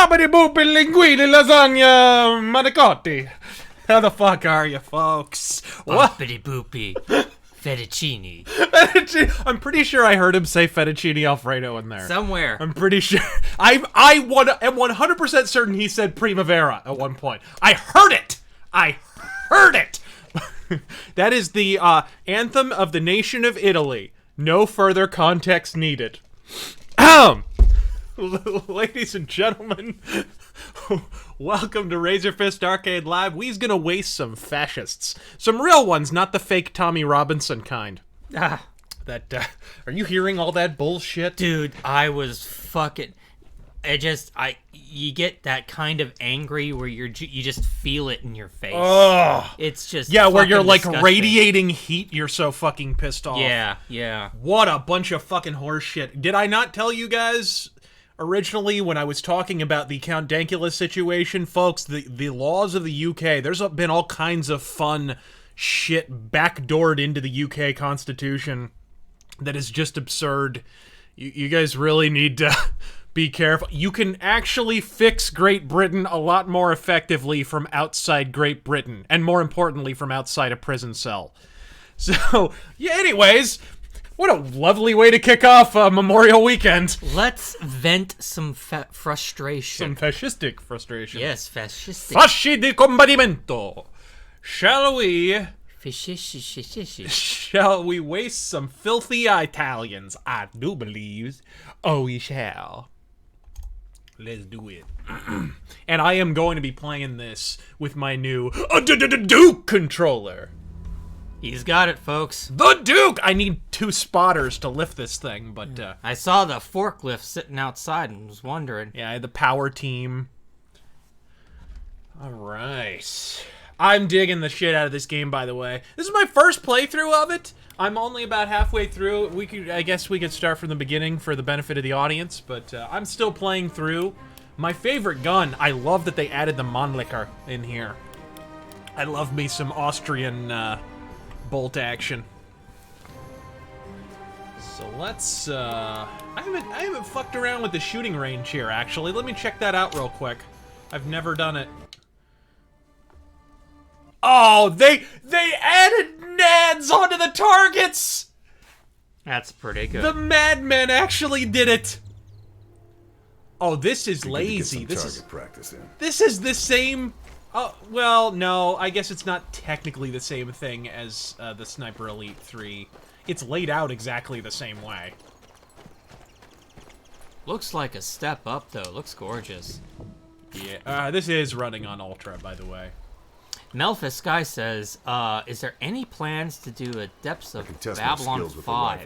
Babidi boopy linguine lasagna manicotti. How the fuck are you, folks? Boppity boopy. Fettuccine. I'm pretty sure I heard him say fettuccine alfredo in there. Somewhere. I'm pretty sure. I am 100% certain he said primavera at one point. I heard it. That is the anthem of the nation of Italy. No further context needed. Ladies and gentlemen, welcome to RazörFist Arcade Live. We's gonna waste some fascists. Some real ones, not the fake Tommy Robinson kind. Are you hearing all that bullshit? Dude, I was fucking... You get that kind of angry where you just feel it in your face. Oh, it's just where you're like disgusting. radiating heat. You're so fucking pissed off. Yeah. What a bunch of fucking horse shit. Did I not tell you guys originally when I was talking about the Count Dankula situation, folks? The laws of the UK. There's been all kinds of fun shit backdoored into the UK Constitution that is just absurd. You guys really need to be careful. You can actually fix Great Britain a lot more effectively from outside Great Britain, and more importantly, from outside a prison cell. So, yeah, anyways, what a lovely way to kick off Memorial Weekend. Let's vent some frustration. Some fascistic frustration. Yes, fascistic. Fasci di combattimento. Shall we waste some filthy Italians? I do believe. Oh, we shall. Let's do it. And I am going to be playing this with my new Duke controller. He's got it, folks. The Duke! I need 2 spotters to lift this thing, but... I saw the forklift sitting outside and was wondering. Yeah, the power team. Alright. I'm digging the shit out of this game, by the way. This is my first playthrough of it. I'm only about halfway through. I guess we could start from the beginning for the benefit of the audience, but I'm still playing through. My favorite gun, I love that they added the Mannlicher in here. I love me some Austrian bolt action. So let's, I haven't fucked around with the shooting range here, actually. Let me check that out real quick. I've never done it. Oh, they added nads onto the targets! That's pretty good. The madmen actually did it! Oh, this is lazy. This is the same... Oh, well, no, I guess it's not technically the same thing as the Sniper Elite 3. It's laid out exactly the same way. Looks like a step up, though. Looks gorgeous. Yeah, this is running on Ultra, by the way. Melphis Sky says, is there any plans to do a Depths of Babylon 5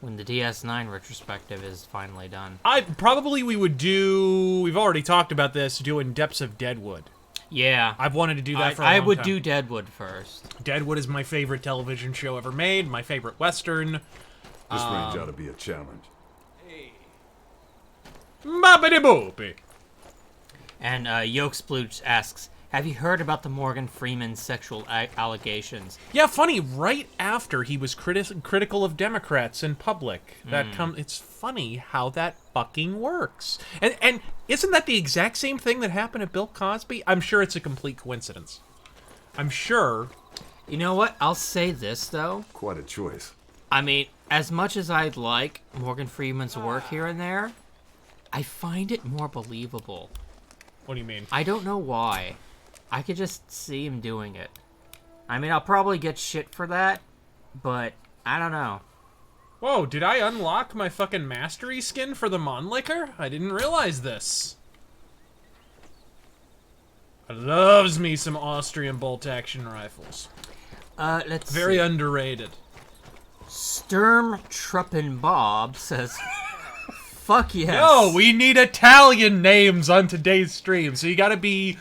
when the DS9 retrospective is finally done? We would do... We've already talked about this, doing Depths of Deadwood. Yeah. I've wanted to do that for a long time. I would do Deadwood first. Deadwood is my favorite television show ever made, my favorite Western. This range ought to be a challenge. Hey. Boppity boopy. And Yolksplooch asks, have you heard about the Morgan Freeman sexual allegations? Yeah, funny. Right after he was critical of Democrats in public, it's funny how that fucking works. And isn't that the exact same thing that happened to Bill Cosby? I'm sure it's a complete coincidence. I'm sure. You know what? I'll say this though. Quite a choice. I mean, as much as I'd like Morgan Freeman's work here and there, I find it more believable. What do you mean? I don't know why. I could just see him doing it. I mean, I'll probably get shit for that, but I don't know. Whoa, did I unlock my fucking mastery skin for the Mannlicher? I didn't realize this. I loves me some Austrian bolt-action rifles. Let's see. Very underrated. Sturmtruppen Bob says, fuck yes. No, we need Italian names on today's stream, so you gotta be...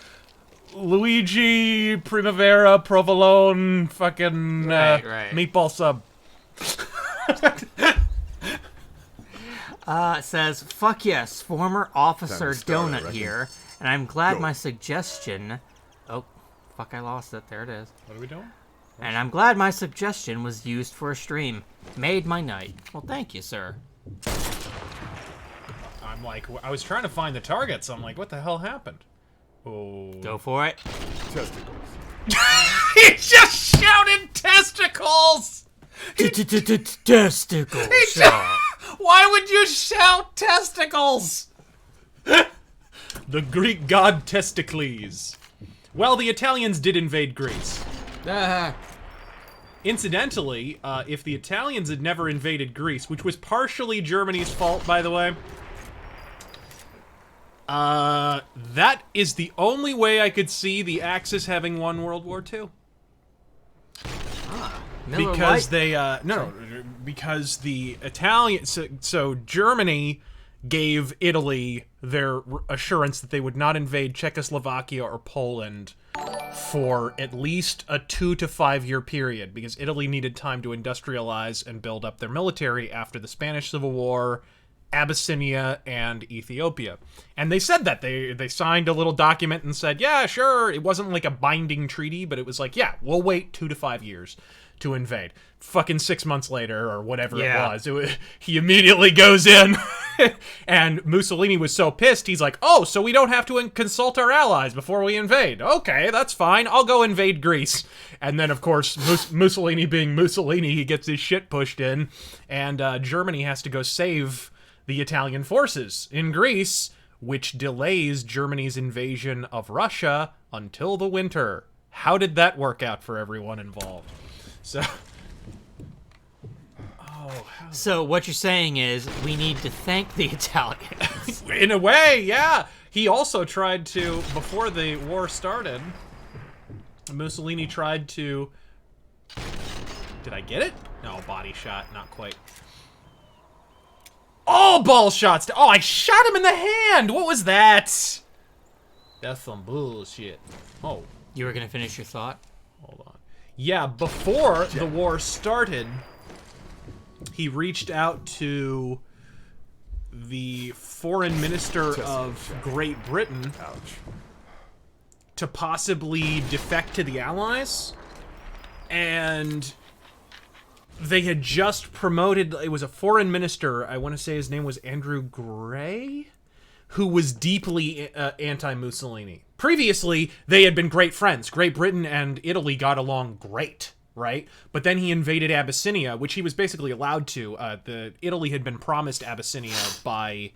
Luigi, Primavera, Provolone, fucking right. meatball sub. Says, fuck yes, former officer Donut here, and I'm glad my suggestion... Oh, fuck, I lost it. There it is. What are we doing? And I'm glad my suggestion was used for a stream. Made my night. Well, thank you, sir. I'm like, I was trying to find the targets. I'm like, what the hell happened? Oh. Go for it. Testicles. He just shouted testicles! Testicle shot. Why would you shout testicles? The Greek god Testicles. Well, the Italians did invade Greece. Incidentally, if the Italians had never invaded Greece, which was partially Germany's fault, by the way, that is the only way I could see the Axis having won World War II. Because they, because the Italian, so Germany gave Italy their assurance that they would not invade Czechoslovakia or Poland for at least a 2 to 5 year period, because Italy needed time to industrialize and build up their military after the Spanish Civil War, Abyssinia, and Ethiopia. And they said that. They signed a little document and said, yeah, sure, it wasn't like a binding treaty, but it was like, yeah, we'll wait 2 to 5 years to invade. Fucking 6 months later, or whatever it was, he immediately goes in, and Mussolini was so pissed, he's like, oh, so we don't have to consult our allies before we invade. Okay, that's fine, I'll go invade Greece. And then, of course, Mussolini being Mussolini, he gets his shit pushed in, and Germany has to go save the Italian forces in Greece, which delays Germany's invasion of Russia until the winter. How did that work out for everyone involved? So what you're saying is we need to thank the Italians. In a way, yeah. He also tried to, before the war started, Mussolini tried to... Did I get it? No, body shot, not quite. Oh, ball shots! Oh, I shot him in the hand! What was that? That's some bullshit. Oh. You were gonna finish your thought? Hold on. Yeah, before the war started, he reached out to the foreign minister of Great Britain to possibly defect to the Allies, and they had just promoted, it was a foreign minister, I want to say his name was Andrew Gray, who was deeply anti-Mussolini. Previously, they had been great friends. Great Britain and Italy got along great, right? But then he invaded Abyssinia, which he was basically allowed to. Italy had been promised Abyssinia by...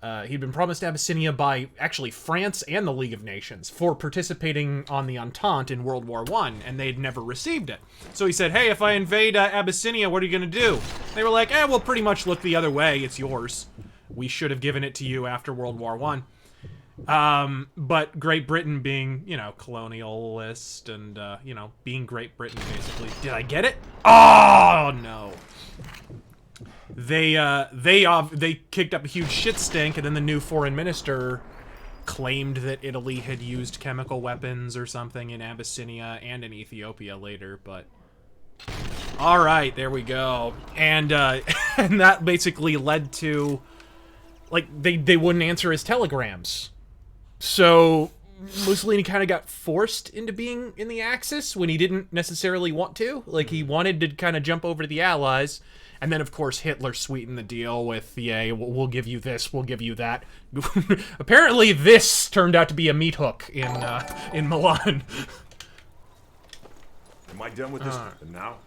actually France and the League of Nations for participating on the Entente in World War I, and they'd never received it. So he said, hey, if I invade Abyssinia, what are you going to do? They were like, we'll pretty much look the other way. It's yours. We should have given it to you after World War I. But Great Britain being, colonialist and, being Great Britain, basically. Did I get it? Oh, no. They kicked up a huge shit stink, and then the new foreign minister claimed that Italy had used chemical weapons or something in Abyssinia and in Ethiopia later, but... Alright, there we go. And, and that basically led to... Like, they wouldn't answer his telegrams. So, Mussolini kind of got forced into being in the Axis when he didn't necessarily want to. Like, he wanted to kind of jump over to the Allies. And then, of course, Hitler sweetened the deal with, we'll give you this, we'll give you that. Apparently, this turned out to be a meat hook in Milan. Am I done with this now?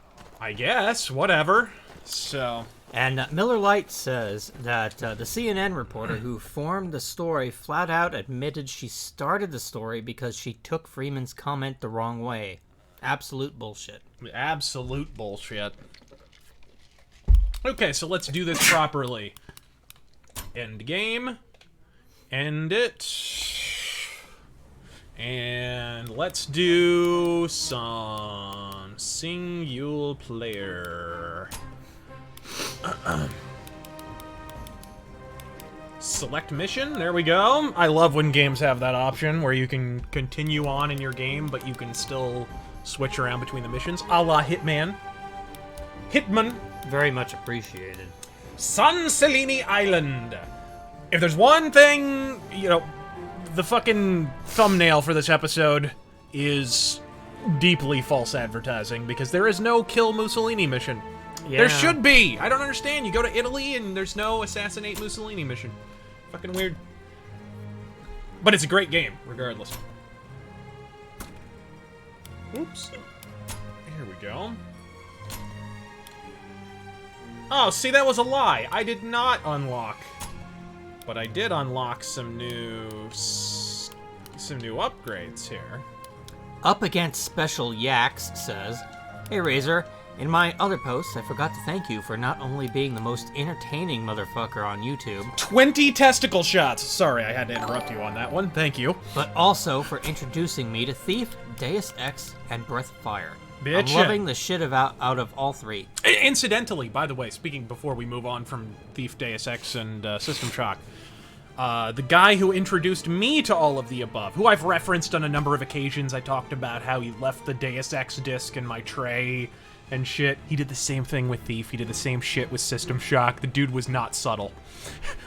I guess, whatever. So... And Miller Lite says that the CNN reporter who formed the story flat out admitted she started the story because she took Freeman's comment the wrong way. Absolute bullshit. Absolute bullshit. Okay, so let's do this properly. End game. End it. And let's do some single player. Select mission, there we go. I love when games have that option where you can continue on in your game, but you can still switch around between the missions, a la Hitman. Hitman. Very much appreciated. San Celini Island. If there's one thing, the fucking thumbnail for this episode is deeply false advertising, because there is no kill Mussolini mission. Yeah. There should be! I don't understand. You go to Italy and there's no assassinate Mussolini mission. Fucking weird. But it's a great game, regardless. Oops. Here we go. Oh, see, that was a lie. I did not unlock. But I did unlock some new upgrades here. Up Against Special Yaks says, "Hey Razor, in my other posts, I forgot to thank you for not only being the most entertaining motherfucker on YouTube, 20 testicle shots! Sorry, I had to interrupt you on that one. Thank you. but also for introducing me to Thief, Deus Ex, and Breath of Fire. Bitchin'. I'm loving the shit out of all three." Incidentally, by the way, speaking before we move on from Thief, Deus Ex, and System Shock, the guy who introduced me to all of the above, who I've referenced on a number of occasions, I talked about how he left the Deus Ex disc in my tray and shit. He did the same thing with Thief. He did the same shit with System Shock. The dude was not subtle.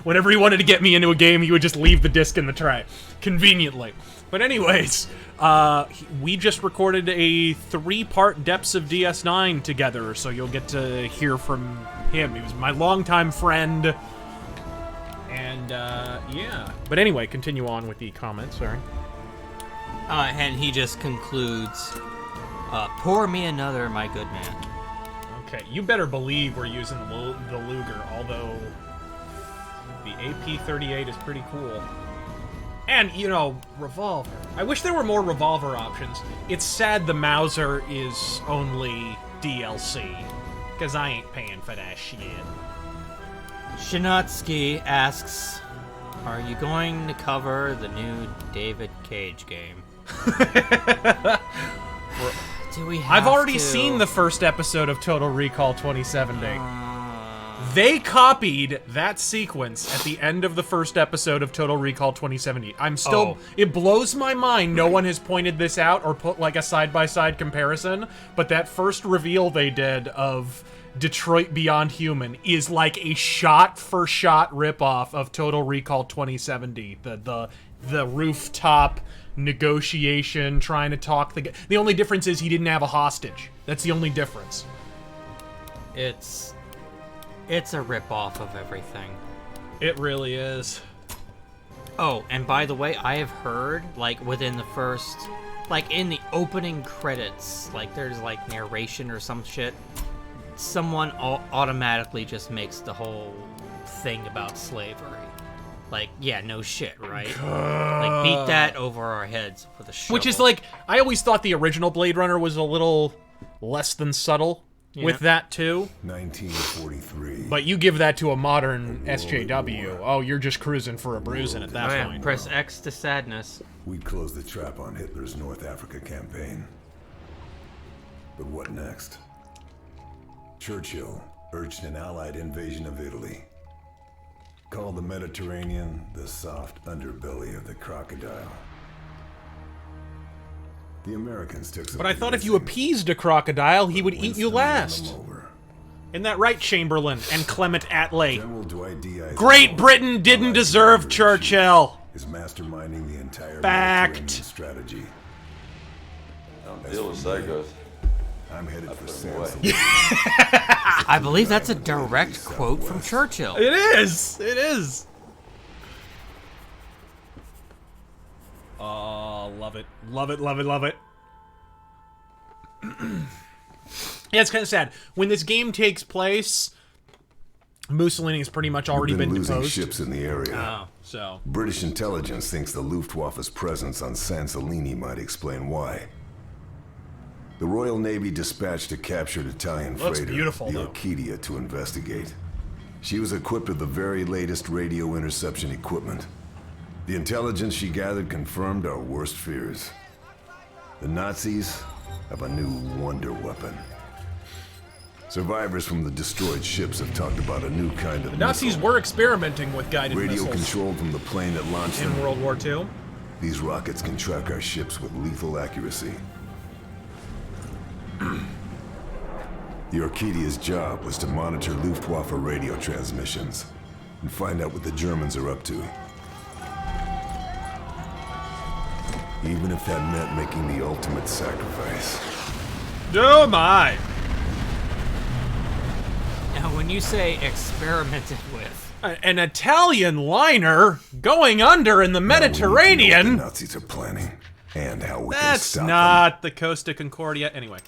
Whenever he wanted to get me into a game, he would just leave the disc in the tray. Conveniently. But anyways, we just recorded a 3-part Depths of DS9 together, so you'll get to hear from him. He was my longtime friend. And, yeah. But anyway, continue on with the comments, sorry. And he just concludes, "Pour me another, my good man." Okay, you better believe we're using the Luger, although the AP-38 is pretty cool. And, you know, revolver. I wish there were more revolver options. It's sad the Mauser is only DLC, because I ain't paying for that shit. Shinatsky asks, "Are you going to cover the new David Cage game?" Do we have I've already to? seen the first episode of Total Recall 2070. They copied that sequence at the end of the first episode of Total Recall 2070. I'm still... It blows my mind no one has pointed this out or put, like, a side-by-side comparison, but that first reveal they did of Detroit Beyond Human is like a shot-for-shot ripoff of Total Recall 2070. The rooftop negotiation, trying to talk the only difference is he didn't have a hostage. That's the only difference. It's a ripoff of everything. It really is. Oh, and by the way, I have heard, like, within the first... Like, in the opening credits, like, there's, like, narration or some shit. Someone automatically just makes the whole thing about slavery. Like, yeah, no shit, right? Like, beat that over our heads with a shovel. Which is, like, I always thought the original Blade Runner was a little less than subtle with that, too. 1943. But you give that to a modern SJW. Oh, you're just cruising for a bruising at that point. Press X to sadness. We'd close the trap on Hitler's North Africa campaign. But what next? Churchill urged an Allied invasion of Italy. Called the Mediterranean the soft underbelly of the crocodile. The Americans took some... But I thought if you appeased a crocodile, he would eat you last. Isn't that right, Chamberlain and Clement Attlee? General Dwight D. Eisenhower, Great Britain didn't deserve Churchill. is masterminding the entire Fact. Mediterranean strategy. Don't deal with psychos. I'm headed for San I believe that's a direct quote from Churchill. It is. It is. Oh, love it. Love it, love it, love it. Yeah, it's kind of sad. When this game takes place, Mussolini has pretty much already been losing deposed. ships in the area. Oh, so. British intelligence thinks the Luftwaffe's presence on San Salini might explain why. The Royal Navy dispatched a captured Italian Looks freighter, beautiful, the though. Orchidia, to investigate. She was equipped with the very latest radio interception equipment. The intelligence she gathered confirmed our worst fears. The Nazis have a new wonder weapon. Survivors from the destroyed ships have talked about a new kind of Nazis missile. were experimenting with guided Radio missiles controlled from the plane that launched in them. World War II. These rockets can track our ships with lethal accuracy. The Orchidia's job was to monitor Luftwaffe radio transmissions and find out what the Germans are up to. Even if that meant making the ultimate sacrifice. Oh my! Now, when When you say experimented with, An Italian liner going under in the Now we need to know what Mediterranean. the Nazis are planning and how we can That's stop not the Costa Concordia. Anyway, them.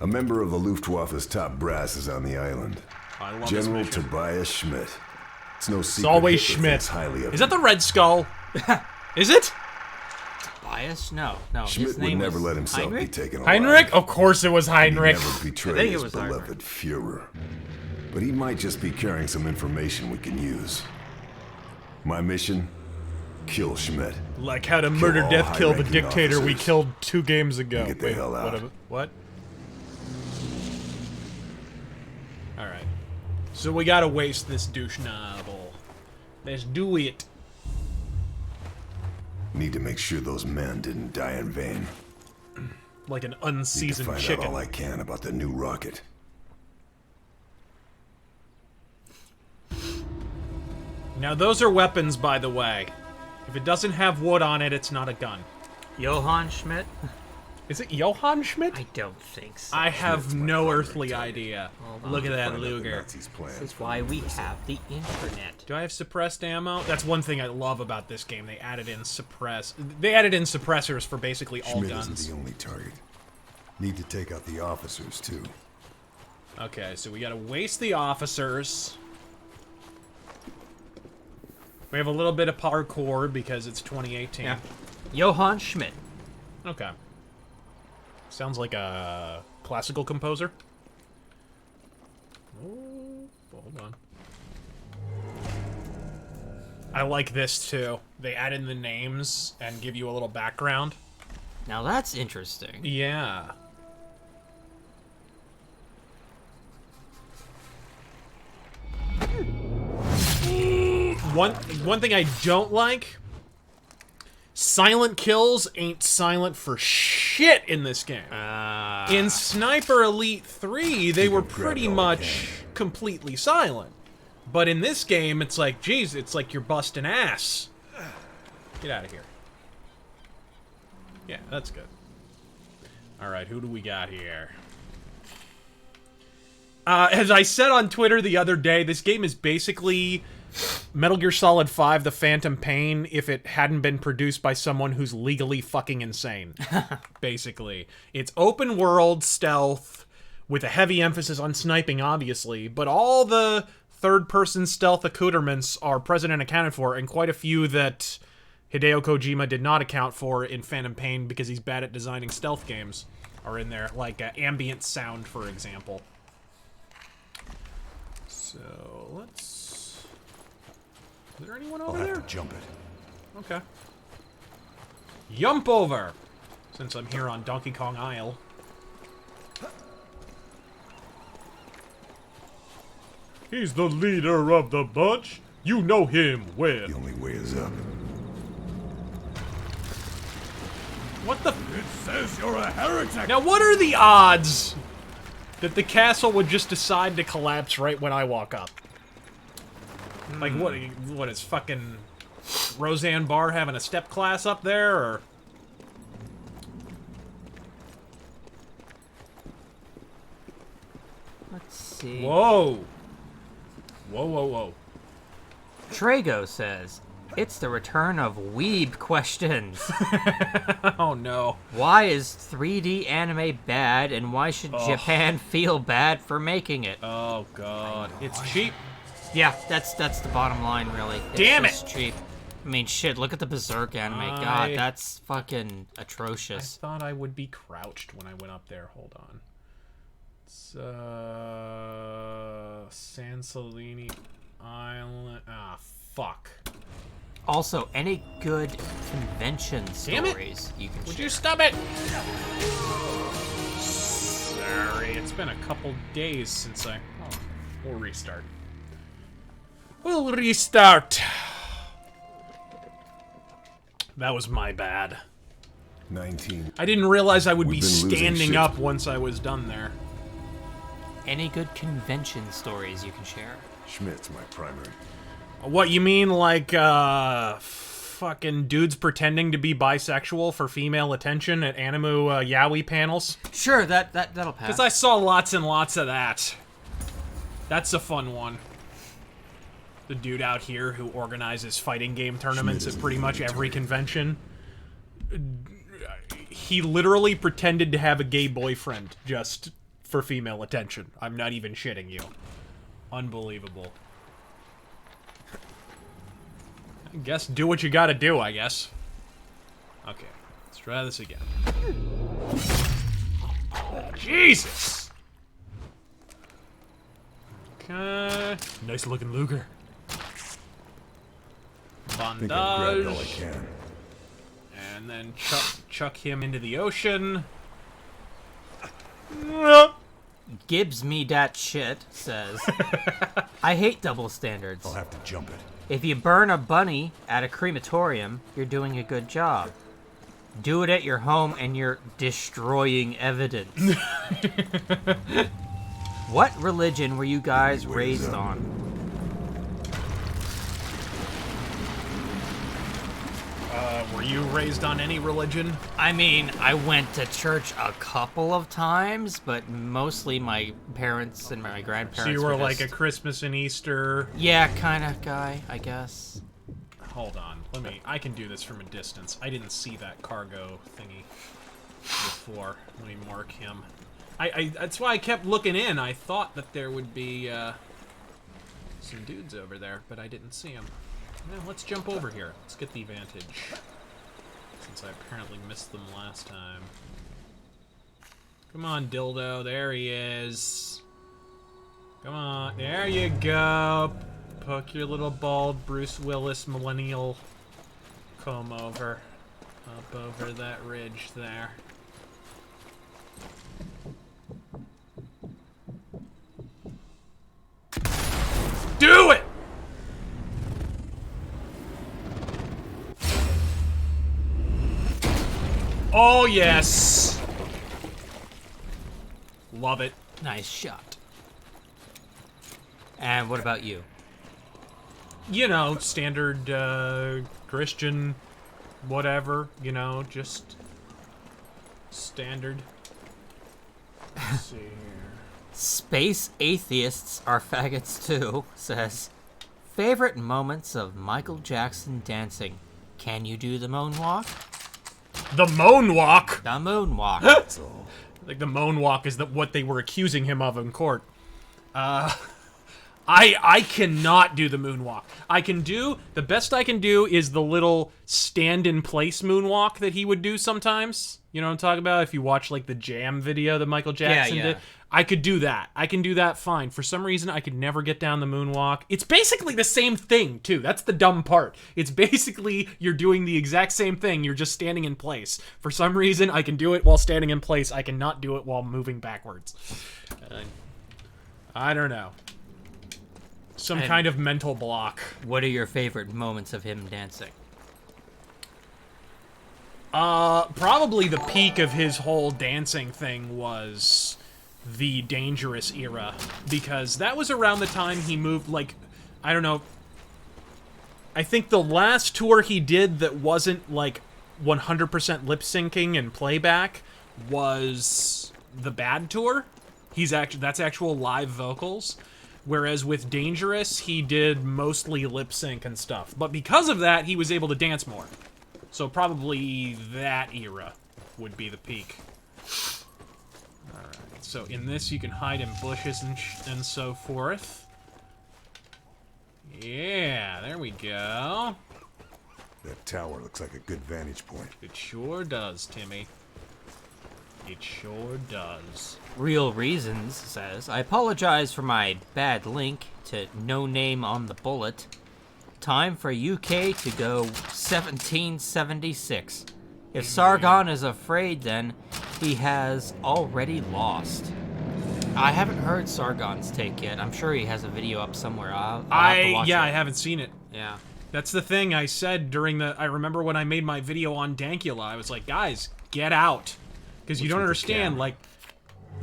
A member of the Luftwaffe's top brass is on the island. I love General this mission. Tobias Schmidt. It's no secret. It's always Hitler Schmidt. thinks highly of Is that him. the Red Skull? Is it? bias? No. His Schmidt would name never was let himself be Heinrich? taken alive. Heinrich? Of course it was He'd Heinrich. never betray I think it his was beloved Führer. But he might just be carrying some information we can use. My mission? Kill Schmidt. Like how to murder, all death, kill the high-ranking dictator we officers. killed 2 games ago. Get the hell out. What? Alright. So we gotta waste this douche novel. Let's do it. Need to make sure those men didn't die in vain. Like an Need to unseasoned find chicken. out all I can about the new rocket. Now those are weapons, by the way. If it doesn't have wood on it, it's not a gun. Johann Schmidt? Is it Johann Schmidt? I don't think so. I have Schmidt's my no primary earthly target. idea. Hold on. Look at that Find out the Luger. Nazis' plans This is for why the we missile. have the internet. Do I have suppressed ammo? That's one thing I love about this game. They added in suppressors for basically all Schmidt guns. isn't the only target. Need to take out the officers, too. Okay, so we gotta waste the officers. We have a little bit of parkour because it's 2018. Yeah. Johann Schmidt. Okay. Sounds like a classical composer. Oh, hold on. I like this too. They add in the names and give you a little background. Now that's interesting. Yeah. One thing I don't like, silent kills ain't silent for shit in this game. In Sniper Elite 3, they were pretty much completely silent. But in this game, it's like, geez, it's like you're busting ass. Get out of here. Yeah, that's good. Alright, who do we got here? As I said on Twitter the other day, this game is basically Metal Gear Solid 5 The Phantom Pain if it hadn't been produced by someone who's legally fucking insane. Basically. It's open world stealth with a heavy emphasis on sniping, obviously, but all the third-person stealth accoutrements are present and accounted for, and quite a few that Hideo Kojima did not account for in Phantom Pain because he's bad at designing stealth games are in there, like ambient sound, for example. So, let's... Is there anyone I'll over have there? to jump it. Okay. Yump over! Since I'm here on Donkey Kong Isle. He's the leader of the bunch. You know him well. The only way is up. What the... It says you're a heretic! Now, what are the odds that the castle would just decide to collapse right when I walk up? Like, what is fucking Roseanne Barr having a step class up there, or... Let's see. Whoa! Whoa, whoa, whoa. Trago says, it's the return of weeb questions. Oh, no. Why is 3D anime bad, and why should Japan feel bad for making it? Oh, God. It's cheap. Yeah, that's the bottom line, really. It's Damn just cheap. I mean, shit, look at the Berserk anime. God, that's fucking I atrocious. thought I would be crouched when I went up there. Hold on. It's, San Celini Island. Ah, fuck. Also, any good convention Damn it. stories you can Would share. you stop it? Sorry, it's been a couple days since I... Oh, we'll restart. We'll restart. That was my bad. 19. I didn't realize I would We've be been losing standing shit. up once I was done there. Any good convention stories you can share? Schmidt's my primary. What, you mean like, fucking dudes pretending to be bisexual for female attention at Animu Yaoi panels? Sure, that'll pass. Because I saw lots and lots of that. That's a fun one. The dude out here who organizes fighting game tournaments at pretty much every convention. He literally pretended to have a gay boyfriend just for female attention. I'm not even shitting you. Unbelievable. I guess do what you gotta do, I guess. Okay, let's try this again. Jesus! Okay. Nice looking Luger. I think I've grabbed all I Bandage. can. And then chuck him into the ocean. Gibbs me dat shit says, I hate double standards. I'll have to jump it. If you burn a bunny at a crematorium, you're doing a good job. Do it at your home and you're destroying evidence. What religion were you guys raised on? Were you raised on any religion? I mean, I went to church a couple of times, but mostly my parents and my grandparents. So you were like a just... Christmas and Easter. Yeah, kind of guy, I guess. Hold on, I can do this from a distance. I didn't see that cargo thingy before. Let me mark him. That's why I kept looking in. I thought that there would be some dudes over there, but I didn't see them. Well, let's jump over here. Let's get the advantage. Since I apparently missed them last time. Come on, dildo. There he is. Come on. There you go. Poke your little bald Bruce Willis millennial comb over. Up over that ridge there. Do it! Oh, yes! Love it. Nice shot. And what about you? You know, standard Christian, whatever, you know, just standard. Let's see here. Space atheists are faggots too, says, favorite moments of Michael Jackson dancing. Can you do the moonwalk? The moonwalk! The moonwalk. Like, the moonwalk is what they were accusing him of in court. I cannot do the moonwalk. The best I can do is the little stand-in-place moonwalk that he would do sometimes. You know what I'm talking about? If you watch, like, the Jam video that Michael Jackson did. I could do that. I can do that fine. For some reason, I could never get down the moonwalk. It's basically the same thing, too. That's the dumb part. It's basically, you're doing the exact same thing. You're just standing in place. For some reason, I can do it while standing in place. I cannot do it while moving backwards. I don't know. Some kind of mental block. What are your favorite moments of him dancing? Probably the peak of his whole dancing thing was the Dangerous era, because that was around the time he moved, like, I don't know, I think the last tour he did that wasn't, like, 100% lip-syncing and playback was the Bad Tour. That's actual live vocals. Whereas with Dangerous, he did mostly lip-sync and stuff. But because of that, he was able to dance more. So probably that era would be the peak. Alright, so in this you can hide in bushes and so forth. Yeah, there we go. That tower looks like a good vantage point. It sure does, Timmy. It sure does. Real Reasons says, I apologize for my bad link to No Name on the Bullet. Time for UK to go 1776. If Sargon is afraid, then he has already lost. I haven't heard Sargon's take yet. I'm sure he has a video up somewhere. I'll have to watch it. I haven't seen it. Yeah. That's the thing I said during I remember when I made my video on Dankula, I was like, guys, get out. Because you don't understand, like,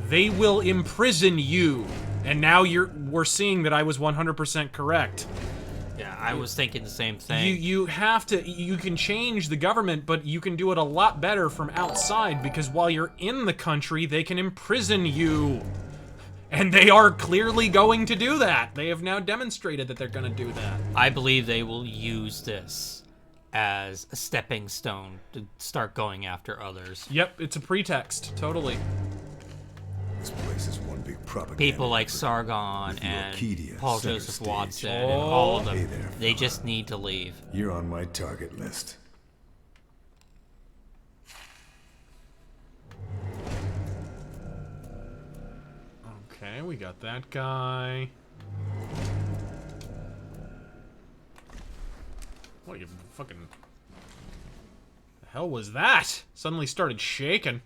they will imprison you. And now we're seeing that I was 100% correct. Yeah, I was thinking the same thing. You have to, you can change the government, but you can do it a lot better from outside, because while you're in the country, they can imprison you. And they are clearly going to do that. They have now demonstrated that they're going to do that. I believe they will use this as a stepping stone to start going after others. Yep, it's a pretext. Totally. This place is one big propaganda. People like effort. Sargon With and Orchidia Paul center Joseph stage. Watson and all of them, Hey there, they fella. just need to leave. You're on my target list. Okay, we got that guy. What you fucking... The hell was that? Suddenly started shaking.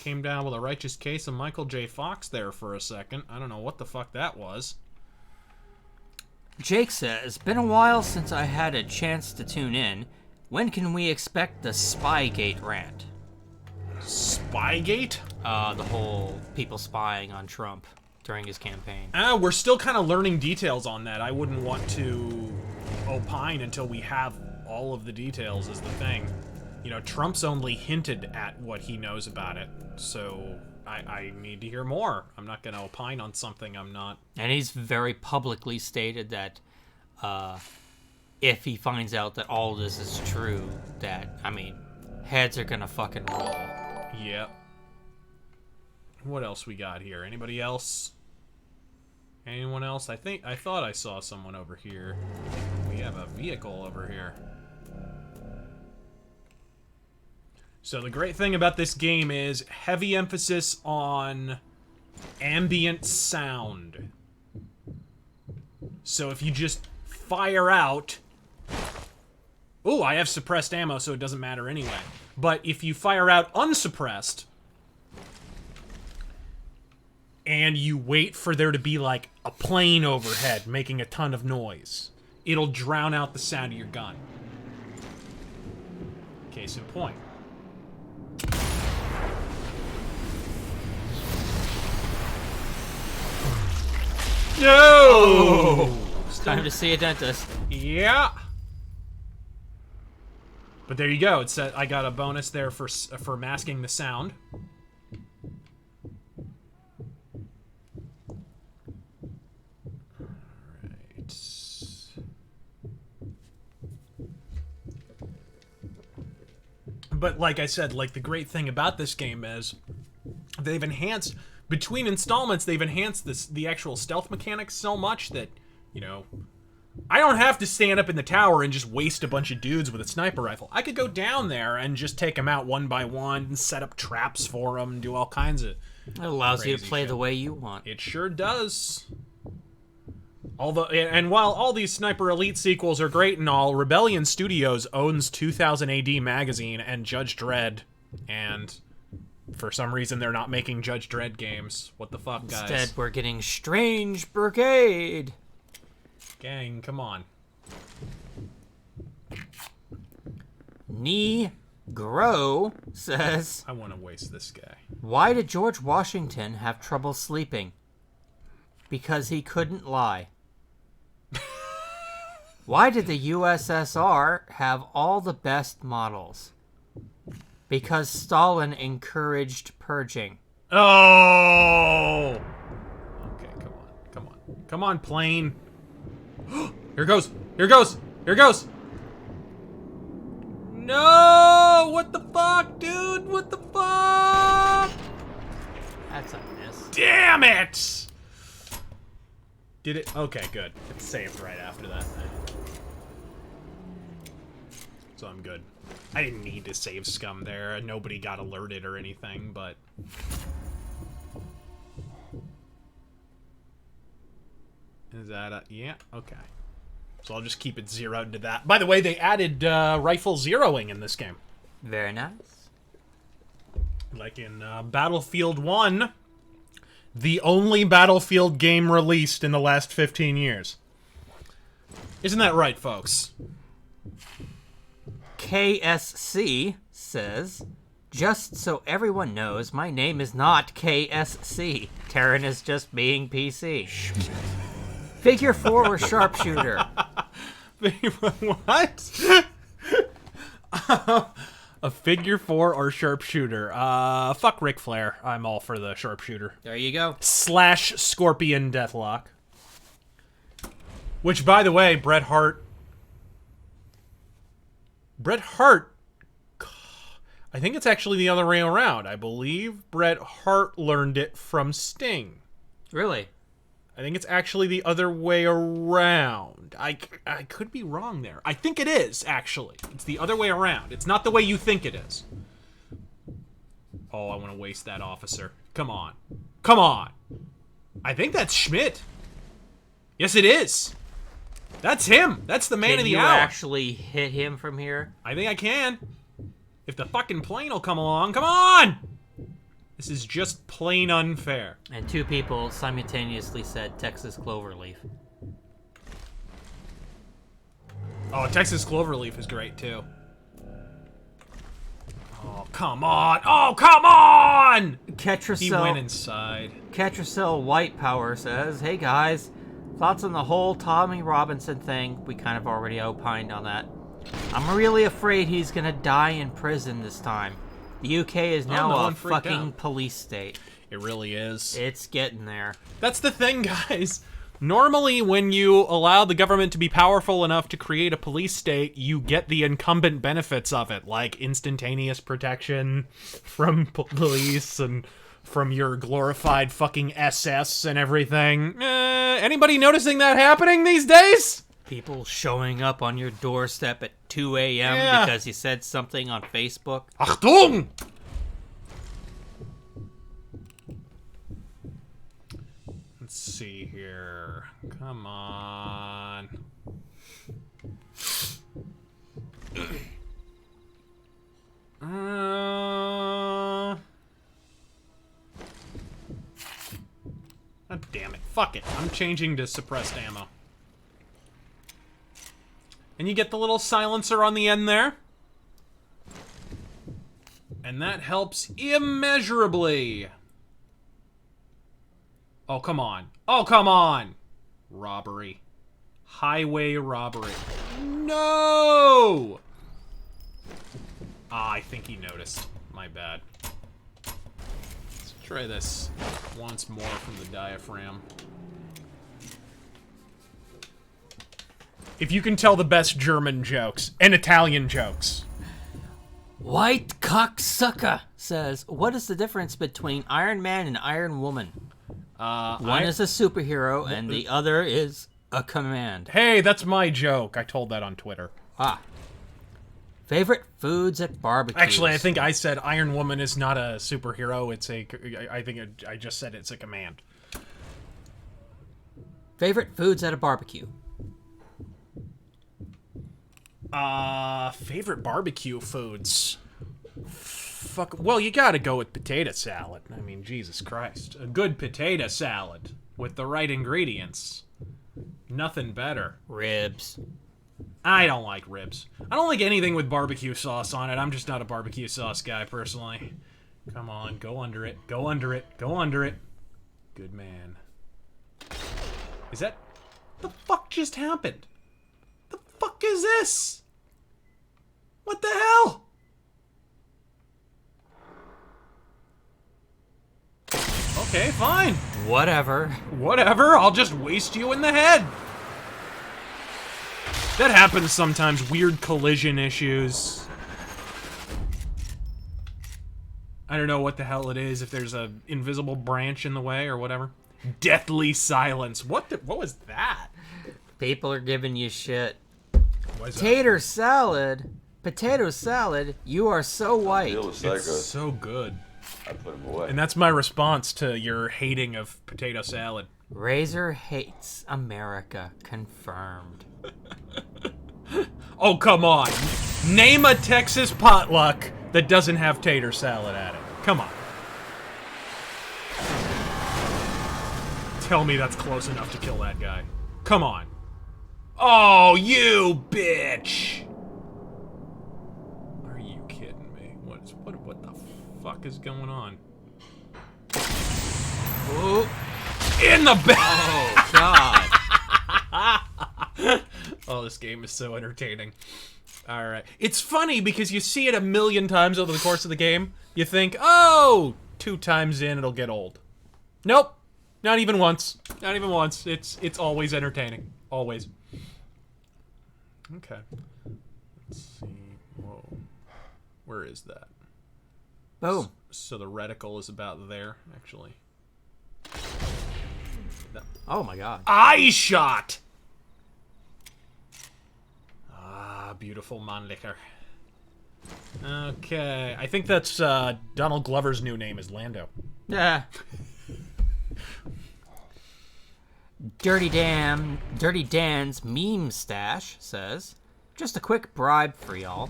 Came down with a righteous case of Michael J. Fox there for a second. I don't know what the fuck that was. Jake says, been a while since I had a chance to tune in. When can we expect the Spygate rant? Spygate? The whole people spying on Trump during his campaign. We're still kind of learning details on that. I wouldn't want to opine until we have all of the details is the thing. You know, Trump's only hinted at what he knows about it, so I need to hear more. I'm not going to opine on something I'm not... And he's very publicly stated that if he finds out that all this is true, that, I mean, heads are gonna fucking roll. Yep. What else we got here? Anybody else? Anyone else? I thought I saw someone over here. We have a vehicle over here. So the great thing about this game is heavy emphasis on ambient sound. So if you just fire out... Ooh, I have suppressed ammo, so it doesn't matter anyway. But if you fire out unsuppressed, and you wait for there to be, like, a plane overhead making a ton of noise, it'll drown out the sound of your gun. Case in point. No! Time to see a dentist. Yeah. But there you go. It said I got a bonus there for masking the sound. Right. But like I said, like the great thing about this game is they've enhanced between installments. They've enhanced the actual stealth mechanics so much that, you know, I don't have to stand up in the tower and just waste a bunch of dudes with a sniper rifle. I could go down there and just take them out one by one and set up traps for them and do all kinds of It allows you to crazy play shit. the way you want. It sure does. Although, and while all these Sniper Elite sequels are great and all, Rebellion Studios owns 2000 AD Magazine and Judge Dredd, and for some reason they're not making Judge Dredd games. What the fuck, guys? Instead, we're getting Strange Brigade. Gang, come on. Negro says, I want to waste this guy. why did George Washington have trouble sleeping? Because he couldn't lie. Why did the USSR have all the best models? Because Stalin encouraged purging. Oh! Okay, come on. Come on. Come on, plane. Here goes. Here goes. Here goes. No! What the fuck, dude? What the fuck? That's a miss. Damn it! Did it? Okay, good. It saved right after that. So I'm good. I didn't need to save scum there. Nobody got alerted or anything, but... Is that a... Yeah, okay. So I'll just keep it zeroed to that. By the way, they added rifle zeroing in this game. Very nice. Like in Battlefield 1, the only Battlefield game released in the last 15 years. Isn't that right, folks? KSC says, just so everyone knows, my name is not KSC. Terran is just being PC. Figure 4 or sharpshooter. What? A figure 4 or sharpshooter? Fuck Ric Flair. I'm all for the sharpshooter. There you go. / Scorpion Deathlock. Which, by the way, Bret Hart, I think it's actually the other way around. I believe Bret Hart learned it from Sting. Really? I think it's actually the other way around. I could be wrong there. I think it is, actually. It's the other way around. It's not the way you think it is. Oh, I want to waste that officer. Come on. Come on. I think that's Schmidt. Yes, it is. That's him. That's the man of the hour. Can you actually hit him from here? I think I can. If the fucking plane will come along. Come on! This is just plain unfair. And 2 people simultaneously said Texas Cloverleaf. Oh, Texas Cloverleaf is great, too. Oh, come on! Oh, come on! He went inside. Ketracel White Power says, hey guys, thoughts on the whole Tommy Robinson thing? We kind of already opined on that. I'm really afraid he's gonna die in prison this time. The UK is now a fucking police state. It really is. It's getting there. That's the thing, guys. Normally, when you allow the government to be powerful enough to create a police state, you get the incumbent benefits of it, like instantaneous protection from police and from your glorified fucking SS and everything. Anybody noticing that happening these days? People showing up on your doorstep at 2 a.m. because you said something on Facebook. Achtung! Let's see here. Come on. God damn it. Fuck it. I'm changing to suppressed ammo. And you get the little silencer on the end there. And that helps immeasurably. Oh, come on. Oh, come on! Robbery. Highway robbery. No! Ah, I think he noticed. My bad. Let's try this once more from the diaphragm. If you can tell the best German jokes and Italian jokes. White Cocksucker says, what is the difference between Iron Man and Iron Woman? One is a superhero and the other is a command. Hey, that's my joke. I told that on Twitter. Ah. Favorite foods at barbecues. Actually, I think I said Iron Woman is not a superhero. It's a... I just said it's a command. Favorite foods at a barbecue. Favorite barbecue foods. Fuck. Well, you gotta go with potato salad. I mean, Jesus Christ. A good potato salad with the right ingredients. Nothing better. Ribs. I don't like ribs. I don't like anything with barbecue sauce on it. I'm just not a barbecue sauce guy, personally. Come on, go under it. Go under it. Go under it. Good man. Is that... What the fuck just happened? The fuck is this? What the hell? Okay, fine. Whatever. Whatever, I'll just waste you in the head. That happens sometimes, weird collision issues. I don't know what the hell it is, if there's a invisible branch in the way or whatever. Deathly silence. What was that? People are giving you shit. Potato salad, you are so white. It's so good. I put him away. And that's my response to your hating of potato salad. Razor hates America. Confirmed. Oh, come on. Name a Texas potluck that doesn't have tater salad at it. Come on. Tell me that's close enough to kill that guy. Come on. Oh, you bitch! Are you kidding me? What the fuck is going on? Ooh. In the back! Oh, God. Oh, this game is so entertaining. All right. It's funny because you see it a million times over the course of the game. You think, oh, 2 times in, it'll get old. Nope. Not even once. Not even once. It's always entertaining. Always. Okay. Let's see. Whoa. Where is that? Boom. So the reticle is about there, actually. Oh my god. Eye shot! Ah, beautiful Mannlicher. Okay, I think that's Donald Glover's new name is Lando. Yeah. Dirty Dan's meme stash says, just a quick bribe for y'all.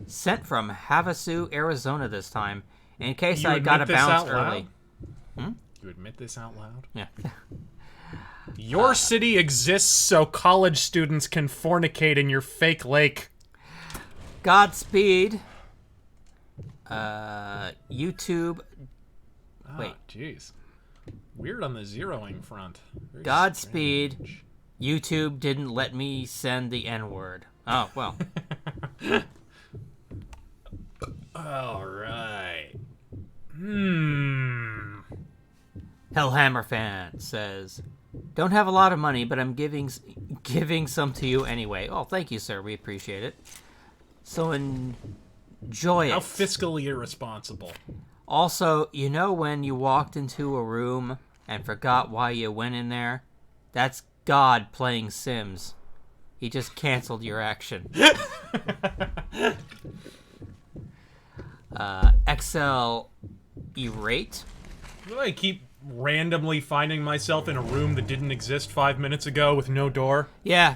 Sent from Havasu, Arizona this time, in case I got to bounce early. You admit this out loud? Yeah. Your city exists so college students can fornicate in your fake lake. Godspeed. YouTube. Wait. Jeez. Weird on the zeroing front. Very Godspeed. strange. YouTube didn't let me send the N-word. Oh, well. All right. Hellhammer fan says, don't have a lot of money, but I'm giving some to you anyway. Oh, thank you, sir. We appreciate it. So enjoy it. How fiscally irresponsible. Also, you know when you walked into a room and forgot why you went in there? That's God playing Sims. He just canceled your action. XL Erate. Do I keep randomly finding myself in a room that didn't exist 5 minutes ago with no door? Yeah.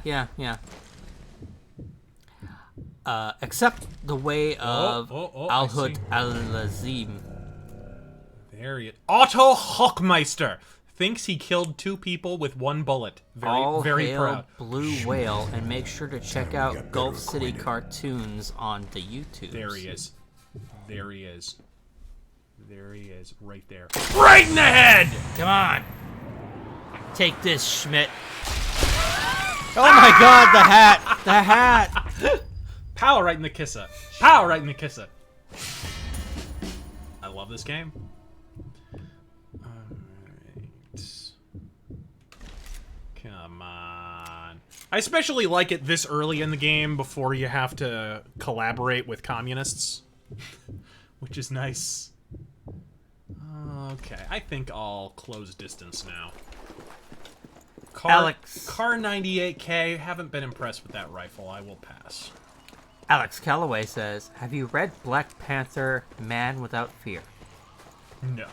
Except the way of Alhut Al-Lazim. There he is. Otto Hockmeister thinks he killed 2 people with 1 bullet. Very hail proud. Blue Whale, and make sure to check out Gulf City Cartoons on the YouTube. There he is. There he is. There he is. Right there. Right in the head! Come on. Take this, Schmidt. Oh my god, the hat! The hat! Pow right in the kissa. Pow right in the kissa. I love this game. Alright. Come on. I especially like it this early in the game before you have to collaborate with communists. Which is nice. Okay, I think I'll close distance now. Alex. Car 98K, haven't been impressed with that rifle. I will pass. Alex Calloway says, have you read Black Panther, Man Without Fear? No.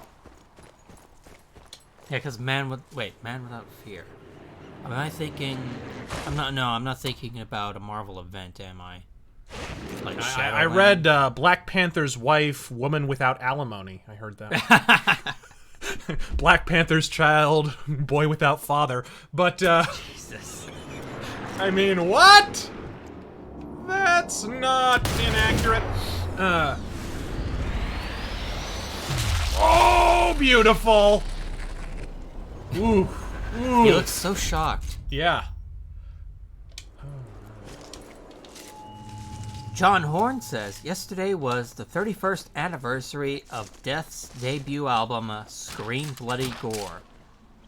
Yeah, because Man Without Fear. Am I thinking... I'm not thinking about a Marvel event, am I? Like I read Black Panther's wife, Woman Without Alimony. I heard that. Black Panther's child, Boy Without Father. But, Jesus. I mean, what? That's not inaccurate. Oh, beautiful. Ooh. He looks so shocked. Yeah. John Horn says, yesterday was the 31st anniversary of Death's debut album, Scream Bloody Gore.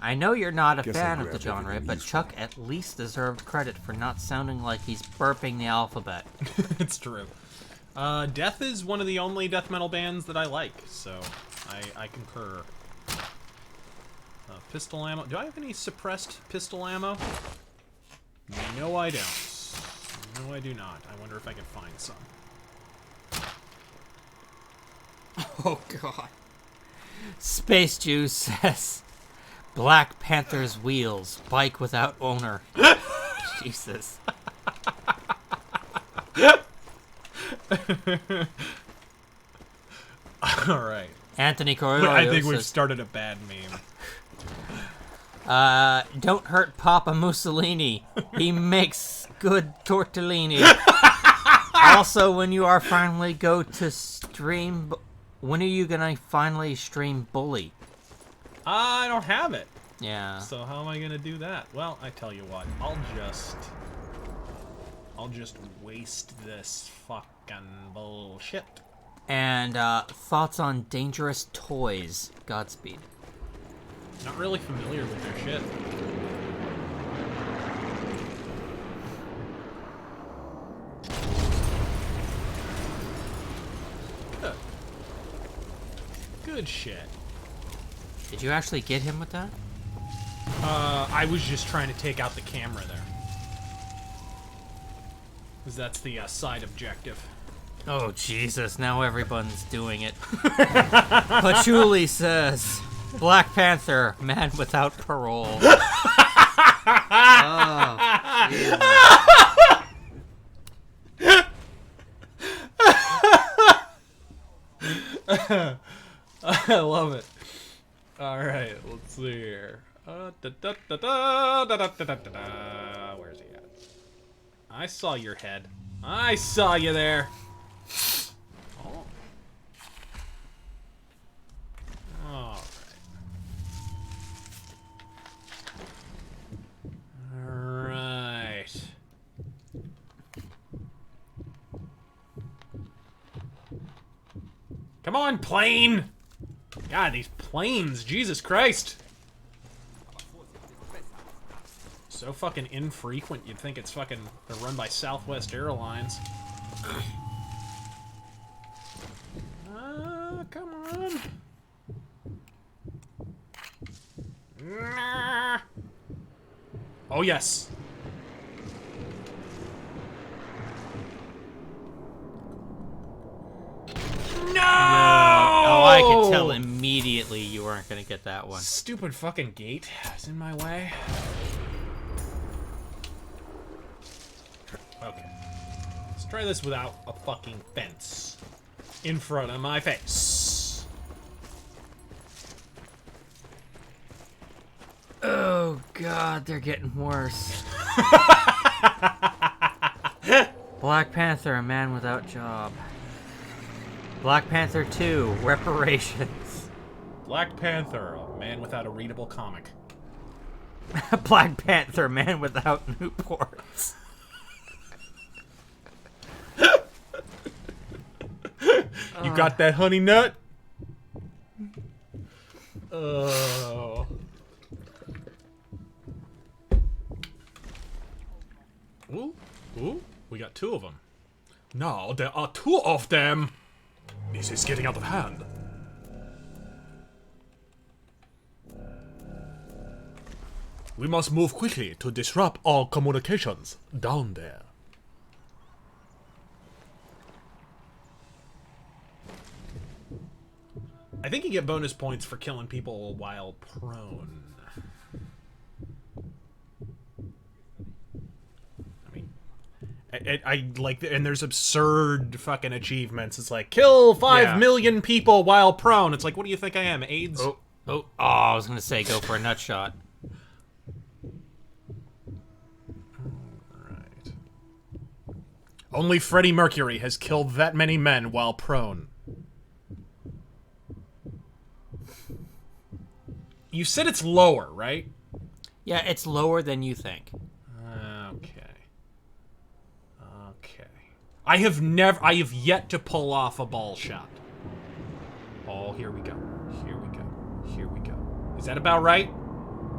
I know you're not a fan of the genre, but Chuck at least deserved credit for not sounding like he's burping the alphabet. It's true. Death is one of the only death metal bands that I like, so I concur. Pistol ammo. Do I have any suppressed pistol ammo? No, I don't. No, I do not. I wonder if I can find some. Oh, God. Space Juice says, Black Panther's wheels, bike without owner. Jesus. All right. Anthony Coriolis I think we've says, started a bad meme. don't hurt Papa Mussolini. He makes good tortellini. Also, when you are finally go to stream, when are you gonna finally stream Bully? I don't have it. Yeah. So how am I gonna do that? Well, I tell you what. I'll I'll just waste this fucking bullshit. And thoughts on dangerous toys. Godspeed. Not really familiar with their shit. Good. Good shit. Did you actually get him with that? I was just trying to take out the camera there. Because that's the side objective. Oh, Jesus, now everyone's doing it. Patchouli says, Black Panther, man without parole. Oh, Jesus. I love it. Alright, let's see here. Where's he at? I saw your head. I saw you there. Oh. Alright. Alright. Come on, plane! God, these planes, Jesus Christ! So fucking infrequent, you'd think it's fucking they're run by Southwest Airlines. Come on. Nah. Oh, yes. No! Oh, I could tell immediately you weren't going to get that one. Stupid fucking gate is in my way. Okay. Let's try this without a fucking fence in front of my face. Oh, God, they're getting worse. Black Panther, a man without job. Black Panther 2, reparations. Black Panther, a man without a readable comic. Black Panther, man without Newports. You got that honey nut? Oh. Ooh, ooh, we got two of them. Now there are two of them. This is getting out of hand. We must move quickly to disrupt all communications down there. I think you get bonus points for killing people while prone. I mean, I like, and there's absurd fucking achievements. It's like, kill 5 million people while prone. It's like, what do you think I am, AIDS? Oh, I was gonna say go for a nut shot. Alright. Only Freddie Mercury has killed that many men while prone. You said it's lower, right? Yeah, it's lower than you think. Okay. Okay. I have yet to pull off a ball shot. Oh, here we go. Here we go. Here we go. Is that about right?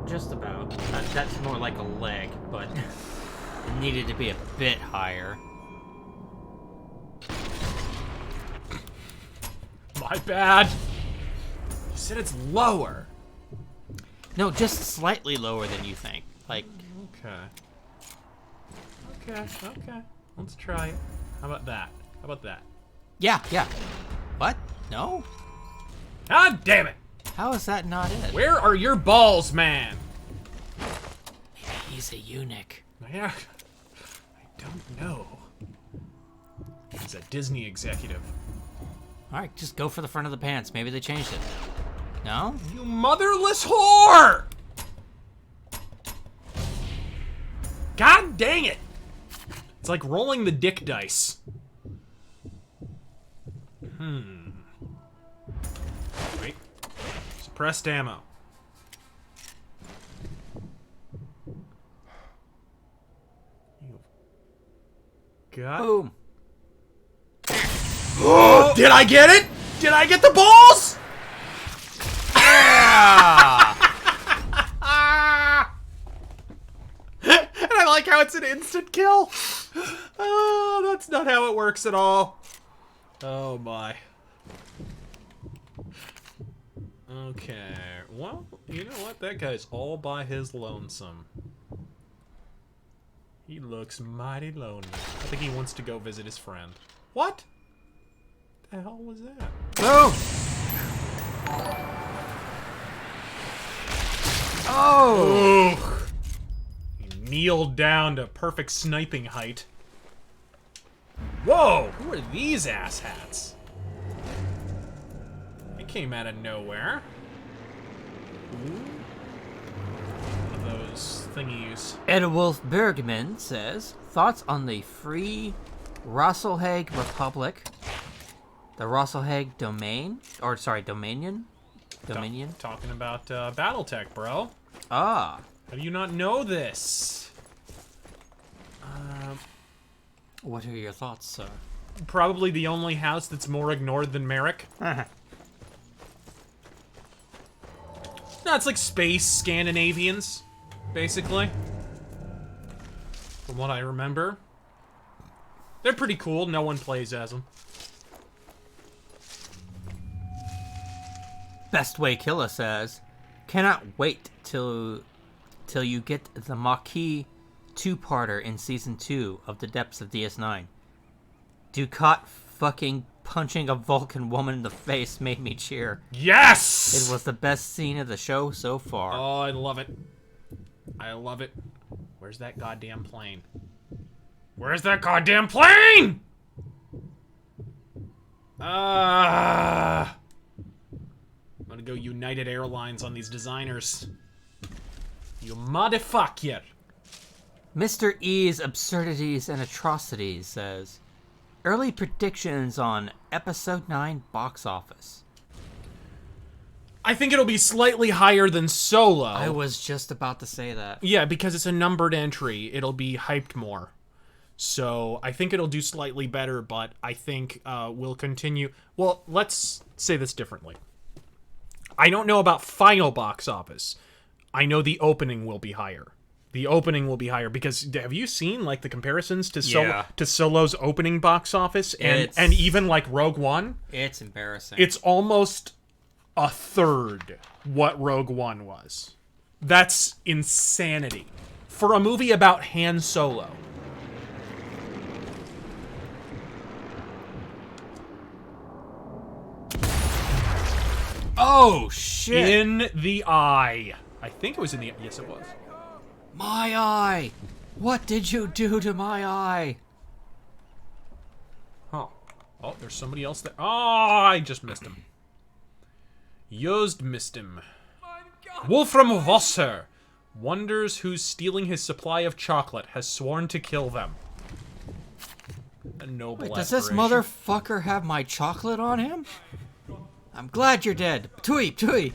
Just about. That's more like a leg, but it needed to be a bit higher. My bad. You said it's lower. No, just slightly lower than you think. Like, Okay. Let's try it. How about that? How about that? yeah. What? No? God damn it! How is that not it? Where are your balls, man? Maybe he's a eunuch. Yeah, I don't know. He's a Disney executive. Alright, just go for the front of the pants. Maybe they changed it. No? You motherless whore! God dang it! It's like rolling the dick dice. Wait. Suppressed ammo. God. Boom. Oh, did I get it? Did I get the balls? Yeah! And I like how it's an instant kill. Oh, that's not how it works at all. Oh my. Okay, well, you know what? That guy's all by his lonesome. He looks mighty lonely. I think he wants to go visit his friend. What? The hell was that? Boom! Oh! Ooh. He kneeled down to perfect sniping height. Whoa! Who are these asshats? They came out of nowhere. Ooh. One of those thingies. Edwulf Bergman says, thoughts on the Free Rosselhague Republic, the Rosselhague Domain, or sorry, Dominion? Dominion? Talking about Battletech, bro. Ah. How do you not know this? What are your thoughts, sir? Probably the only house that's more ignored than Merrick. No, it's like space Scandinavians, basically. From what I remember. They're pretty cool. No one plays as them. Best Way Killer says, cannot wait till you get the Maquis two-parter in Season 2 of The Depths of DS9. Ducat fucking punching a Vulcan woman in the face made me cheer. Yes! It was the best scene of the show so far. Oh, I love it. I love it. Where's that goddamn plane? Where's that goddamn plane? I'm gonna go United Airlines on these designers. You motherfucker. Mr. E's Absurdities and Atrocities says, early predictions on Episode 9 box office. I think it'll be slightly higher than Solo. I was just about to say that. Yeah, because it's a numbered entry. It'll be hyped more. So I think it'll do slightly better, but I think we'll continue. Well, let's say this differently. I don't know about final box office. I know the opening will be higher. The opening will be higher because have you seen like the comparisons to Solo's opening box office and even like Rogue One? It's embarrassing. It's almost a third what Rogue One was. That's insanity for a movie about Han Solo. Oh shit! In the eye. I think it was in the... Yes, it was. My eye! What did you do to my eye? Huh. Oh, there's somebody else there. Oh, I just missed him. Just missed him. Wolfram Vosser wonders who's stealing his supply of chocolate, has sworn to kill them. A noble Wait, does this aspiration. motherfucker have my chocolate on him? I'm glad you're dead. Ptooey, ptooey.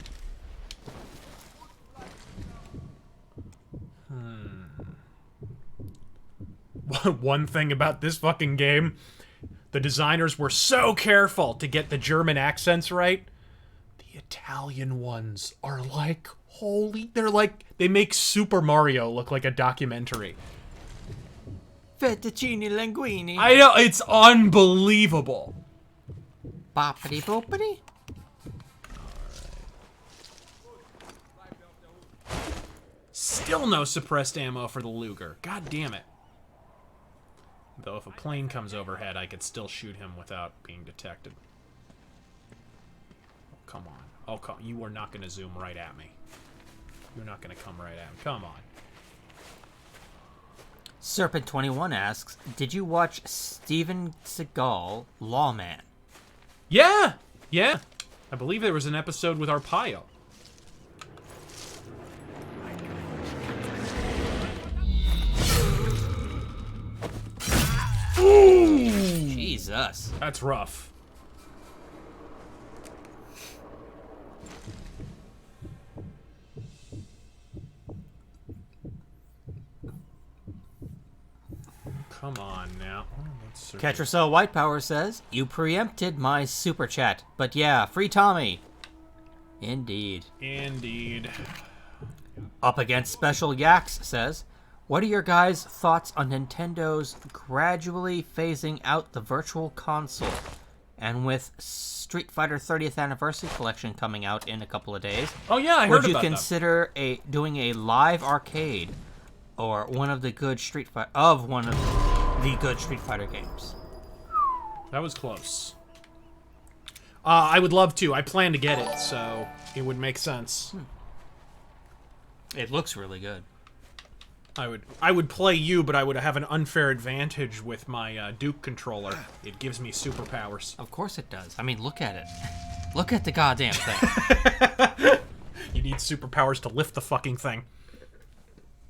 One thing about this fucking game, the designers were so careful to get the German accents right. The Italian ones are like, holy, they're like, they make Super Mario look like a documentary. Fettuccine linguine. I know, it's unbelievable. Boppity boppity. Still no suppressed ammo for the Luger. God damn it. Though if a plane comes overhead, I could still shoot him without being detected. Oh, come on. Oh, you are not going to zoom right at me. You're not going to come right at me. Come on. Serpent21 asks, did you watch Steven Seagal, Lawman? Yeah! Yeah. I believe there was an episode with Arpaio. Ooh! Jesus. That's rough. come on now. Oh, let's search Catcher Cell White Power says, you preempted my super chat. But yeah, free Tommy. Indeed. Indeed. Up Against Special Yaks says, what are your guys' thoughts on Nintendo's gradually phasing out the Virtual Console? And with Street Fighter 30th Anniversary Collection coming out in a couple of days, Oh yeah, I heard would you about that. consider doing a live arcade or one of the good Street Fighter games? That was close. I would love to. I plan to get it, so it would make sense. It looks really good. I would play you, but I would have an unfair advantage with my Duke controller. It gives me superpowers. Of course it does. I mean, look at it. Look at the goddamn thing. You need superpowers to lift the fucking thing.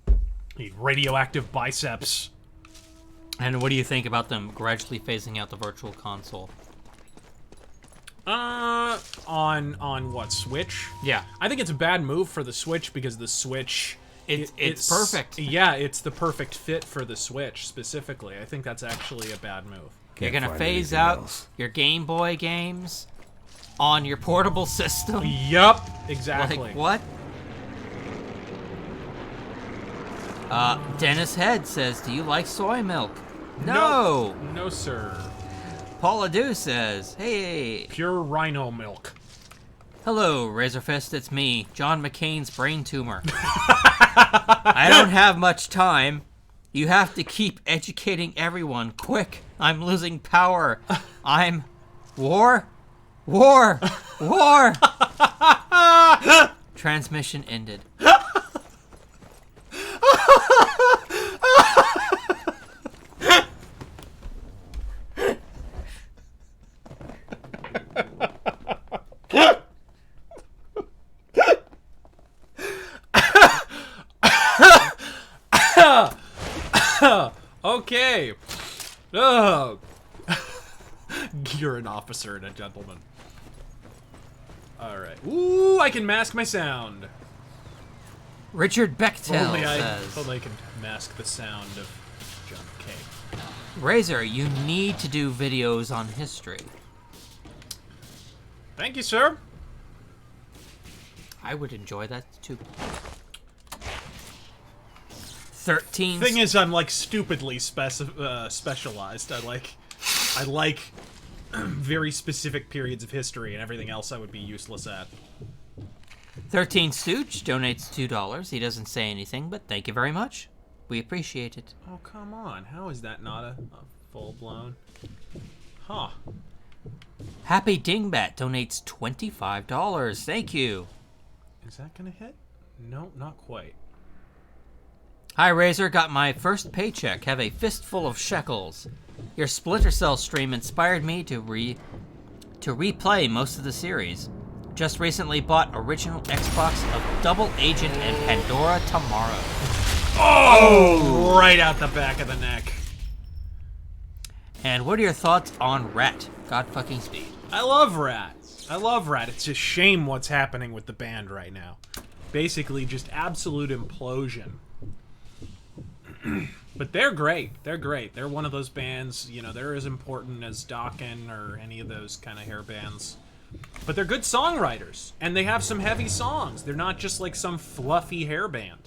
You need radioactive biceps. And what do you think about them gradually phasing out the Virtual Console? On what, Switch? Yeah. I think it's a bad move for the Switch because the Switch... It's perfect. Yeah, it's the perfect fit for the Switch, specifically. I think that's actually a bad move. You're Can't gonna find phase anything out else. your Game Boy games on your portable system? Yup, exactly. Like, what? Dennis Head says, do you like soy milk? No! No, sir. Paula Dew says, hey, Pure rhino milk. hello, RazörFist, it's me, John McCain's brain tumor. I don't have much time. You have to keep educating everyone. Quick, I'm losing power. I'm... War? Transmission ended. Okay. Oh. You're an officer and a gentleman. Alright. Ooh, I can mask my sound. Richard Bechtel Only I says, can mask the sound of John K. Razor, you need to do videos on history. Thank you, sir. I would enjoy that too. 13. Thing is, I'm like stupidly specialized. I like very specific periods of history, and everything else I would be useless at. 13 Stooge donates $2. He doesn't say anything, but thank you very much. We appreciate it. Oh, come on. How is that not a full-blown? Huh. Happy Dingbat donates $25. Thank you. Is that gonna hit? No, not quite. Hi, Razor. Got my first paycheck. Have a fistful of shekels. Your Splinter Cell stream inspired me to replay most of the series. Just recently bought original Xbox of Double Agent and Pandora Tomorrow. Oh! Right out the back of the neck. And what are your thoughts on Rat? God fucking speed. I love Rat. I love Rat. It's a shame what's happening with the band right now. Basically, just absolute implosion. But they're great. They're great. They're one of those bands, you know, they're as important as Dokken or any of those kind of hair bands. But they're good songwriters, and they have some heavy songs. They're not just like some fluffy hair band.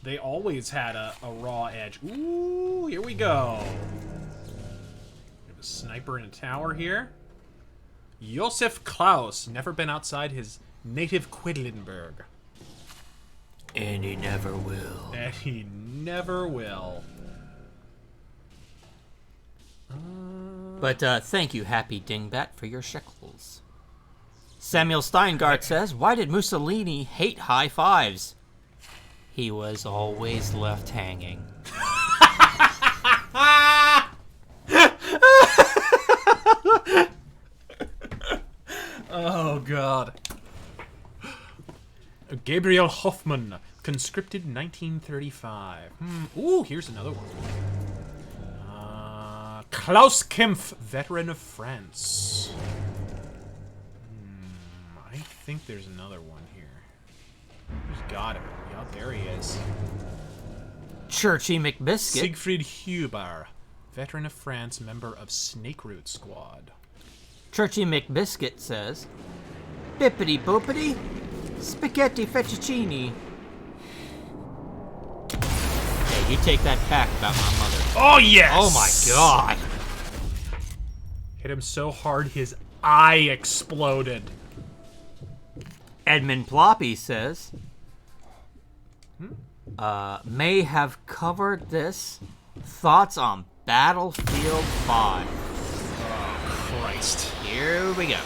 They always had a raw edge. Ooh, here we go. We have a sniper in a tower here. Josef Klaus, never been outside his native Quedlinburg. And he never will. And he never will. But thank you, Happy Dingbat, for your shekels. Samuel Steingart says, why did Mussolini hate high fives? He was always left hanging. Oh, God. Gabriel Hoffman, conscripted 1935. Ooh, here's another one. Klaus Kempf, veteran of France. I think there's another one here. Who's got him? Yeah, there he is. Churchy McBiscuit. Siegfried Huber, veteran of France, member of Snake Root Squad. Churchy McBiscuit says, Bippity boopity, spaghetti fettuccine. Hey, you take that back about my mother. Oh, yes! Oh my god. Hit him so hard his eye exploded. Edmund Ploppy says, may have covered this. Thoughts on Battlefield 5. Oh, Christ. Here we go.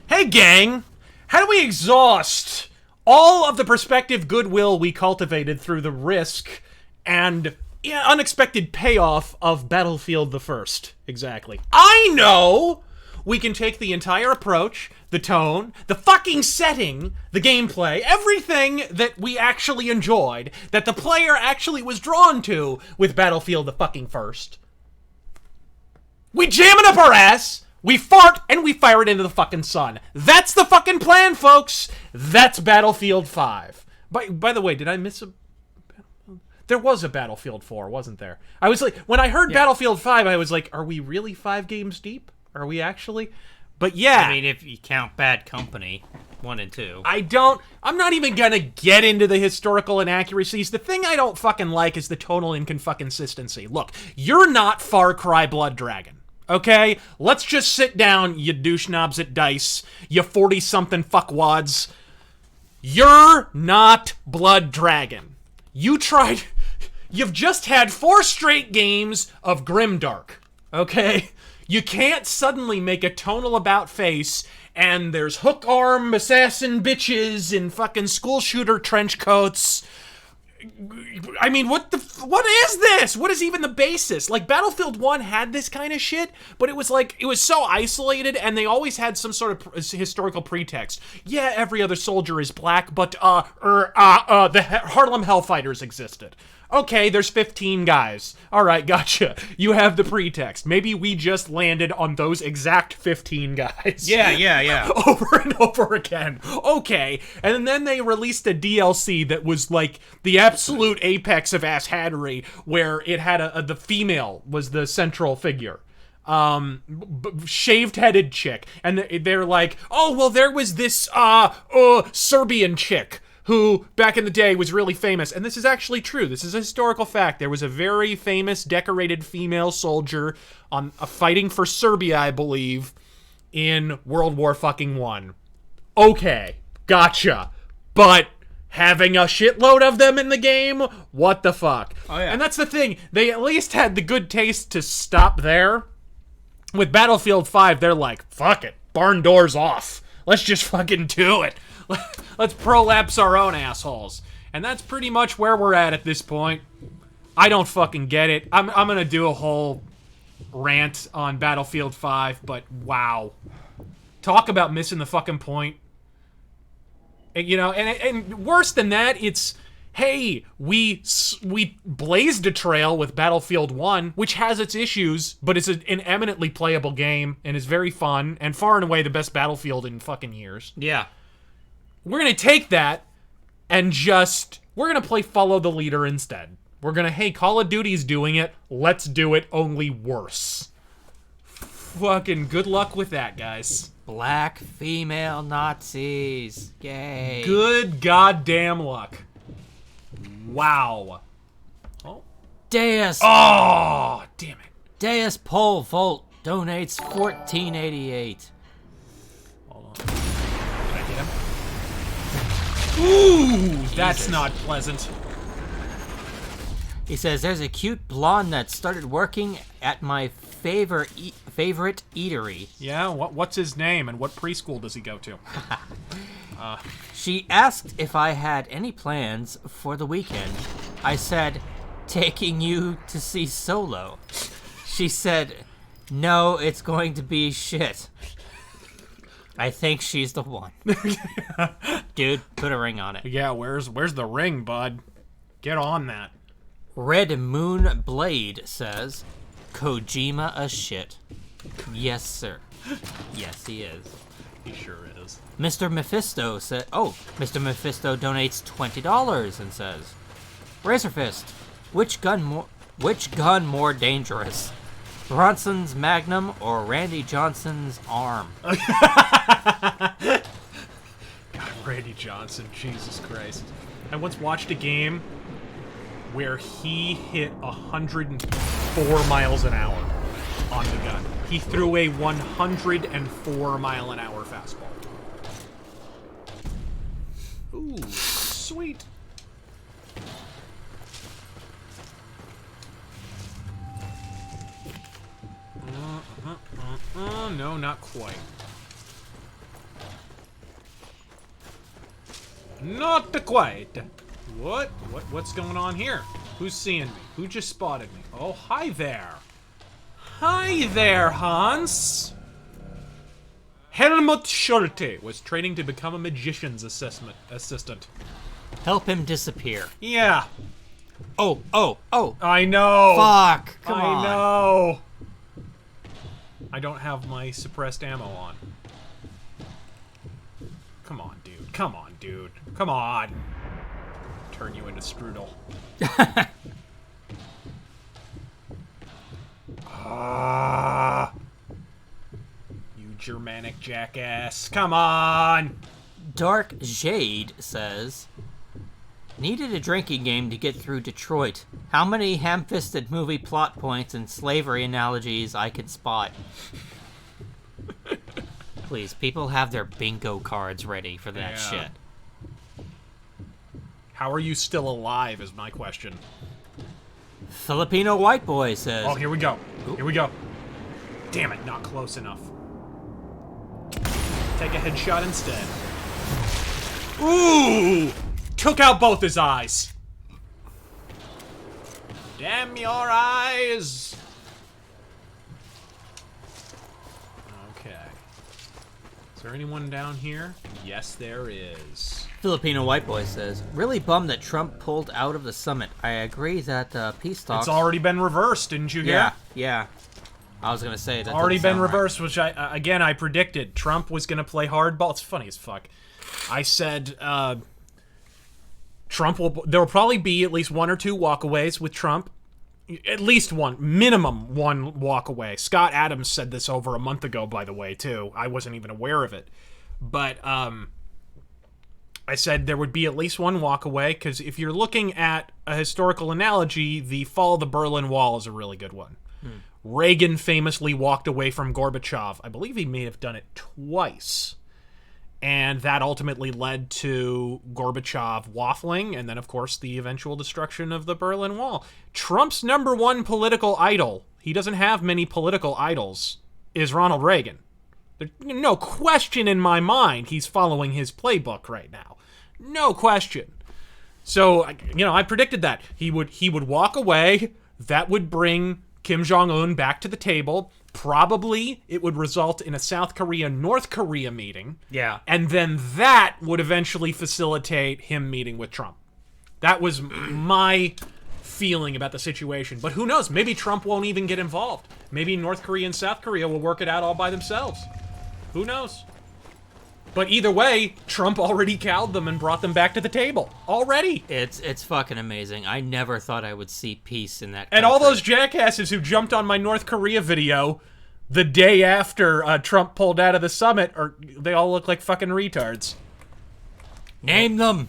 Hey, gang! How do we exhaust all of the prospective goodwill we cultivated through the risk and unexpected payoff of Battlefield the First? Exactly. I know! We can take the entire approach, the tone, the fucking setting, the gameplay, everything that we actually enjoyed, that the player actually was drawn to with Battlefield the fucking First. We jam it up our ass, we fart, and we fire it into the fucking sun. That's the fucking plan, folks! That's Battlefield 5. By the way, did I miss a... There was a Battlefield 4, wasn't there? I was like, when I heard Battlefield 5, I was like, are we really 5 games deep? Are we actually? But yeah. I mean, if you count Bad Company 1 and 2. I'm not even gonna get into the historical inaccuracies. The thing I don't fucking like is the total inconsistency. Look, you're not Far Cry Blood Dragon. Okay? Let's just sit down, you douche knobs at DICE, you 40-something fuckwads. You're not Blood Dragon. You've just had 4 straight games of Grimdark. Okay? You can't suddenly make a tonal about face and there's hook arm assassin bitches in fucking school shooter trench coats. I mean, what is this? What is even the basis? Like, Battlefield 1 had this kind of shit, but it was so isolated, and they always had some sort of historical pretext. Yeah, every other soldier is black, but, the Harlem Hellfighters existed. Okay, there's 15 guys. Alright, gotcha. You have the pretext. Maybe we just landed on those exact 15 guys. Yeah. Over and over again. Okay. And then they released a DLC that was like the absolute apex of asshattery, where it had the female was the central figure. Shaved-headed chick. And they're like, oh, well, there was this, Serbian chick who, back in the day, was really famous. And this is actually true. This is a historical fact. There was a very famous, decorated female soldier fighting for Serbia, I believe, in World War fucking One. Okay, gotcha. But having a shitload of them in the game? What the fuck? Oh, yeah. And that's the thing. They at least had the good taste to stop there. With Battlefield 5, they're like, fuck it. Barn doors off. Let's just fucking do it. Let's prolapse our own assholes. And that's pretty much where we're at this point. I don't fucking get it. I'm gonna do a whole rant on Battlefield 5, but wow. Talk about missing the fucking point. And, you know, and worse than that, it's, hey, we blazed a trail with Battlefield 1, which has its issues, but it's an eminently playable game, and is very fun, and far and away the best Battlefield in fucking years. Yeah. We're gonna take that, and we're gonna play Follow the Leader instead. We're gonna, hey, Call of Duty's doing it, let's do it, only worse. Fucking good luck with that, guys. Black female Nazis. Yay. Good goddamn luck. Wow. Oh. Deus. Oh, damn it. Deus Pole Volt donates $14.88. Hold on. Did I get him? Ooh, that's not pleasant. He says, there's a cute blonde that started working at my favorite eatery. Yeah, what's his name and what preschool does he go to? She asked if I had any plans for the weekend. I said, taking you to see Solo. She said, no, it's going to be shit. I think she's the one. Dude, put a ring on it. Yeah, where's the ring, bud? Get on that. Red Moon Blade says, Kojima a shit. Yes, sir. Yes, he is. He sure is. Mr. Mephisto said, Mr. Mephisto donates $20 and says, RazörFist, which gun more dangerous? Bronson's Magnum or Randy Johnson's arm? God, Randy Johnson, Jesus Christ. I once watched a game where he hit 104 miles an hour on the gun. He threw a 104 mile an hour fastball. Ooh, sweet. No, not quite. Not quite. What's going on here? Who's seeing me? Who just spotted me? Oh, hi there. Hi there, Hans. Helmut Schulte was training to become a magician's assistant. Help him disappear. Yeah. Oh. I know. Fuck. Come on. I know. I don't have my suppressed ammo on. Come on, dude. Come on, dude. Come on. Turn you into strudel. You Germanic jackass. Come on. Dark Jade says, needed a drinking game to get through Detroit. How many ham-fisted movie plot points and slavery analogies I could spot? Please, people have their bingo cards ready for that shit. How are you still alive is my question. Filipino white boy says... Oh, here we go. Here we go. Damn it, not close enough. Take a headshot instead. Ooh! Took out both his eyes. Damn your eyes. Okay. Is there anyone down here? Yes, there is. Filipino white boy says, really bummed that Trump pulled out of the summit. I agree that peace talks... It's already been reversed, didn't you hear? Yeah. I was going to say that. Already been reversed, which I predicted. Trump was going to play hardball. It's funny as fuck. I said, there will probably be at least one or two walkaways with Trump. At least one, minimum one walkaway. Scott Adams said this over a month ago, by the way, too. I wasn't even aware of it. But, I said there would be at least one walkaway, because if you're looking at a historical analogy, the fall of the Berlin Wall is a really good one. Reagan famously walked away from Gorbachev. I believe he may have done it twice. And that ultimately led to Gorbachev waffling, and then, of course, the eventual destruction of the Berlin Wall. Trump's number one political idol, he doesn't have many political idols, is Ronald Reagan. There's no question in my mind he's following his playbook right now. No question. So, I predicted that. He would walk away. That would bring Kim Jong-un back to the table. Probably it would result in a South Korea-North Korea meeting. Yeah. And then that would eventually facilitate him meeting with Trump. That was my feeling about the situation. But who knows? Maybe Trump won't even get involved. Maybe North Korea and South Korea will work it out all by themselves. Who knows? But either way, Trump already cowed them and brought them back to the table. Already. It's fucking amazing. I never thought I would see peace in that country. And all those jackasses who jumped on my North Korea video the day after Trump pulled out of the summit, they all look like fucking retards. Name them.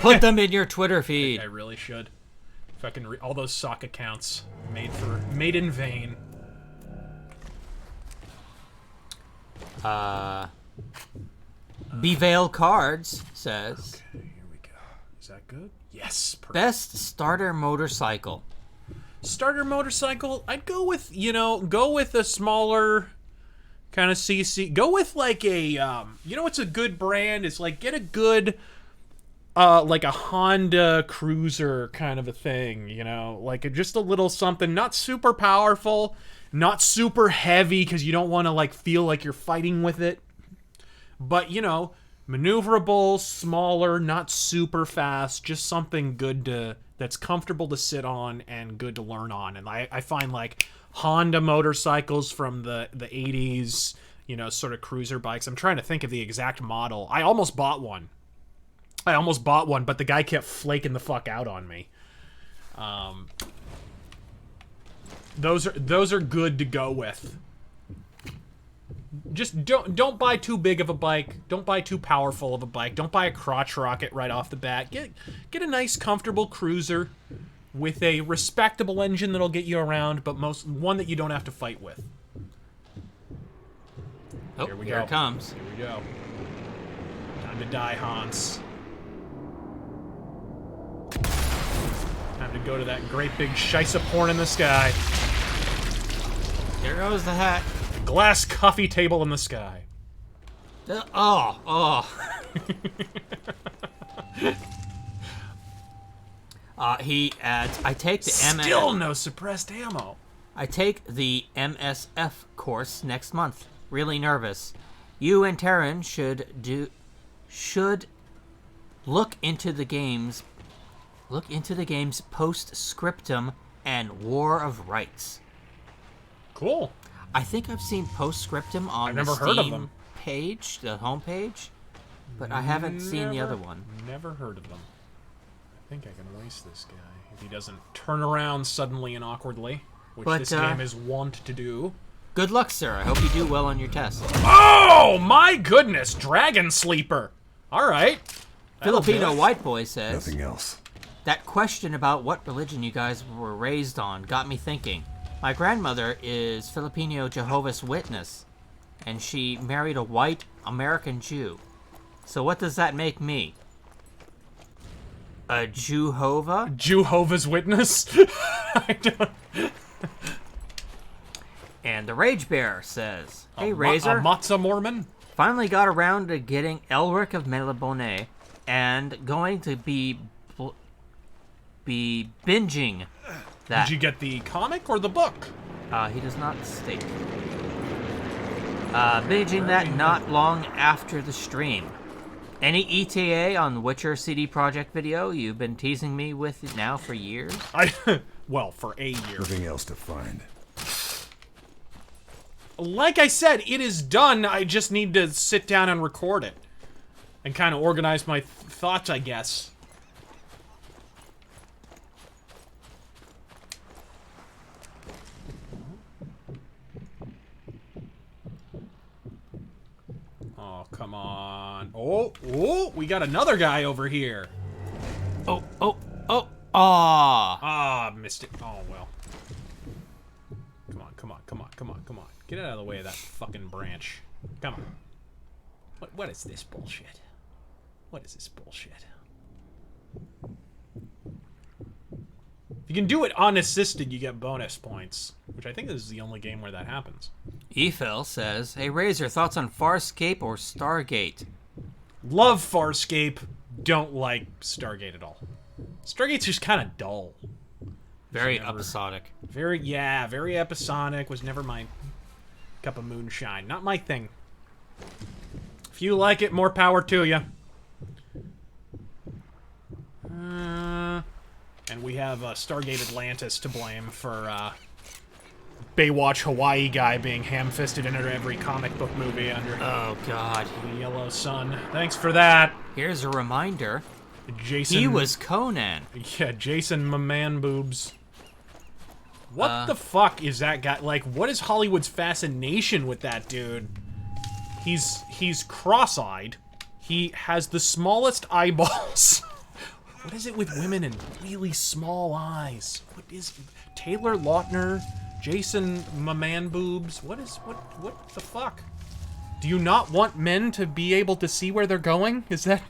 Put them in your Twitter feed. I really should. Fucking all those sock accounts made in vain. Bevail Cards says, Okay, here we go. Is that good? Yes. Perfect. best starter motorcycle. Starter motorcycle, I'd go with, a smaller kind of CC. Go with like a, what's a good brand? It's like get a good, like a Honda Cruiser kind of a thing, like just a little something, not super powerful, not super heavy because you don't want to like feel like you're fighting with it. But, maneuverable, smaller, not super fast, just something good that's comfortable to sit on and good to learn on. And I find like Honda motorcycles from the 80s, you know, sort of cruiser bikes. I'm trying to think of the exact model. I almost bought one. But the guy kept flaking the fuck out on me. Those are good to go with. Just don't buy too big of a bike. Don't buy too powerful of a bike. Don't buy a crotch rocket right off the bat. Get a nice, comfortable cruiser with a respectable engine that'll get you around, but one that you don't have to fight with. Oh, here it comes. Here we go. Time to die, Hans. Time to go to that great big scheisse porn in the sky. There goes the hat. Glass coffee table in the sky. He adds, I take the Still no suppressed ammo. I take the MSF course next month. Really nervous. You and Taryn should look into the game's post-scriptum and War of Rights. Cool. I think I've seen post-scriptum on the Steam page, the homepage, but I haven't seen the other one. Never heard of them. I think I can waste this guy if he doesn't turn around suddenly and awkwardly, which this game is wont to do. Good luck, sir. I hope you do well on your test. Oh, my goodness. Dragon Sleeper. All right. Filipino White Boy says, Nothing else. That question about what religion you guys were raised on got me thinking. My grandmother is Filipino Jehovah's Witness, and she married a white American Jew. So what does that make me? A Jehovah? Jehovah's Witness? I don't... And the Rage Bear says, Hey, Razor. A Matzah Mormon? Finally got around to getting Elric of Melibone and going to be binging that. Did you get the comic or the book? He does not state. Binging that not long after the stream. Any ETA on Witcher CD Projekt video you've been teasing me with now for years? Well, for a year. Nothing else to find. Like I said, it is done. I just need to sit down and record it. And kind of organize my thoughts, I guess. Oh, come on. Oh, we got another guy over here. Missed it. Oh, well. Come on. Get out of the way of that fucking branch. Come on. What is this bullshit? What is this bullshit? If you can do it unassisted, you get bonus points. Which I think this is the only game where that happens. Ephel says, Hey, Razor, thoughts on Farscape or Stargate? Love Farscape. Don't like Stargate at all. Stargate's just kind of dull. Very episodic. Very episodic. Was never my cup of moonshine. Not my thing. If you like it, more power to you. And we have Stargate Atlantis to blame for Baywatch Hawaii guy being ham-fisted into every comic book movie under Oh, God. the Yellow Sun. Thanks for that. Here's a reminder. Jason. He was Conan. Yeah, Jason my man boobs. What the fuck is that guy? Like, what is Hollywood's fascination with that dude? He's cross-eyed. He has the smallest eyeballs. What is it with women and really small eyes? What is Taylor Lautner? Jason my man boobs? What the fuck? Do you not want men to be able to see where they're going? Is that...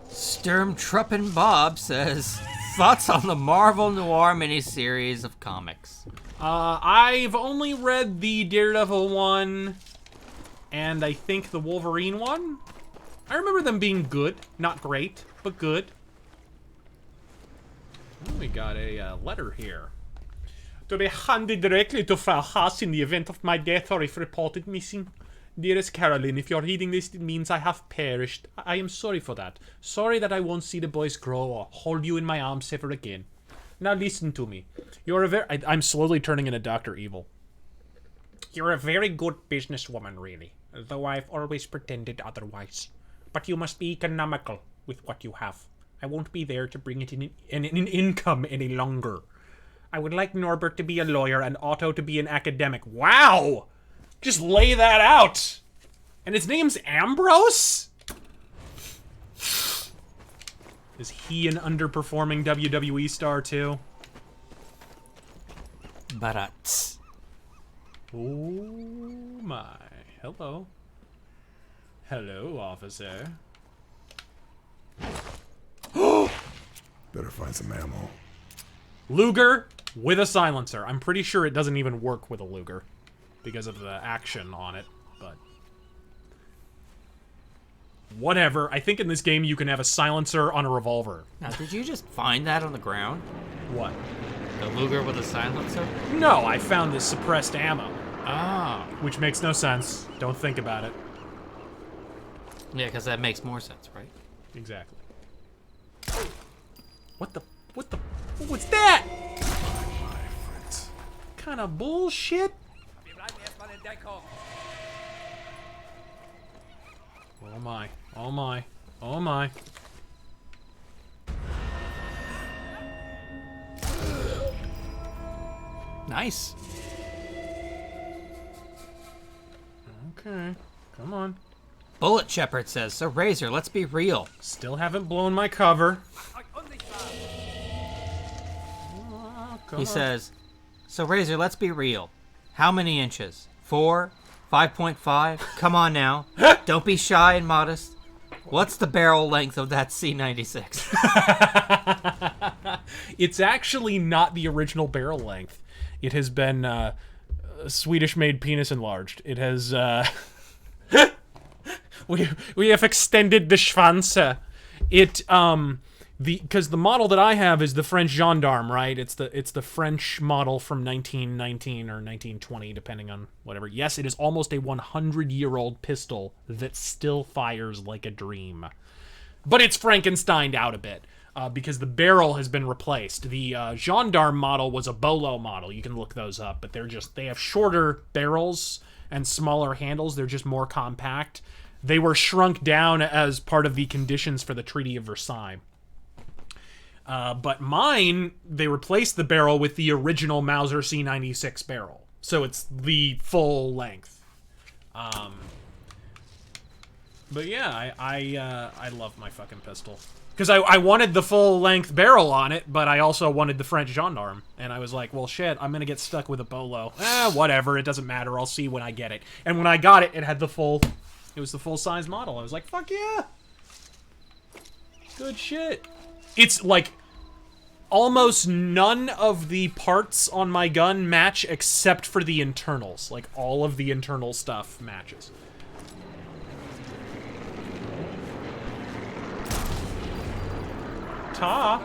Sturmtruppen Bob says, thoughts on the Marvel Noir miniseries of comics? I've only read the Daredevil one, and I think the Wolverine one. I remember them being good. Not great, but good. Oh, we got a letter here. To be handed directly to Frau Haas in the event of my death or if reported missing. Dearest Caroline, if you're reading this, it means I have perished. I am sorry for that. Sorry that I won't see the boys grow or hold you in my arms ever again. Now listen to me. You're a I'm slowly turning into Dr. Evil. You're a very good businesswoman, really, though I've always pretended otherwise. But you must be economical with what you have. I won't be there to bring it in an income any longer. I would like Norbert to be a lawyer and Otto to be an academic. Wow! Just lay that out! And his name's Ambrose? Is he an underperforming WWE star, too? Barat. Oh my. Hello. Hello, officer. Better find some ammo. Luger with a silencer. I'm pretty sure it doesn't even work with a Luger because of the action on it, but whatever. I think in this game you can have a silencer on a revolver. Now, did you just find that on the ground? What? The Luger with a silencer? No, I found this suppressed ammo, Ah. which makes no sense. Don't think about it. Yeah, because that makes more sense, right? Exactly. What the what's that? Kind of bullshit? Oh my. Oh my. Oh my. Nice. Okay. Come on. Bullet Shepherd says, so Razor, let's be real. Still haven't blown my cover. He says, so Razor, let's be real. How many inches? 4? 5.5? Come on now. Don't be shy and modest. What's the barrel length of that C96? It's actually not the original barrel length. It has been Swedish-made penis enlarged. It has we have extended the Schwanze. It because the model that I have is the French gendarme, right? It's the French model from 1919 or 1920, depending on whatever. Yes, it is almost a 100-year-old pistol that still fires like a dream, but it's Frankensteined out a bit because the barrel has been replaced. The gendarme model was a Bolo model. You can look those up, but they have shorter barrels and smaller handles. They're just more compact. They were shrunk down as part of the conditions for the Treaty of Versailles. But mine, they replaced the barrel with the original Mauser C96 barrel. So it's the full length. But yeah, I love my fucking pistol. Because I wanted the full length barrel on it, but I also wanted the French gendarme. And I was like, well shit, I'm gonna get stuck with a Bolo. Whatever, it doesn't matter, I'll see when I get it. And when I got it, it was the full size model. I was like, fuck yeah! Good shit. It's like, almost none of the parts on my gun match except for the internals. Like, all of the internal stuff matches. Ta!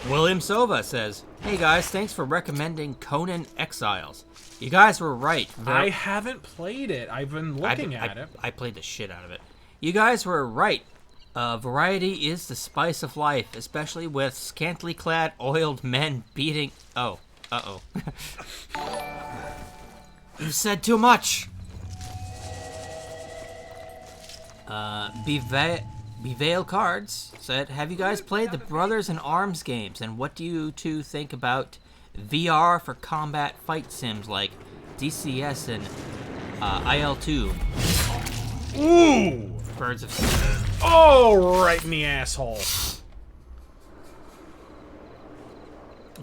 William Silva says, hey guys, thanks for recommending Conan Exiles. You guys were right. I haven't played it. I've been looking at it. I played the shit out of it. You guys were right. Variety is the spice of life, especially with scantily clad, oiled men beating... Oh. Uh-oh. You said too much! Bevail Cards said, have you guys played the Brothers in Arms games, and what do you two think about VR for combat fight sims like DCS and IL-2? Ooh! Birds of Prey. Oh, right in the asshole.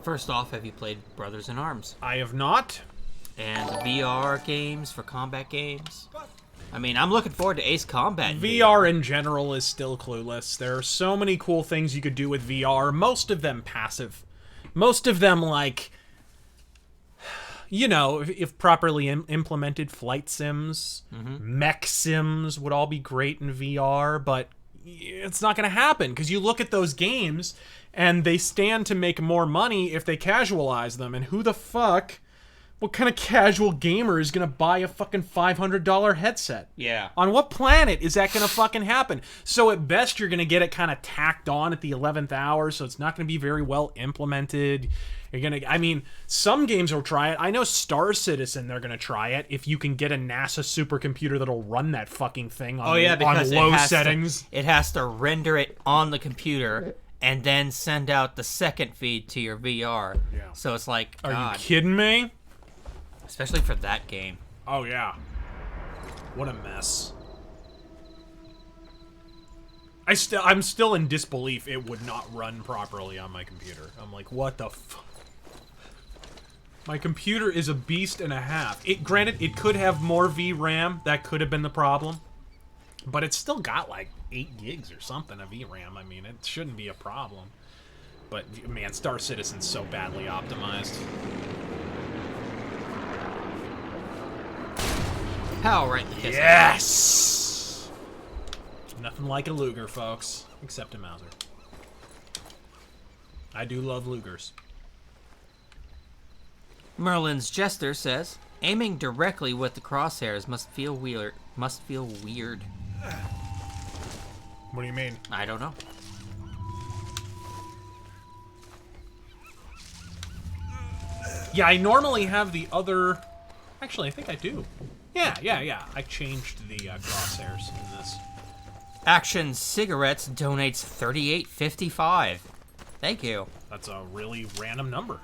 First off, have you played Brothers in Arms? I have not. And VR games for combat games? I mean, I'm looking forward to Ace Combat. VR in general is still clueless. There are so many cool things you could do with VR, most of them passive. Most of them, like, you know, if properly implemented, flight sims, mech sims would all be great in VR, but it's not going to happen because you look at those games and they stand to make more money if they casualize them, and who the fuck What kind of casual gamer is gonna buy a fucking $500 headset? Yeah. On what planet is that gonna fucking happen? So at best, you're gonna get it kind of tacked on at the 11th hour, so it's not gonna be very well implemented. You're gonna, I mean, some games will try it. I know Star Citizen, they're gonna try it if you can get a NASA supercomputer that'll run that fucking thing on, because on low settings. It has to render it on the computer and then send out the second feed to your VR. Yeah. So it's like, Are God. you kidding me? Especially for that game. Oh, yeah. What a mess. I'm still in disbelief it would not run properly on my computer. I'm like, what the fuck? My computer is a beast and a half. Granted, it could have more VRAM. That could have been the problem. But it's still got like 8 gigs or something of VRAM. I mean, it shouldn't be a problem. But, man, Star Citizen's so badly optimized. Pow, right in the kiss. Yes! Nothing like a Luger, folks. Except a Mauser. I do love Lugers. Merlin's Jester says, aiming directly with the crosshairs must feel weird. What do you mean? I don't know. Yeah, I normally have the other... Actually, I think I do. Yeah. I changed the crosshairs in this. Action Cigarettes donates $38.55. Thank you. That's a really random number.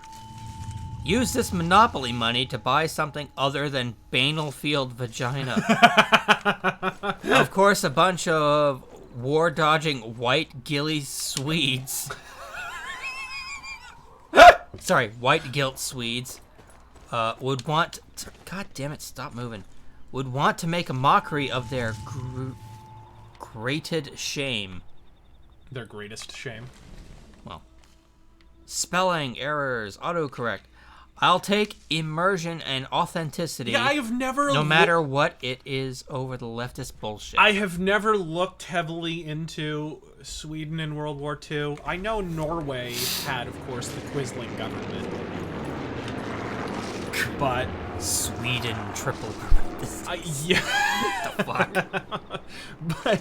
Use this Monopoly money to buy something other than Battlefield vagina. Of course, a bunch of war-dodging white gilly Swedes. Sorry, white gilt Swedes. Would want to, God damn it, stop moving. Would want to make a mockery of their grated shame. Their greatest shame. Well, spelling errors, autocorrect. I'll take immersion and authenticity. Yeah, I have never... No matter what it is over the leftist bullshit. I have never looked heavily into Sweden in World War II. I know Norway had, of course, the Quisling government. But... Sweden triple. Yeah. What the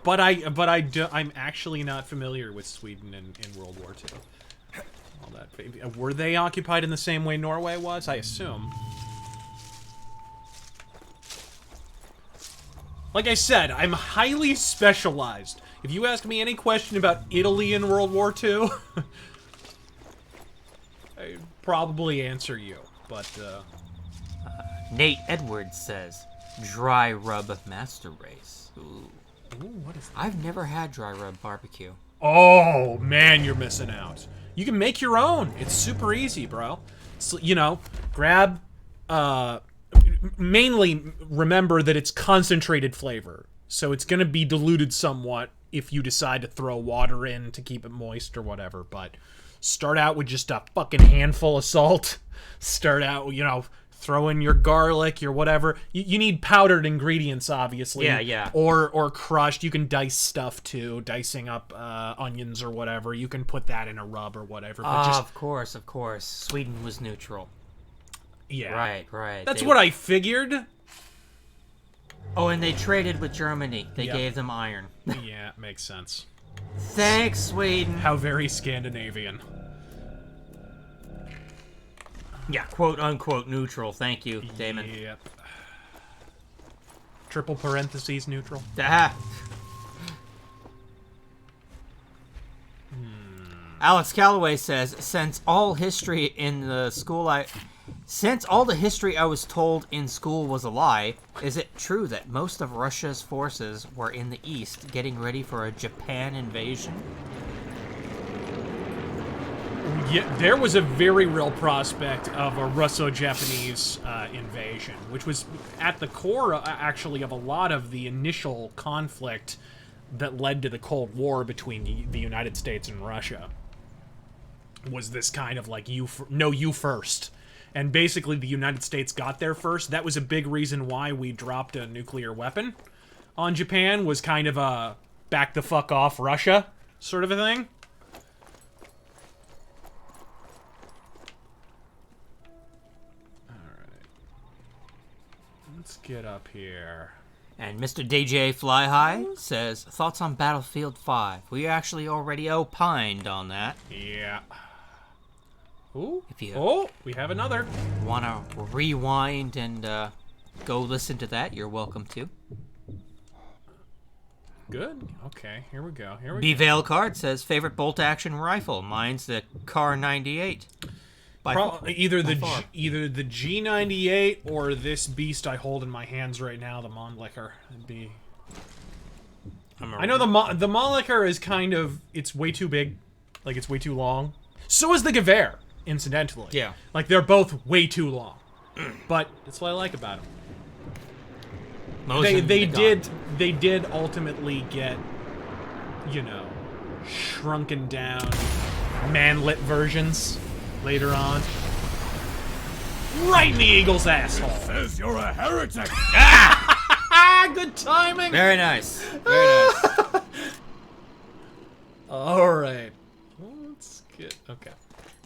fuck? I'm actually not familiar with Sweden in World War II. All that. Were they occupied in the same way Norway was? I assume. Like I said, I'm highly specialized. If you ask me any question about Italy in World War II, I'd probably answer you. But, Nate Edwards says, dry rub master race. Ooh. Ooh, what is that? I've never had dry rub barbecue. Oh, man, you're missing out. You can make your own. It's super easy, bro. So, you know, grab, mainly remember that it's concentrated flavor. So it's going to be diluted somewhat if you decide to throw water in to keep it moist or whatever. But start out with just a fucking handful of salt. Start out, you know, throw in your garlic, your whatever. You need powdered ingredients, obviously. Yeah. Or crushed. You can dice stuff, too. Dicing up onions or whatever. You can put that in a rub or whatever. But just, of course. Sweden was neutral. yeah. Right. That's what I figured. Oh, and they traded with Germany. They Yep. gave them iron. Yeah, makes sense. Thanks, Sweden. How very Scandinavian. Yeah, quote-unquote neutral. Thank you, Damon. Yep. Triple parentheses neutral. Ah. Alex Calloway says, since all the history I was told in school was a lie, is it true that most of Russia's forces were in the east getting ready for a Japan invasion? Yeah, there was a very real prospect of a Russo-Japanese invasion, which was at the core, actually, of a lot of the initial conflict that led to the Cold War between the United States and Russia. Was this kind of like, you first. And basically, the United States got there first. That was a big reason why we dropped a nuclear weapon on Japan, was kind of a back the fuck off Russia sort of a thing. Alright. Let's get up here. And Mr. DJ Fly High says, thoughts on Battlefield 5. We actually already opined on that. Yeah. Ooh. If you we have another. want to rewind and go listen to that, you're welcome to. Good. Okay, here we go. Here we go. B-Vale Card says, favorite bolt-action rifle. Mine's the Car 98. Either the G98 or this beast I hold in my hands right now, the Mannlicher. It'd be... I know the Mannlicher is kind of... It's way too big. Like, it's way too long. So is the Gewehr, incidentally. Yeah. Like, they're both way too long. But that's what I like about them. They did ultimately get, you know, shrunken down manlit versions later on. Right in the eagle's asshole. Says you're a heretic. Good timing. Very nice. Very nice. All right. Let's get okay.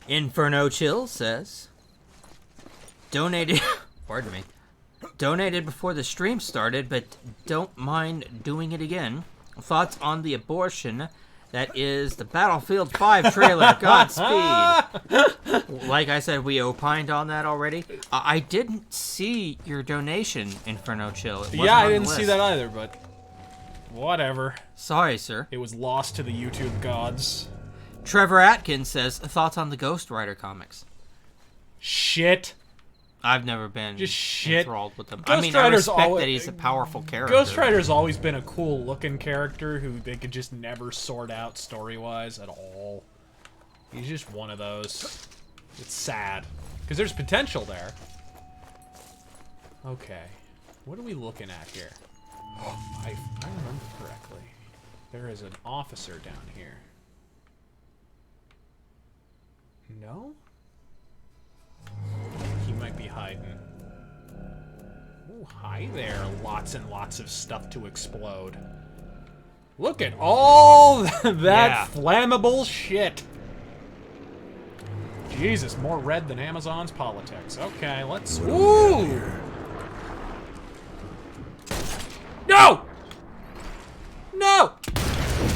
Inferno Chill says, donated. Pardon me. Donated before the stream started, but don't mind doing it again. Thoughts on the abortion that is the Battlefield 5 trailer. Godspeed. Like I said, we opined on that already. I didn't see your donation, Inferno Chill. It wasn't Yeah, I on the didn't see list. that either, but whatever. Sorry, sir. It was lost to the YouTube gods. Trevor Atkins says, thoughts on the Ghost Rider comics. Shit. I've never been Just shit. enthralled with them. Ghost I mean, Rider's I respect always- that he's a powerful character. Ghost Rider's always been a cool looking character who they could just never sort out story-wise at all. He's just one of those. It's sad. Because there's potential there. Okay. What are we looking at here? I remember correctly. There is an officer down here. No? He might be hiding. Ooh, hi there. Lots and lots of stuff to explode. Look at all that flammable shit. Jesus, more red than Amazon's politics. Okay, let's... Ooh! No! No!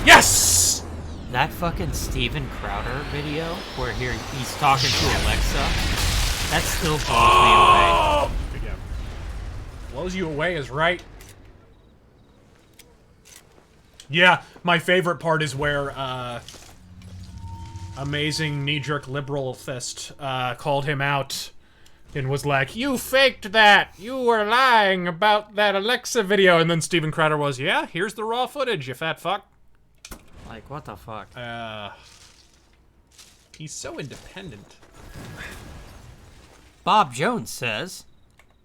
Yes! That fucking Steven Crowder video where he's talking to Alexa, that still blows me away. Again. Blows you away is right. Yeah, my favorite part is where, amazing knee-jerk liberal fist, called him out and was like, you faked that! You were lying about that Alexa video! And then Steven Crowder was, yeah, here's the raw footage, you fat fuck. Like, what the fuck? He's so independent. Bob Jones says,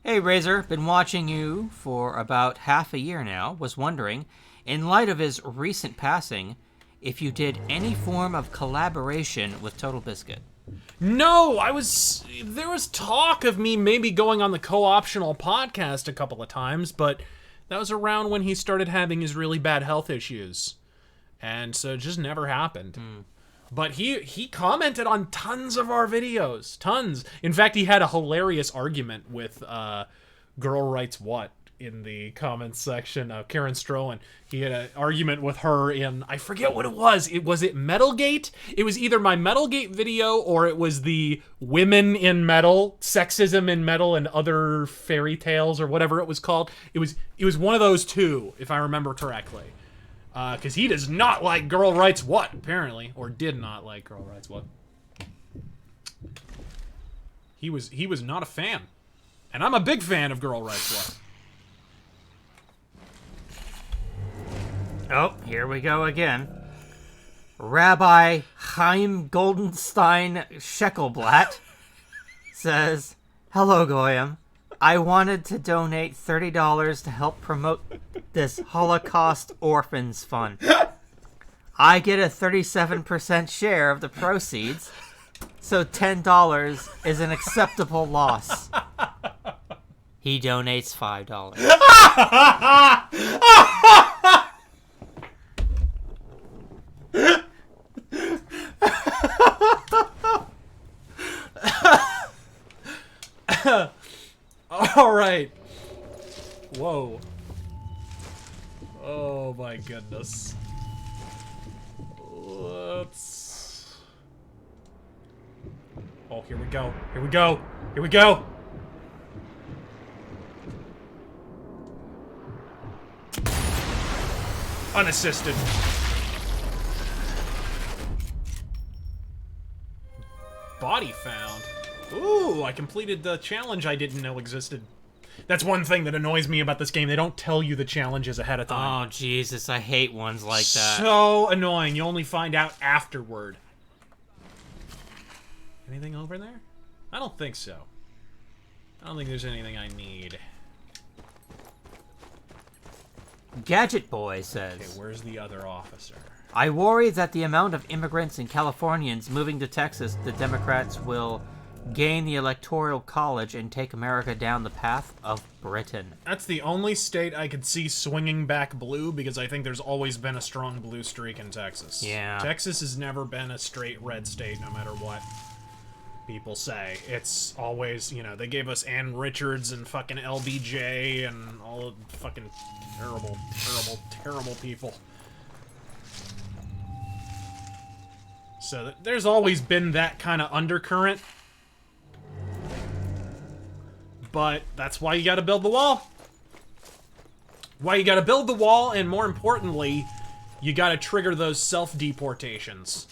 hey Razor, been watching you for about half a year now. Was wondering, in light of his recent passing, if you did any form of collaboration with Total Biscuit. No, there was talk of me maybe going on the co-optional podcast a couple of times, but that was around when he started having his really bad health issues. And so it just never happened. But he commented on tons of our videos. Tons. In fact, he had a hilarious argument with Girl Writes What in the comments section. Karen Strohan. He had an argument with her in, I forget what it was. Was it Metalgate? It was either my Metalgate video or it was the women in metal, sexism in metal and other fairy tales or whatever it was called. It was one of those two, if I remember correctly. Because he does not like Girl Writes What, apparently. Or did not like Girl Writes What. He was not a fan. And I'm a big fan of Girl Writes What. Oh, here we go again. Rabbi Chaim Goldenstein Shekelblatt says, hello, Goyim. I wanted to donate $30 to help promote this Holocaust Orphans Fund. I get a 37% share of the proceeds, so $10 is an acceptable loss. He donates $5. All right. Whoa. Oh my goodness. Let's... Oh, here we go. Here we go. Here we go. Unassisted. Body found. Ooh, I completed the challenge I didn't know existed. That's one thing that annoys me about this game. They don't tell you the challenges ahead of time. Oh, Jesus, I hate ones like that. So annoying. You only find out afterward. Anything over there? I don't think so. I don't think there's anything I need. Gadget Boy says, Okay, where's the other officer? I worry that the amount of immigrants and Californians moving to Texas, the Democrats will gain the Electoral College and take America down the path of Britain. That's the only state I could see swinging back blue, because I think there's always been a strong blue streak in Texas. Yeah. Texas has never been a straight red state, no matter what people say. It's always, you know, they gave us Ann Richards and fucking LBJ and all of fucking terrible, terrible, terrible people. So there's always been that kind of undercurrent. But that's why you gotta build the wall. Why you gotta build the wall, and more importantly, you gotta trigger those self-deportations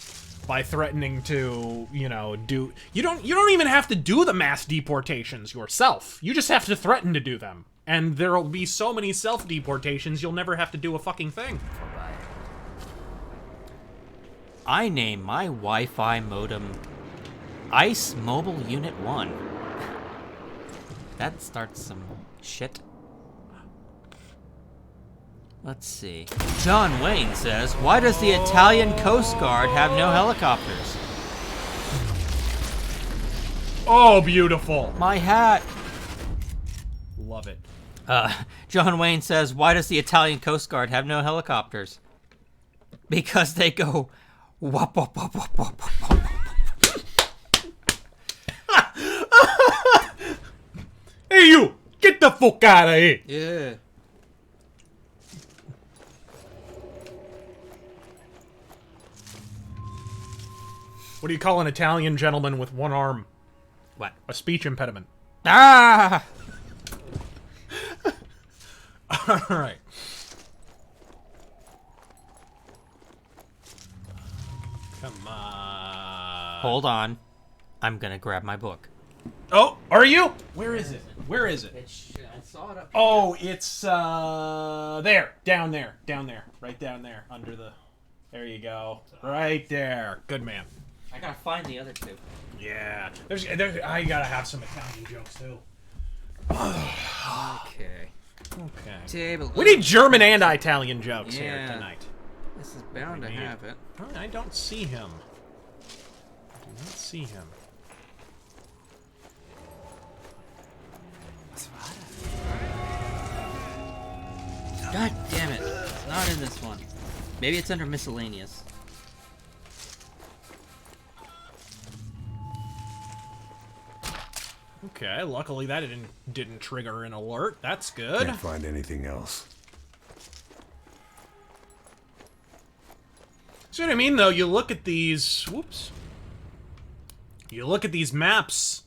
by threatening to, you know, do... You don't even have to do the mass deportations yourself. You just have to threaten to do them. And there'll be so many self-deportations, you'll never have to do a fucking thing. I name my Wi-Fi modem Ice Mobile Unit 1. That starts some shit. Let's see. John Wayne says, why does the Italian Coast Guard have no helicopters? Oh, beautiful. My hat. Love it. John Wayne says, why does the Italian Coast Guard have no helicopters? Because they go wop wop wop wop wop wop. Hey, you! Get the fuck out of here! Yeah. What do you call an Italian gentleman with one arm? What? A speech impediment. Ah! Alright. Come on. Hold on. I'm gonna grab my book. Oh, are you? Where is it? Where is it? I saw it up. Oh, it's, there. Down there. Down there. Right down there. Under the... There you go. Right there. Good man. I gotta find the other two. Yeah. I gotta have some Italian jokes, too. Okay. Okay. Table. We need German and Italian jokes here Yeah. tonight. This is bound to have it. Oh, I don't see him. I do not see him. God damn it. It's not in this one. Maybe it's under miscellaneous. Okay, luckily that didn't trigger an alert. That's good. Can't find anything else. See what I mean, though? You look at these... Whoops. You look at these maps.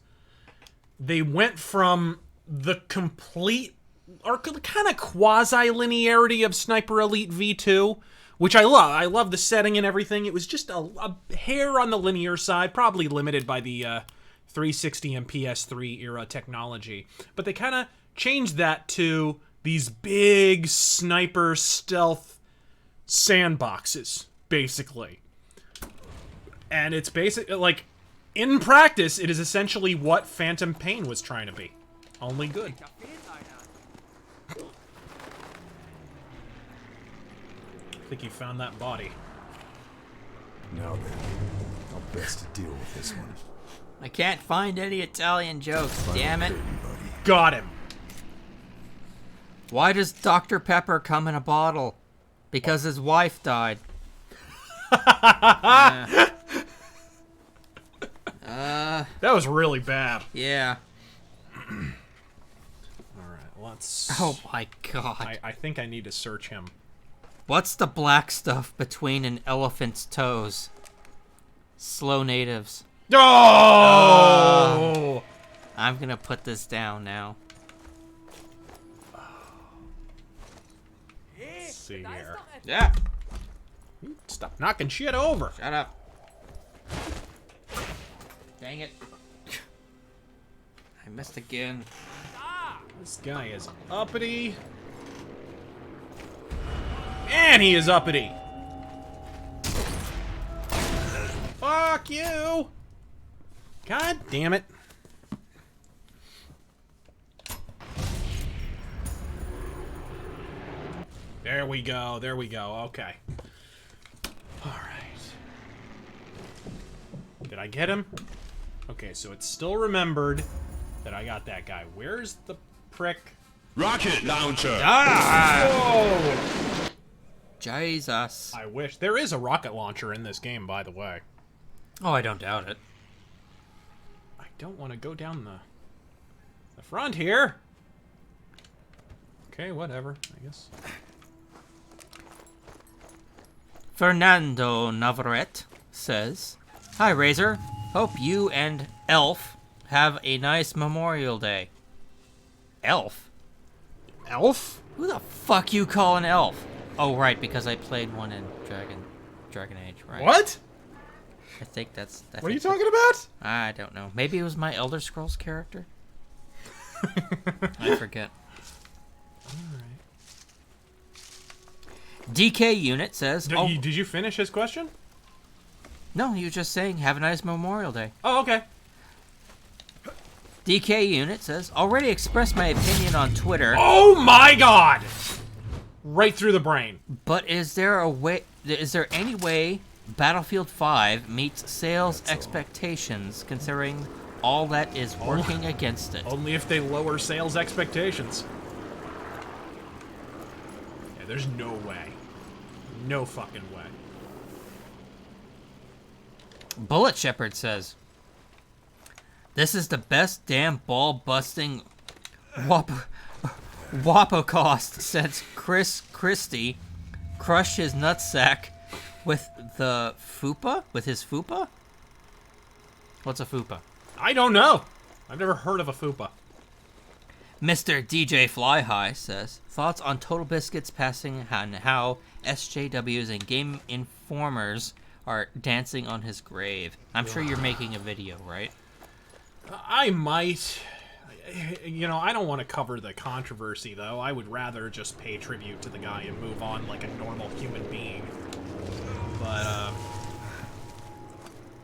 They went from the complete... or kind of quasi-linearity of Sniper Elite V2, which I love. I love the setting and everything. It was just a hair on the linear side, probably limited by the 360 and PS3 era technology. But they kind of changed that to these big sniper stealth sandboxes, basically. And it's basically, like, in practice, it is essentially what Phantom Pain was trying to be. Only good. I think you found that body. Now then, how best to deal with this one? I can't find any Italian jokes, damn it. Got him. Why does Dr. Pepper come in a bottle? Because his wife died. That was really bad. Yeah. Alright, Oh my god. I think I need to search him. What's the black stuff between an elephant's toes? Slow natives. Oh! I'm gonna put this down now. Let's see here. Yeah. Stop knocking shit over. Shut up. Dang it. I missed again. This guy is uppity. And he is uppity. Fuck you. God damn it. There we go. There we go. Okay. All right. Did I get him? Okay, so it's still remembered that I got that guy. Where's the prick? Rocket launcher. Whoa! Jesus. I wish. There is a rocket launcher in this game, by the way. Oh, I don't doubt it. I don't want to go down the front here. Okay, whatever, I guess. Fernando Navarrete says, "Hi, Razor. Hope you and Elf have a nice Memorial Day." Elf? Elf? Who the fuck you call an elf? Oh, right, because I played one in Dragon Age, right? What? I think that's... What are you talking about? I don't know. Maybe it was my Elder Scrolls character? I forget. DK Unit says... Did you finish his question? No, he was just saying, have a nice Memorial Day. Oh, okay. DK Unit says, already expressed my opinion on Twitter. Oh my god! Right through the brain. But is there any way Battlefield 5 meets sales expectations, considering all that is working against it? Only if they lower sales expectations. Yeah, there's no way. No fucking way. Bullet Shepherd says, this is the best damn ball-busting Wapocost since Chris Christie crushed his nutsack with the FUPA? With his FUPA? What's a FUPA? I don't know. I've never heard of a FUPA. Mr. DJ Fly High says, thoughts on Total Biscuit's passing and how SJWs and Game Informers are dancing on his grave. I'm sure you're making a video, right? I might. You know, I don't want to cover the controversy, though. I would rather just pay tribute to the guy and move on like a normal human being. But,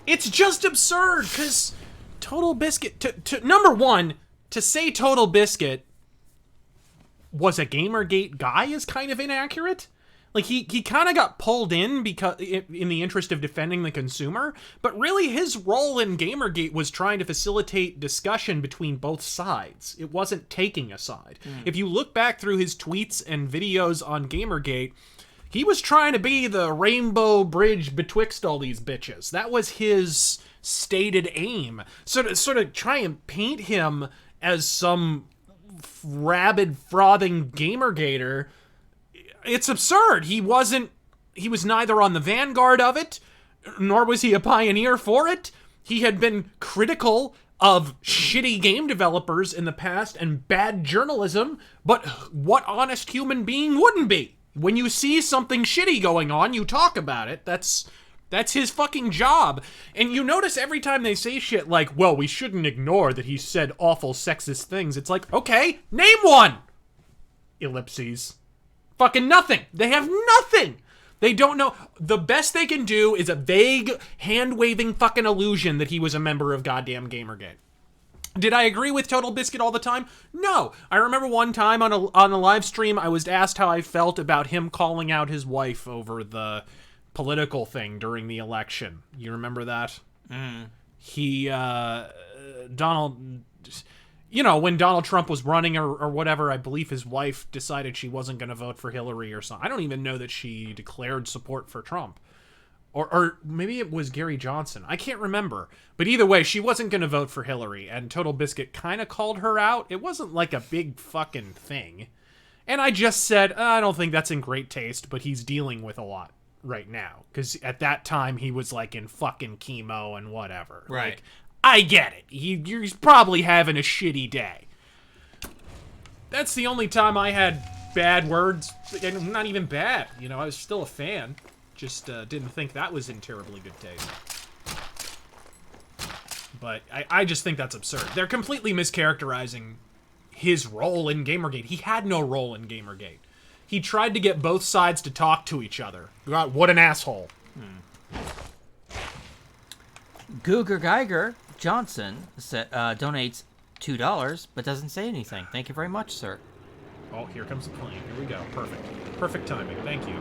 it's just absurd, because Total Biscuit... number one, to say Total Biscuit was a Gamergate guy is kind of inaccurate. Like, he kind of got pulled in because in the interest of defending the consumer, but really his role in Gamergate was trying to facilitate discussion between both sides. It wasn't taking a side. If you look back through his tweets and videos on Gamergate, he was trying to be the rainbow bridge betwixt all these bitches. That was his stated aim. So to sort of try and paint him as some rabid, frothing Gamergator... It's absurd. He was neither on the vanguard of it, nor was he a pioneer for it. He had been critical of shitty game developers in the past and bad journalism, but what honest human being wouldn't be? When you see something shitty going on, you talk about it. That's his fucking job. And you notice every time they say shit like, well, we shouldn't ignore that he said awful sexist things. It's like, okay, name one! Ellipses. Fucking nothing. They have nothing. They don't know. The best they can do is a vague, hand-waving fucking illusion that he was a member of goddamn Gamergate. Did I agree with Total Biscuit all the time? No. I remember one time on a live stream, I was asked how I felt about him calling out his wife over the political thing during the election. You remember that? Donald... You know, when Donald Trump was running or whatever, I believe his wife decided she wasn't going to vote for Hillary or something. I don't even know that she declared support for Trump. Or maybe it was Gary Johnson. I can't remember. But either way, she wasn't going to vote for Hillary, and Total Biscuit kind of called her out. It wasn't like a big fucking thing. And I just said, I don't think that's in great taste, but he's dealing with a lot right now. Because at that time, he was like in fucking chemo and whatever. Right. Like, I get it. He's probably having a shitty day. That's the only time I had bad words. And not even bad. You know, I was still a fan. Just didn't think that was in terribly good taste. But I just think that's absurd. They're completely mischaracterizing his role in Gamergate. He had no role in Gamergate. He tried to get both sides to talk to each other. God, what an asshole. Googer Geiger Johnson donates $2, but doesn't say anything. Thank you very much, sir. Oh, here comes the plane. Here we go. Perfect. Perfect timing. Thank you.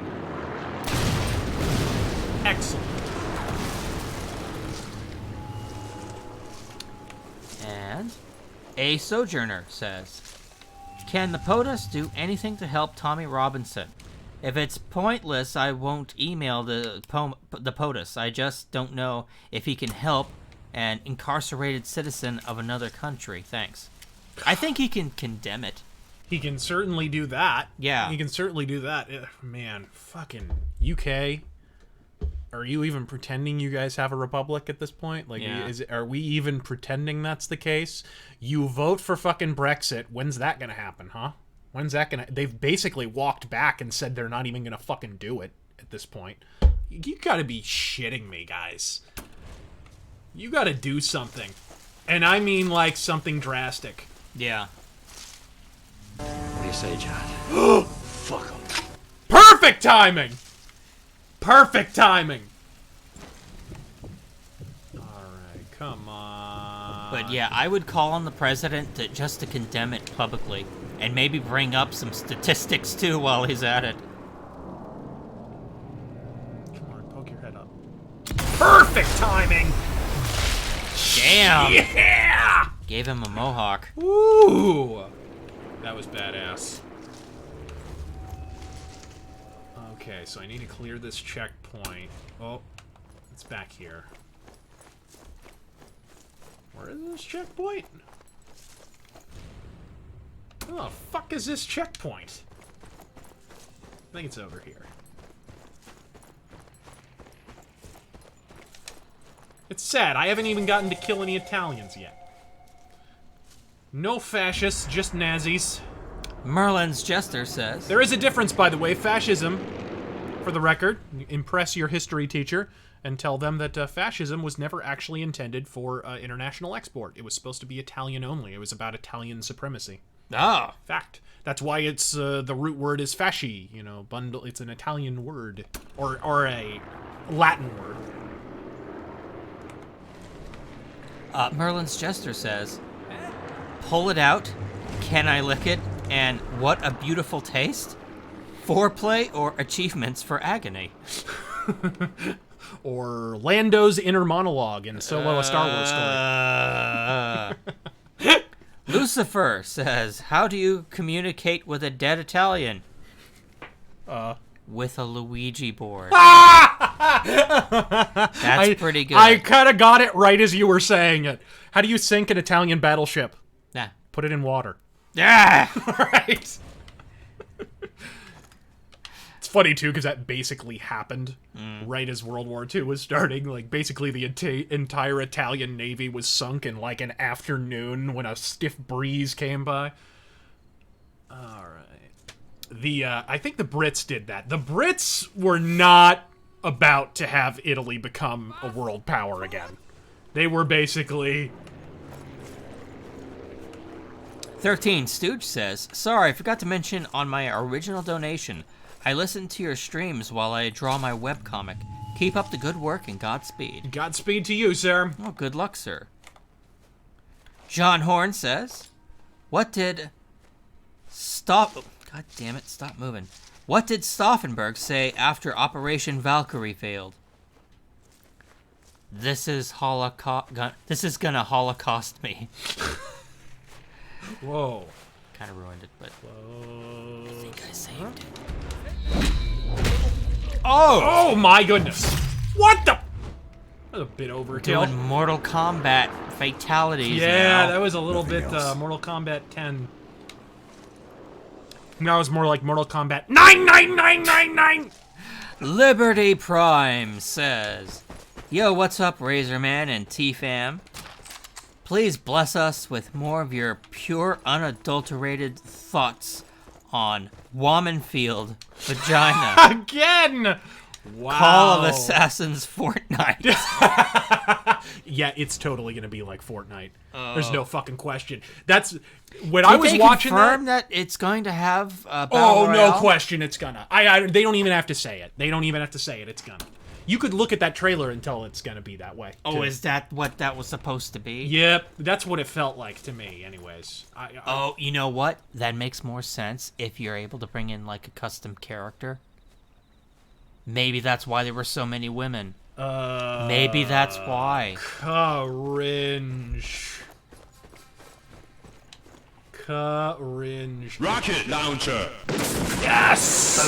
Excellent. And a Sojourner says, can the POTUS do anything to help Tommy Robinson? If it's pointless, I won't email the POTUS. I just don't know if he can help an incarcerated citizen of another country. Thanks. I think he can condemn it. He can certainly do that. Yeah. He can certainly do that. Man, fucking UK. Are you even pretending you guys have a republic at this point? Like, yeah. Are we even pretending that's the case? You vote for fucking Brexit. When's that gonna happen, huh? When's that gonna... They've basically walked back and said they're not even gonna fucking do it at this point. You gotta be shitting me, guys. You gotta do something. And I mean, like, something drastic. Yeah. What do you say, John? Fuck him. Perfect timing! Perfect timing! Alright, come on. But yeah, I would call on the president just to condemn it publicly. And maybe bring up some statistics too while he's at it. Come on, poke your head up. Perfect timing! Damn! Yeah! Gave him a mohawk. Ooh! That was badass. Okay, so I need to clear this checkpoint. Oh, it's back here. Where is this checkpoint? Oh, fuck is this checkpoint? I think it's over here. It's sad, I haven't even gotten to kill any Italians yet. No fascists, just Nazis. Merlin's Jester says, There is a difference, by the way. Fascism, for the record, impress your history teacher and tell them that fascism was never actually intended for international export. It was supposed to be Italian only. It was about Italian supremacy. Ah. Fact. That's why it's the root word is fasci. You know, bundle. It's an Italian word or a Latin word. Merlin's Jester says, pull it out, can I lick it, and what a beautiful taste? Foreplay or achievements for agony? Or Lando's inner monologue in Solo, a Star Wars story. Lucifer says, how do you communicate with a dead Italian? With a Luigi board. That's pretty good. I kind of got it right as you were saying it. How do you sink an Italian battleship? Nah. Put it in water. Yeah. Right. It's funny too because that basically happened right as World War II was starting. Like basically the entire Italian navy was sunk in like an afternoon when a stiff breeze came by. All right. I think the Brits did that. The Brits were not about to have Italy become a world power again. They were basically... 13 Stooge says, sorry, I forgot to mention on my original donation, I listen to your streams while I draw my webcomic. Keep up the good work and Godspeed. Godspeed to you, sir. Oh, good luck, sir. John Horn says, what did... God damn it, stop moving. What did Stauffenberg say after Operation Valkyrie failed? This is gonna Holocaust me. Whoa. Kind of ruined it, but... Whoa. I think I saved it. Oh my goodness. What the? That was a bit overkill. Doing Mortal Kombat fatalities Yeah, now. that was a little Nothing bit else. Mortal Kombat 10. Now it's more like Mortal Kombat 99999. Liberty Prime says, "Yo, what's up, Razorman and T-Fam? Please bless us with more of your pure, unadulterated thoughts on Womanfield vagina. Again. Wow. Call of Assassins Fortnite." Yeah, it's totally gonna be like Fortnite. There's Oh. no fucking question. That's when I was Did they watching confirm that. that it's going to have Battle Oh, no Royale? question, it's gonna. They don't even have to say it. They don't even have to say it. It's gonna. You could look at that trailer and tell it's gonna be that way. Oh, too. is that what that was supposed to be? Yep, that's what it felt like to me. Anyways. Oh, you know what? That makes more sense if you're able to bring in like a custom character. Maybe that's why there were so many women. Maybe that's why. Cringe. Rocket launcher. Yes!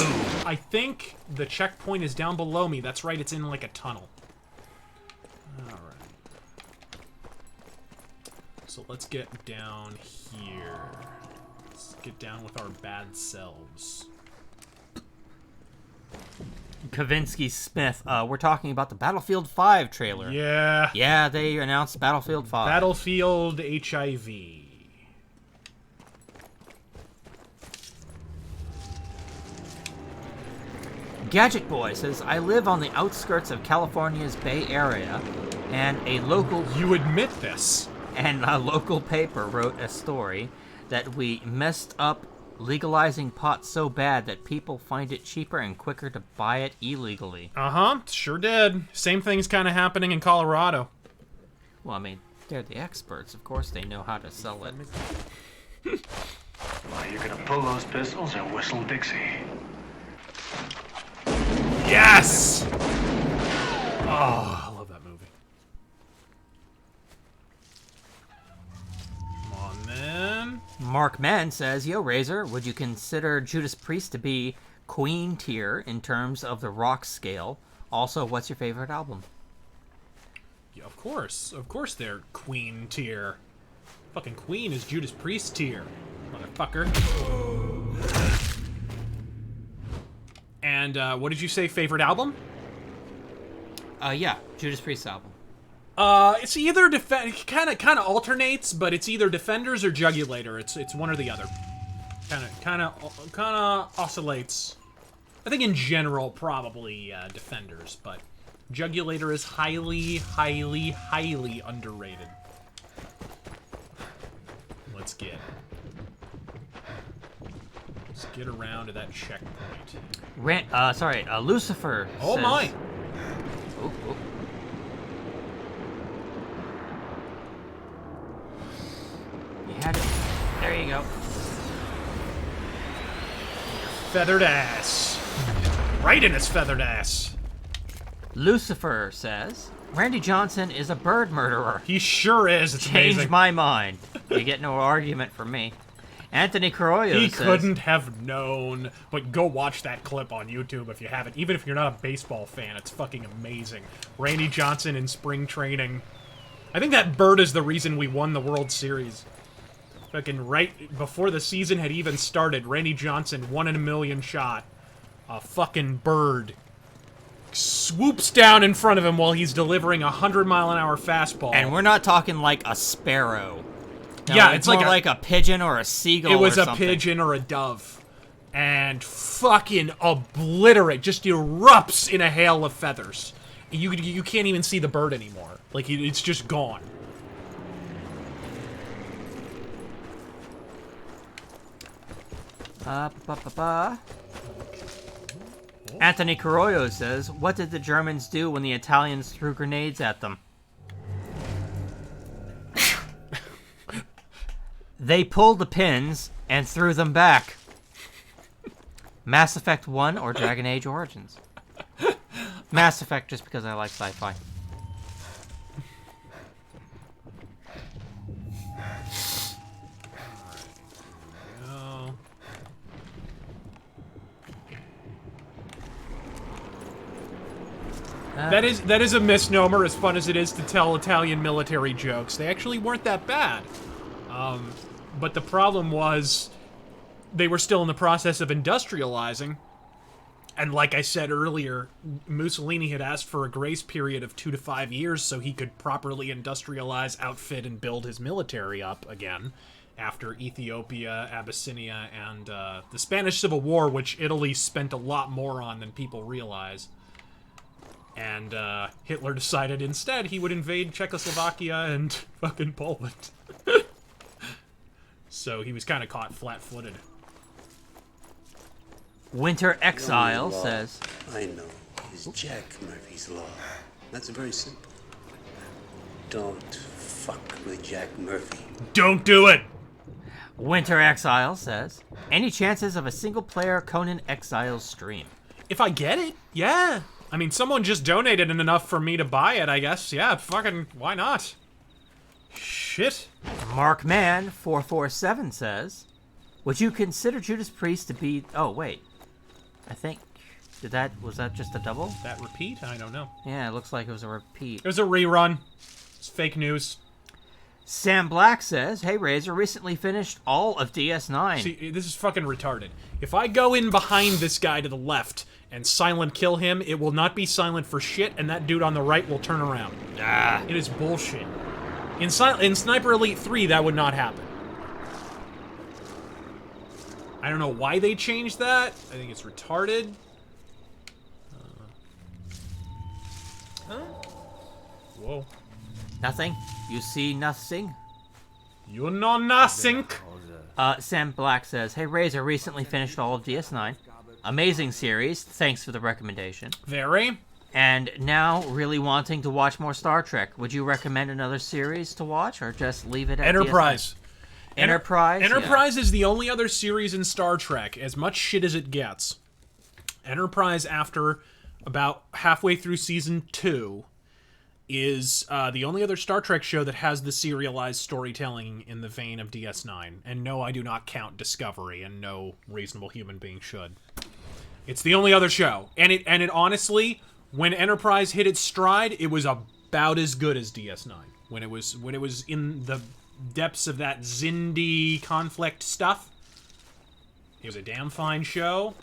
I think the checkpoint is down below me. That's right, it's in like a tunnel. Alright. So let's get down here. Let's get down with our bad selves. Kavinsky Smith, we're talking about the Battlefield 5 trailer. Yeah. Yeah, they announced Battlefield 5. Battlefield HIV. Gadget Boy says, "I live on the outskirts of California's Bay Area, and a local You admit this. paper wrote a story that we messed up legalizing pot so bad that people find it cheaper and quicker to buy it illegally." Uh-huh, sure did. Same thing's kind of happening in Colorado. Well, I mean, they're the experts. Of course they know how to sell it. Well, you're gonna pull those pistols and whistle Dixie. Yes! Oh, I love that movie. Come on, then. Mark Mann says, "Yo, Razor, would you consider Judas Priest to be Queen tier in terms of the rock scale? Also, what's your favorite album?" Yeah, of course. Of course they're Queen tier. Fucking Queen is Judas Priest tier. Motherfucker. And, what did you say, favorite album? Yeah, Judas Priest album. It's either kind of alternates, but it's either Defenders or Jugulator. It's one or the other. Kind of oscillates. I think in general probably Defenders, but Jugulator is highly, highly, highly underrated. Let's get around to that checkpoint. Lucifer. Oh says, my! Oh, oh. You had it. There you go. Feathered ass. Right in his feathered ass. Lucifer says, "Randy Johnson is a bird murderer. He sure is. It's Change amazing. my mind." You get no argument from me. Anthony Carollo He says, couldn't have known, but go watch that clip on YouTube if you haven't. Even if you're not a baseball fan, it's fucking amazing. Randy Johnson in spring training. I think that bird is the reason we won the World Series. Fucking right before the season had even started, Randy Johnson, 1 in a million shot. A fucking bird swoops down in front of him while he's delivering a 100-mile-an-hour fastball. And we're not talking like a sparrow. No, Yeah, it's it's more like like a pigeon or a seagull. It was or a something. pigeon or a dove. And fucking obliterate, just erupts in a hail of feathers. You can't even see the bird anymore. Like, it's just gone. Anthony Carollo says, "What did the Germans do when the Italians threw grenades at them?" They pulled the pins and threw them back. Mass Effect 1 or Dragon Age Origins? Mass Effect, just because I like sci-fi. That is a misnomer, as fun as it is to tell Italian military jokes. They actually weren't that bad. But the problem was they were still in the process of industrializing. And like I said earlier, Mussolini had asked for a grace period of 2 to 5 years so he could properly industrialize, outfit, and build his military up again after Ethiopia, Abyssinia, and the Spanish Civil War, which Italy spent a lot more on than people realize. And Hitler decided instead he would invade Czechoslovakia and fucking Poland. So he was kind of caught flat-footed. Winter Exile Law, says, I know, is Jack Murphy's Law. That's very simple. Don't fuck with Jack Murphy. Don't do it! Winter Exile says, any chances of a single-player Conan Exiles stream? If I get it, yeah. I mean, someone just donated enough for me to buy it, I guess. Yeah, fucking, why not? Shit. Mark Man 447 says, would you consider Judas Priest to be... Oh, wait. I think... Was that just a double? That repeat? I don't know. Yeah, it looks like it was a repeat. It was a rerun. It's fake news. Sam Black says, hey, Razor recently finished all of DS9. See, this is fucking retarded. If I go in behind this guy to the left and silent kill him, it will not be silent for shit, and that dude on the right will turn around. It is bullshit. In Sniper Elite 3, that would not happen. I don't know why they changed that. I think it's retarded. Whoa. Nothing? You see nothing? You know nothing. Sam Black says, hey, Razor recently finished all of DS9. Amazing series. Thanks for the recommendation. Very. And now really wanting to watch more Star Trek. Would you recommend another series to watch or just leave it at Enterprise. DS9? Enterprise? Enterprise is the only other series in Star Trek, as much shit as it gets. Enterprise, after about halfway through season 2, is the only other Star Trek show that has the serialized storytelling in the vein of DS9. And no, I do not count Discovery, and no reasonable human being should. It's the only other show. And it honestly, when Enterprise hit its stride, it was about as good as DS9. When it was in the depths of that Xindi conflict stuff, it was a damn fine show.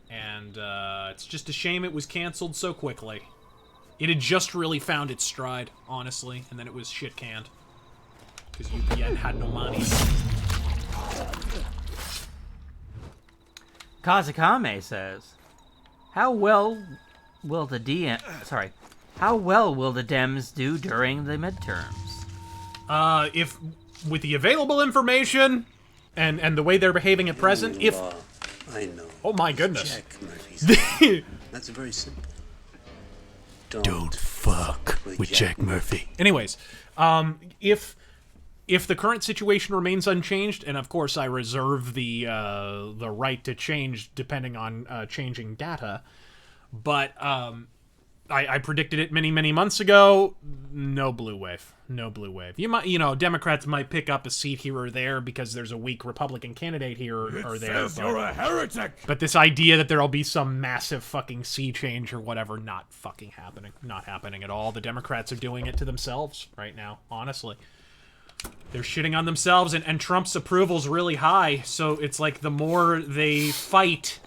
And it's just a shame it was canceled so quickly. It had just really found its stride, honestly, and then it was shit canned. Because UPN had no money. Kazakame says, how well will the Dems do during the midterms? If with the available information and the way they're behaving at present, if Law, I know. Oh my goodness. Jack Murphy's Law. That's very simple. Don't fuck with Jack Murphy. Anyways, if the current situation remains unchanged, and of course I reserve the right to change depending on changing data, but I predicted it many months ago. No blue wave. No blue wave. Democrats might pick up a seat here or there because there's a weak Republican candidate here or there. You're a heretic. But this idea that there'll be some massive fucking sea change or whatever, not fucking happening. Not happening at all. The Democrats are doing it to themselves right now, honestly. They're shitting on themselves, and Trump's approval's really high, so it's like the more they fight,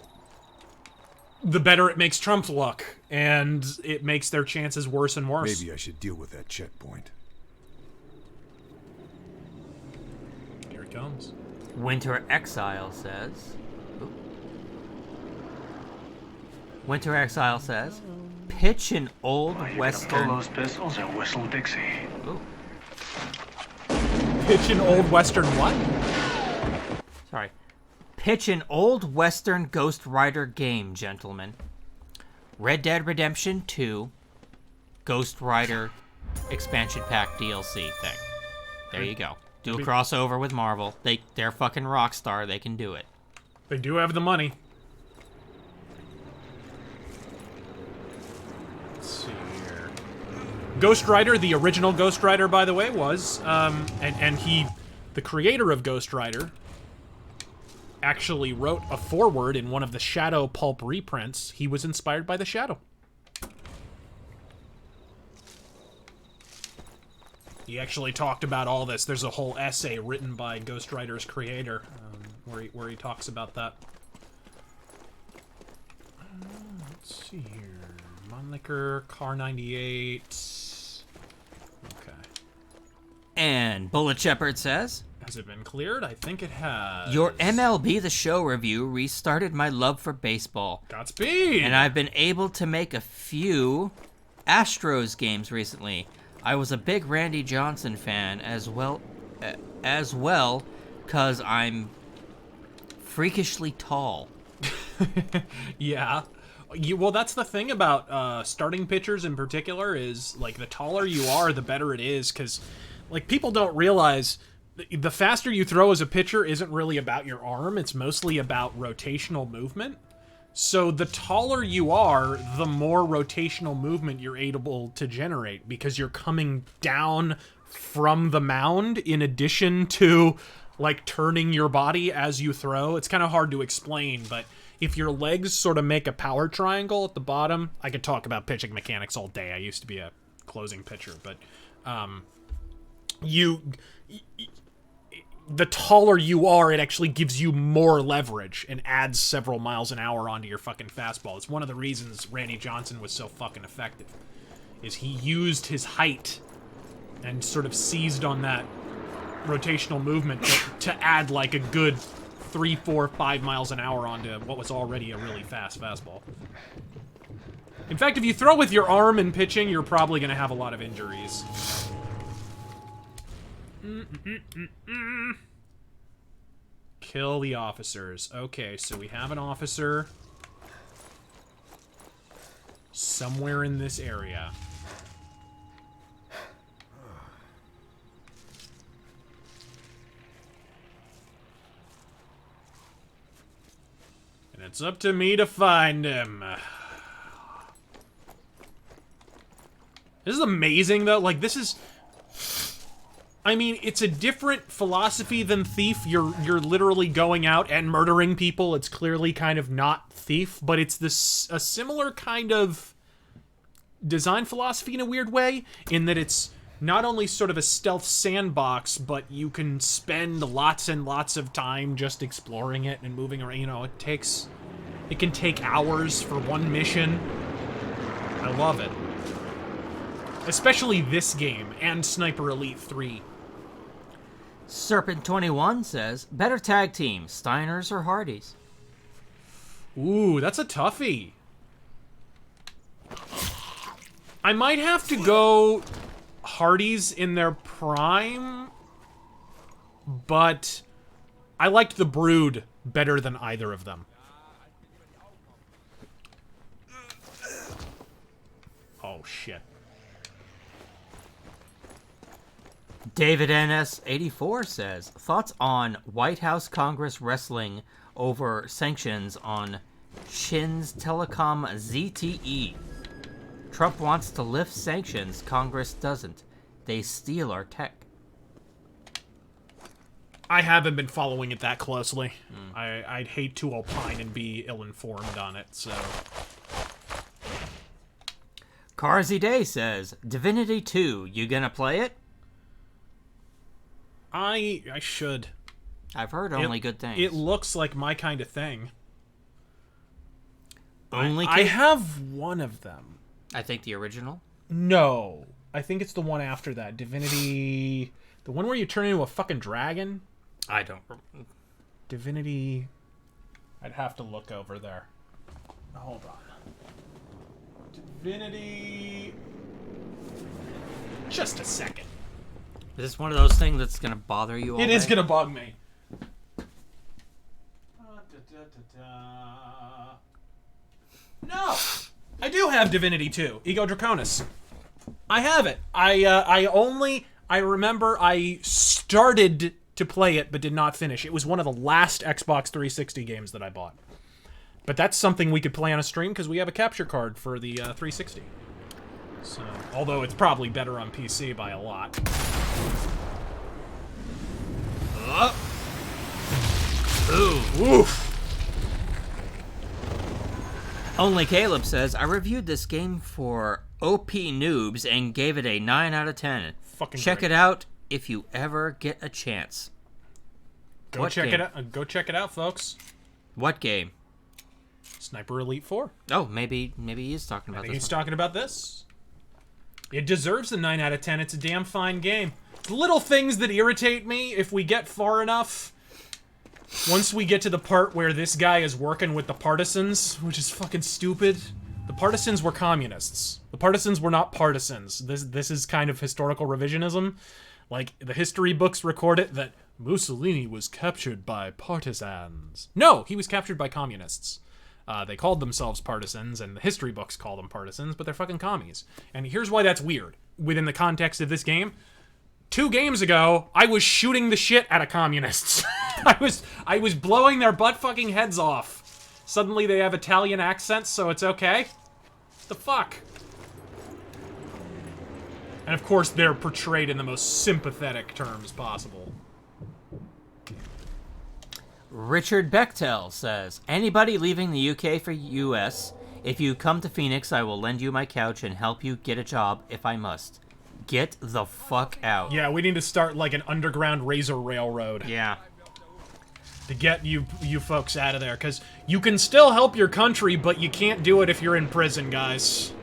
the better it makes Trump look, and it makes their chances worse and worse. Maybe I should deal with that checkpoint. Here it comes. Winter Exile says... Winter Exile says, pitch an old Western... Pull those pistols and whistle Dixie. Ooh. Pitch an old Western what? Sorry. Pitch an old Western Ghost Rider game, gentlemen. Red Dead Redemption 2 Ghost Rider expansion pack DLC thing. There you go. Do a crossover with Marvel. They're fucking Rockstar. They can do it. They do have the money. Let's see here. Ghost Rider, the original Ghost Rider, by the way, was, and the creator of Ghost Rider, actually wrote a foreword in one of the Shadow Pulp reprints. He was inspired by the Shadow. He actually talked about all this. There's a whole essay written by Ghost Rider's creator where he talks about that. Let's see here. Monlicker, Car 98. Okay. And Bullet Shepherd says, Has it been cleared? I think it has. your MLB The Show review restarted my love for baseball. Godspeed! And I've been able to make a few Astros games recently. I was a big Randy Johnson fan as well, because I'm freakishly tall. Yeah. Well, that's the thing about starting pitchers in particular is, like, the taller you are, the better it is, because, like, people don't realize the faster you throw as a pitcher isn't really about your arm, it's mostly about rotational movement. So the taller you are, the more rotational movement you're able to generate, because you're coming down from the mound in addition to, like, turning your body as you throw. It's kind of hard to explain, but if your legs sort of make a power triangle at the bottom, I could talk about pitching mechanics all day. I used to be a closing pitcher, but the taller you are, it actually gives you more leverage and adds several miles an hour onto your fucking fastball. It's one of the reasons Randy Johnson was so fucking effective, is he used his height and sort of seized on that rotational movement to add like a good 3, 4, 5 miles an hour onto what was already a really fast fastball. In fact, if you throw with your arm in pitching, you're probably going to have a lot of injuries. Kill the officers. Okay, so we have an officer somewhere in this area. And it's up to me to find him. This is amazing, though. Like, this is... I mean, it's a different philosophy than Thief. You're literally going out and murdering people. It's clearly kind of not Thief, but it's a similar kind of design philosophy in a weird way, in that it's not only sort of a stealth sandbox, but you can spend lots and lots of time just exploring it and moving around. You know, it can take hours for one mission. I love it. Especially this game and Sniper Elite 3. Serpent21 says, better tag team, Steiners or Hardys? Ooh, that's a toughie. I might have to go Hardys in their prime, but I liked the Brood better than either of them. Oh, shit. David NS84 says, thoughts on White House Congress wrestling over sanctions on Shin's Telecom ZTE. Trump wants to lift sanctions, Congress doesn't. They steal our tech. I haven't been following it that closely. I'd hate to opine and be ill-informed on it, so... Carzy Day says, Divinity 2, you gonna play it? I should. I've heard only good things. It looks like my kind of thing. I have one of them. I think the original? No. I think it's the one after that. Divinity... The one where you turn into a fucking dragon? I don't... Divinity... I'd have to look over there. Hold on. Divinity... Just a second. Is this one of those things that's gonna bother you all It day? is gonna bug me. No! I do have Divinity 2, Ego Draconis. I have it. I remember I started to play it, but did not finish. It was one of the last Xbox 360 games that I bought. But that's something we could play on a stream, because we have a capture card for the 360. So, although it's probably better on PC by a lot. Ooh. Oof. Only Caleb says, I reviewed this game for OP Noobs and gave it a 9 out of 10. Fucking check great. it out if you ever get a chance. Go check it out. Go check it out, folks. What game? Sniper Elite 4. Oh, maybe he is talking about I think this he's one. talking about this. It deserves a 9 out of 10. It's a damn fine game. Little things that irritate me if we get far enough. Once we get to the part where this guy is working with the partisans, which is fucking stupid. The partisans were communists. The partisans were not partisans. This is kind of historical revisionism. Like, the history books record it that Mussolini was captured by partisans. No, he was captured by communists. They called themselves partisans, and the history books call them partisans, but they're fucking commies. And here's why that's weird. Within the context of this game, 2 games ago, I was shooting the shit out of communists. I was blowing their butt fucking heads off. Suddenly they have Italian accents, so it's okay? What the fuck? And of course, they're portrayed in the most sympathetic terms possible. Richard Bechtel says, anybody leaving the UK for US, if you come to Phoenix, I will lend you my couch and help you get a job if I must. Get the fuck out. Yeah, we need to start like an underground razor railroad. Yeah. To get you folks out of there, because you can still help your country, but you can't do it if you're in prison, guys.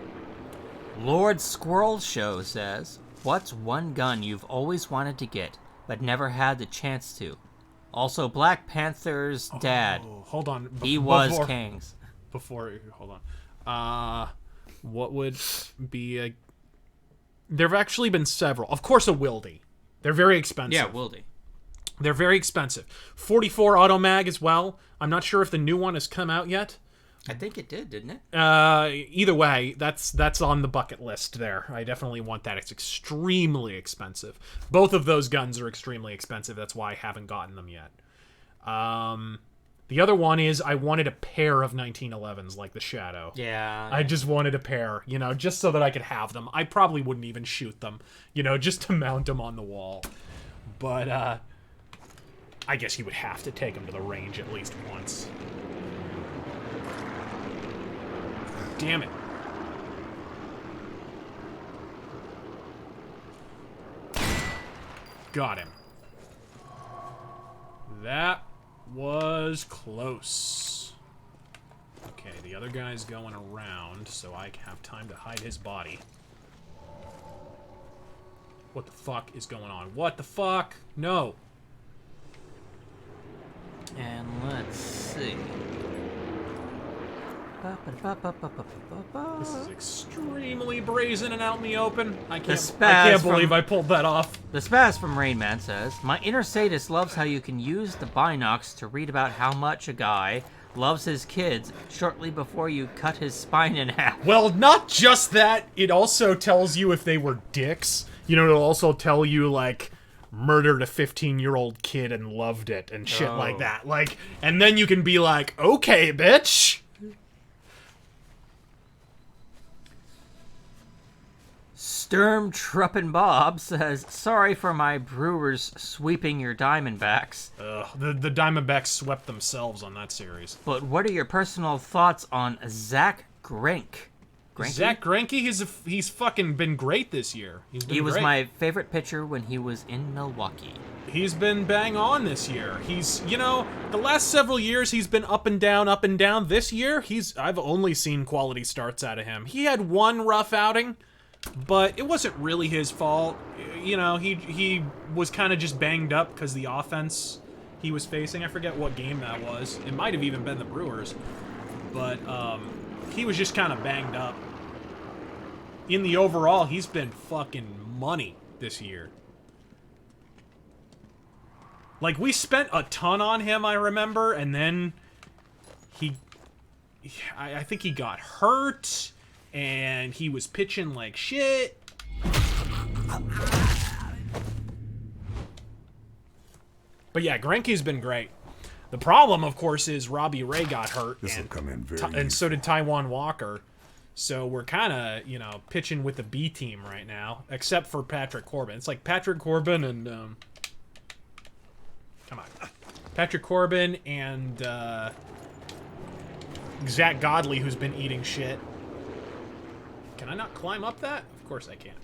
Lord Squirrel Show says, what's one gun you've always wanted to get, but never had the chance to? Also, Black Panther's dad. Oh, hold on. He was King's. Hold on. What would be a... There have actually been several. Of course, a Wildy. They're very expensive. Yeah, Wildy. They're very expensive. 44 Automag as well. I'm not sure if the new one has come out yet. I think it did, didn't it? Either way, that's on the bucket list there. I definitely want that. It's extremely expensive. Both of those guns are extremely expensive. That's why I haven't gotten them yet. The other one is I wanted a pair of 1911s like the Shadow. Yeah. I just wanted a pair, just so that I could have them. I probably wouldn't even shoot them, just to mount them on the wall. But, I guess you would have to take them to the range at least once. Damn it. Got him. That was close. Okay, the other guy's going around, so I have time to hide his body. What the fuck is going on? What the fuck? No. And let's see. This is extremely brazen and out in the open. I can't Spaz believe I pulled that off. The Spaz from Rain Man says, my inner sadist loves how you can use the binocs to read about how much a guy loves his kids shortly before you cut his spine in half. Well, not just that. It also tells you if they were dicks. It'll also tell you, like, murdered a 15-year-old kid and loved it and shit like that. Like, and then you can be like, okay, bitch. Sturmtruppen Bob says, sorry for my Brewers sweeping your Diamondbacks. The Diamondbacks swept themselves on that series. But what are your personal thoughts on Zach Greinke? Zach Greinke, he's fucking been great this year. He was my favorite pitcher when he was in Milwaukee. He's been bang on this year. He's, the last several years he's been up and down, up and down. This year, I've only seen quality starts out of him. He had one rough outing, but it wasn't really his fault. He was kind of just banged up because the offense he was facing, I forget what game that was. It might have even been the Brewers. But, he was just kind of banged up. In the overall, he's been fucking money this year. Like, we spent a ton on him, I remember, and then I think he got hurt, and he was pitching like shit. But yeah, Greinke's been great. The problem, of course, is Robbie Ray got hurt, and so did Taiwan Walker. So we're kind of, pitching with the B team right now, except for Patrick Corbin. It's like Patrick Corbin and, come on. Patrick Corbin and, Zach Godley, who's been eating shit. Can I not climb up that? Of course I can.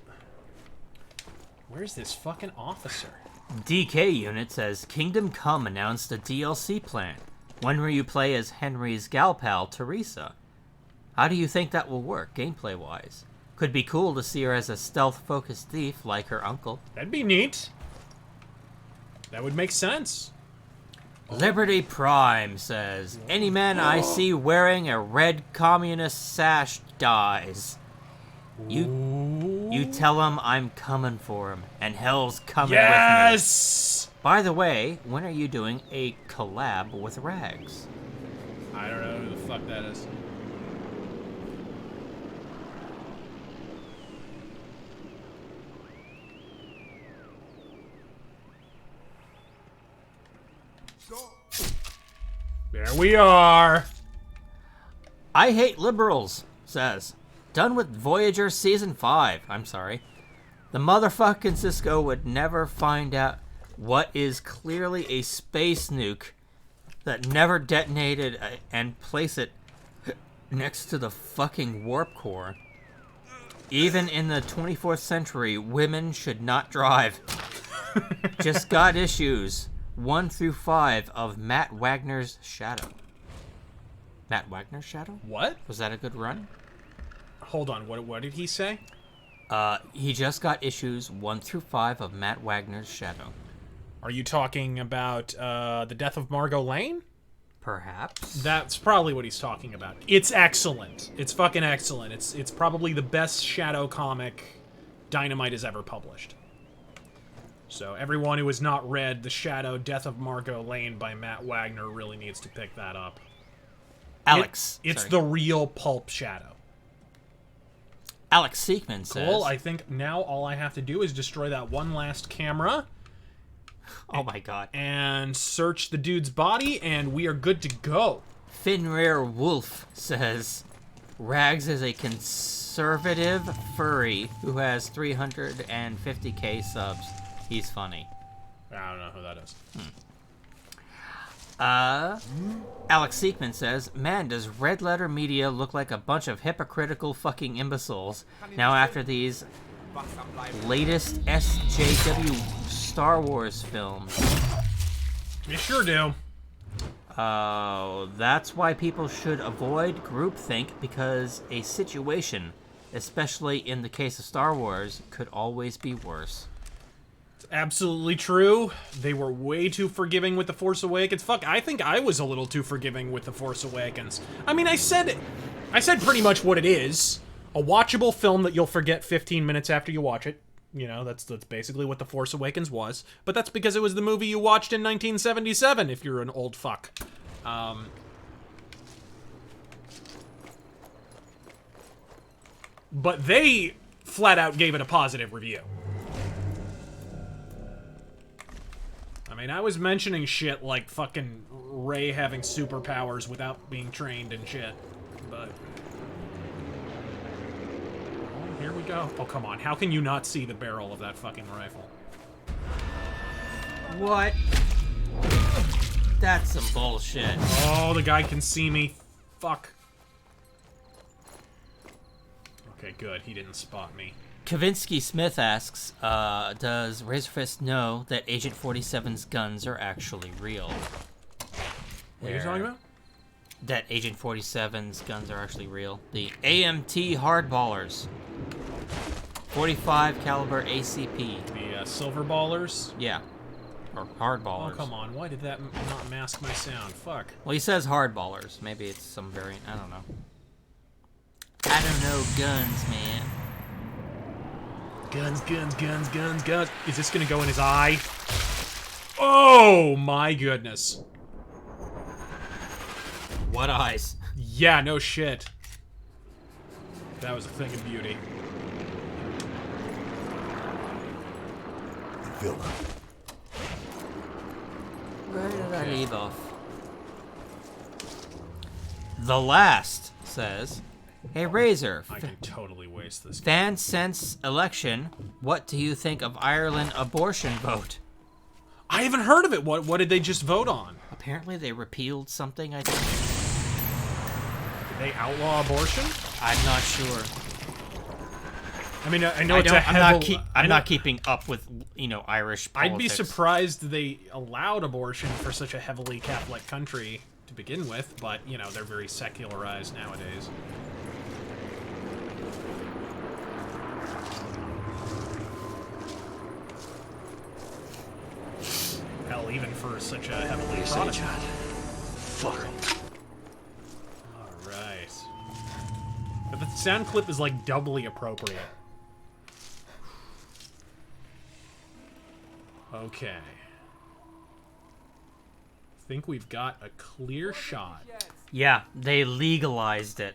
Where's this fucking officer? DK Unit says, Kingdom Come announced a DLC plan. One where you play as Henry's gal pal, Teresa. How do you think that will work, gameplay-wise? Could be cool to see her as a stealth-focused thief like her uncle. That'd be neat. That would make sense. Liberty Prime says, any man I see wearing a red communist sash dies. You tell him I'm coming for him, and hell's coming with me. Yes! By the way, when are you doing a collab with Rags? I don't know who the fuck that is. There we are. I hate liberals, says. Done with Voyager Season 5. I'm sorry. The motherfucking Cisco would never find out what is clearly a space nuke that never detonated and place it next to the fucking warp core. Even in the 24th century, women should not drive. Just got issues 1 through 5 of Matt Wagner's Shadow. Matt Wagner's Shadow? What? Was that a good run? Hold on, what did he say? He just got issues 1 through 5 of Matt Wagner's Shadow. Are you talking about the death of Margot Lane? Perhaps. That's probably what he's talking about. It's excellent. It's fucking excellent. It's probably the best Shadow comic Dynamite has ever published. So everyone who has not read The Shadow, Death of Margot Lane by Matt Wagner really needs to pick that up. Alex. It's the real pulp Shadow. Alex Seekman says... Cool, I think now all I have to do is destroy that one last camera. Oh my god. And search the dude's body, and we are good to go. Finrear Wolf says... Rags is a conservative furry who has 350k subs. He's funny. I don't know who that is. Alex Seekman says, man, does Red Letter Media look like a bunch of hypocritical fucking imbeciles now after these latest SJW Star Wars films? You sure do. That's why people should avoid groupthink, because a situation, especially in the case of Star Wars, could always be worse. Absolutely true. They were way too forgiving with The Force Awakens. Fuck, I think I was a little too forgiving with The Force Awakens. I mean, I said pretty much what it is. A watchable film that you'll forget 15 minutes after you watch it. You know, that's basically what The Force Awakens was. But that's because it was the movie you watched in 1977, if you're an old fuck. But they flat out gave it a positive review. I mean, I was mentioning shit like fucking Rey having superpowers without being trained and shit, but... Oh, here we go. Oh, come on. How can you not see the barrel of that fucking rifle? What? That's some bullshit. Oh, the guy can see me. Fuck. Okay, good. He didn't spot me. Kavinsky Smith asks, does RazörFist know that Agent 47's guns are actually real? What are you talking about? That Agent 47's guns are actually real. The AMT Hardballers. 45 caliber ACP. The silver ballers? Yeah. Or hardballers. Oh, come on. Why did that not mask my sound? Fuck. Well, he says hardballers. Maybe it's some variant. I don't know. I don't know guns, man. Guns, guns, guns, guns, guns. Is this gonna go in his eye? Oh my goodness. What eyes? Yeah, no shit. That was a thing of beauty. Villain. Where did I leave off? The Last says, hey Razor, I can totally waste this. fan sense election, what do you think of Ireland abortion vote? I haven't heard of it. What did they just vote on? Apparently they repealed something, I think. Did they outlaw abortion? I'm not sure. I mean, I know it's a heavily... I'm not keeping up with, Irish politics. I'd be surprised they allowed abortion for such a heavily Catholic country to begin with, but, they're very secularized nowadays. Hell, even for such a heavily Protestant. Fuck him. Alright. But the sound clip is, like, doubly appropriate. Okay. I think we've got a clear shot. Yeah, they legalized it.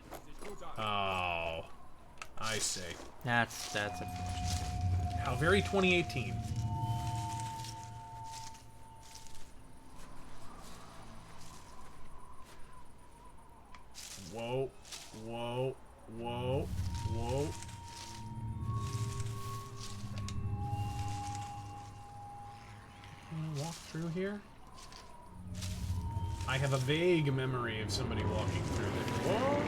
Oh. I see. That's unfortunate. How very 2018. Whoa, whoa, whoa, whoa. Can I walk through here? I have a vague memory of somebody walking through there. Whoa!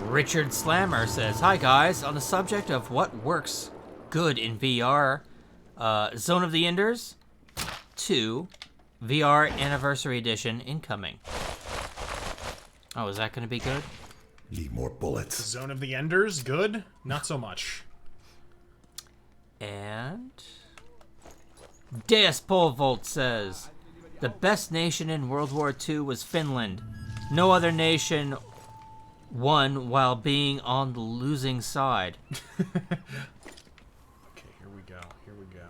Richard Slammer says, "Hi guys, on the subject of what works good in VR, Zone of the Enders 2 VR Anniversary Edition incoming." Oh, is that going to be good? Need more bullets. Zone of the Enders, good? Not so much. And Deus Polvolt says, "The best nation in World War II was Finland. No other nation won while being on the losing side." Okay, here we go. Here we go.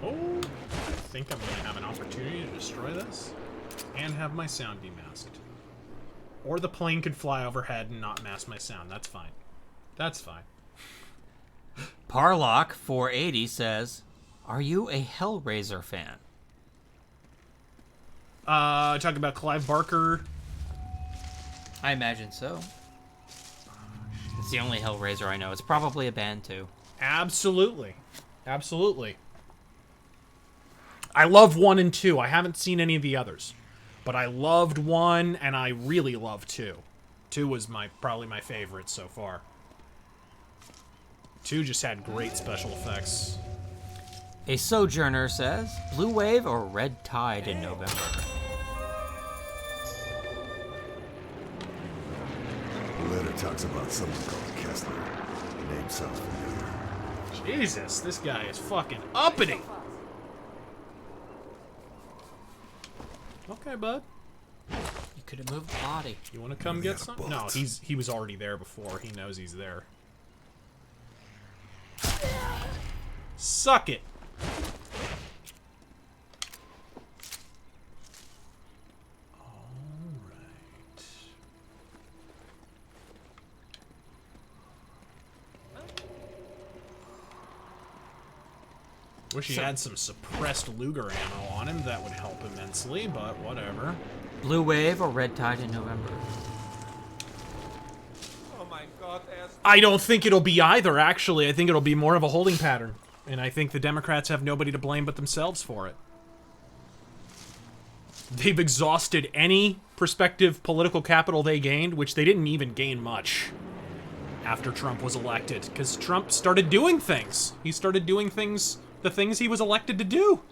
Oh, I think I'm going to have an opportunity to destroy this and have my sound demasked. Or the plane could fly overhead and not mask my sound. That's fine. That's fine. Parlock 480 says, "Are you a Hellraiser fan?" Talk about Clive Barker. I imagine so. It's the only Hellraiser I know. It's probably a band too. Absolutely. Absolutely. I love 1 and 2. I haven't seen any of the others. But I loved 1, and I really loved 2. 2 was probably my favorite so far. 2 just had great special effects. A Sojourner says, "Blue Wave or Red Tide in November?" The letter talks about someone called Kessler. The name sounds familiar. Jesus, this guy is fucking uppity. Okay, bud. You could have moved the body. You want to come get some? No, he was already there before. He knows he's there. Suck it. Alright. Wish he had some suppressed Luger ammo on him. That would help immensely, but whatever. Blue Wave or Red Tide in November? I don't think it'll be either, actually. I think it'll be more of a holding pattern. And I think the Democrats have nobody to blame but themselves for it. They've exhausted any prospective political capital they gained, which they didn't even gain much after Trump was elected, because Trump started doing things. He started doing things, the things he was elected to do.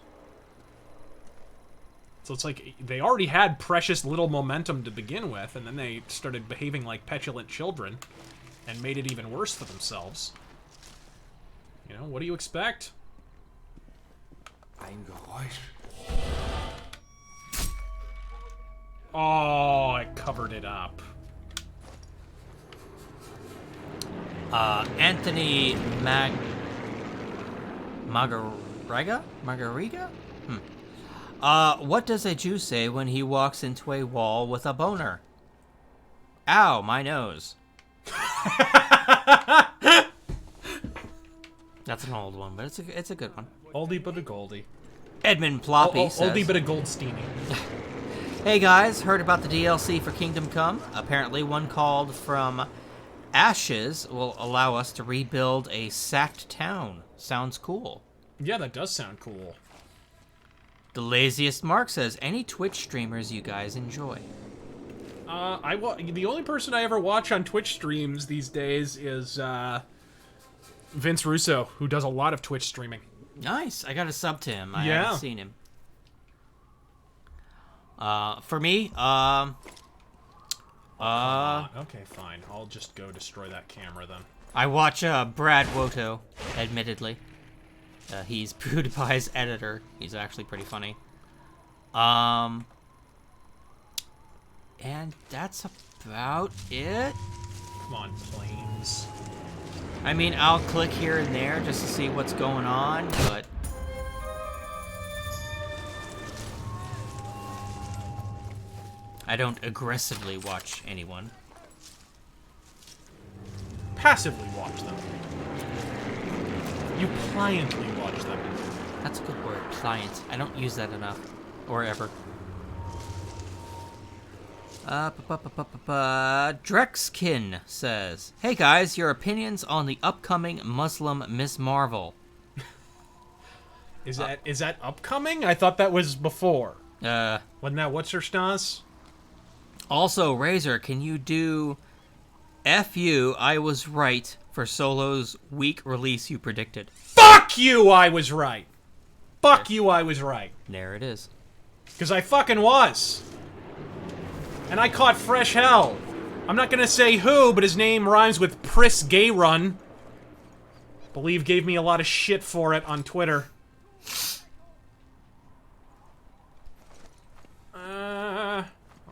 So it's like they already had precious little momentum to begin with, and then they started behaving like petulant children and made it even worse for themselves. You know, what do you expect? I'm right. Oh, I covered it up. Anthony Magariga? What does a Jew say when he walks into a wall with a boner? Ow, my nose. That's an old one, but it's a good one. Oldie but a goldie. Edmund Ploppy says, oldie but a Goldsteiny. "Hey guys, heard about the DLC for Kingdom Come? Apparently one called From Ashes will allow us to rebuild a sacked town. Sounds cool." Yeah, that does sound cool. The Laziest Mark says, "Any Twitch streamers you guys enjoy?" The only person I ever watch on Twitch streams these days is Vince Russo, who does a lot of Twitch streaming. Nice. I got a sub to him. I haven't seen him. For me, okay, fine. I'll just go destroy that camera then. I watch Brad Woto, admittedly. He's PewDiePie's editor. He's actually pretty funny. And that's about it. Come on, planes. I mean, I'll click here and there just to see what's going on, but... I don't aggressively watch anyone. Passively watch them. You pliantly watch them. That's a good word, pliant. I don't use that enough. Or ever. Drexkin says, "Hey guys, your opinions on the upcoming Muslim Miss Marvel." Is that upcoming? I thought that was before. Wasn't that what's her stars? Also, Razor, can you do F you, I was right for Solo's weak release you predicted? Fuck you, I was right. Fuck you, I was right. There it is. Because I fucking was. And I caught fresh hell. I'm not gonna say who, but his name rhymes with Pris Gay Run. Believe gave me a lot of shit for it on Twitter.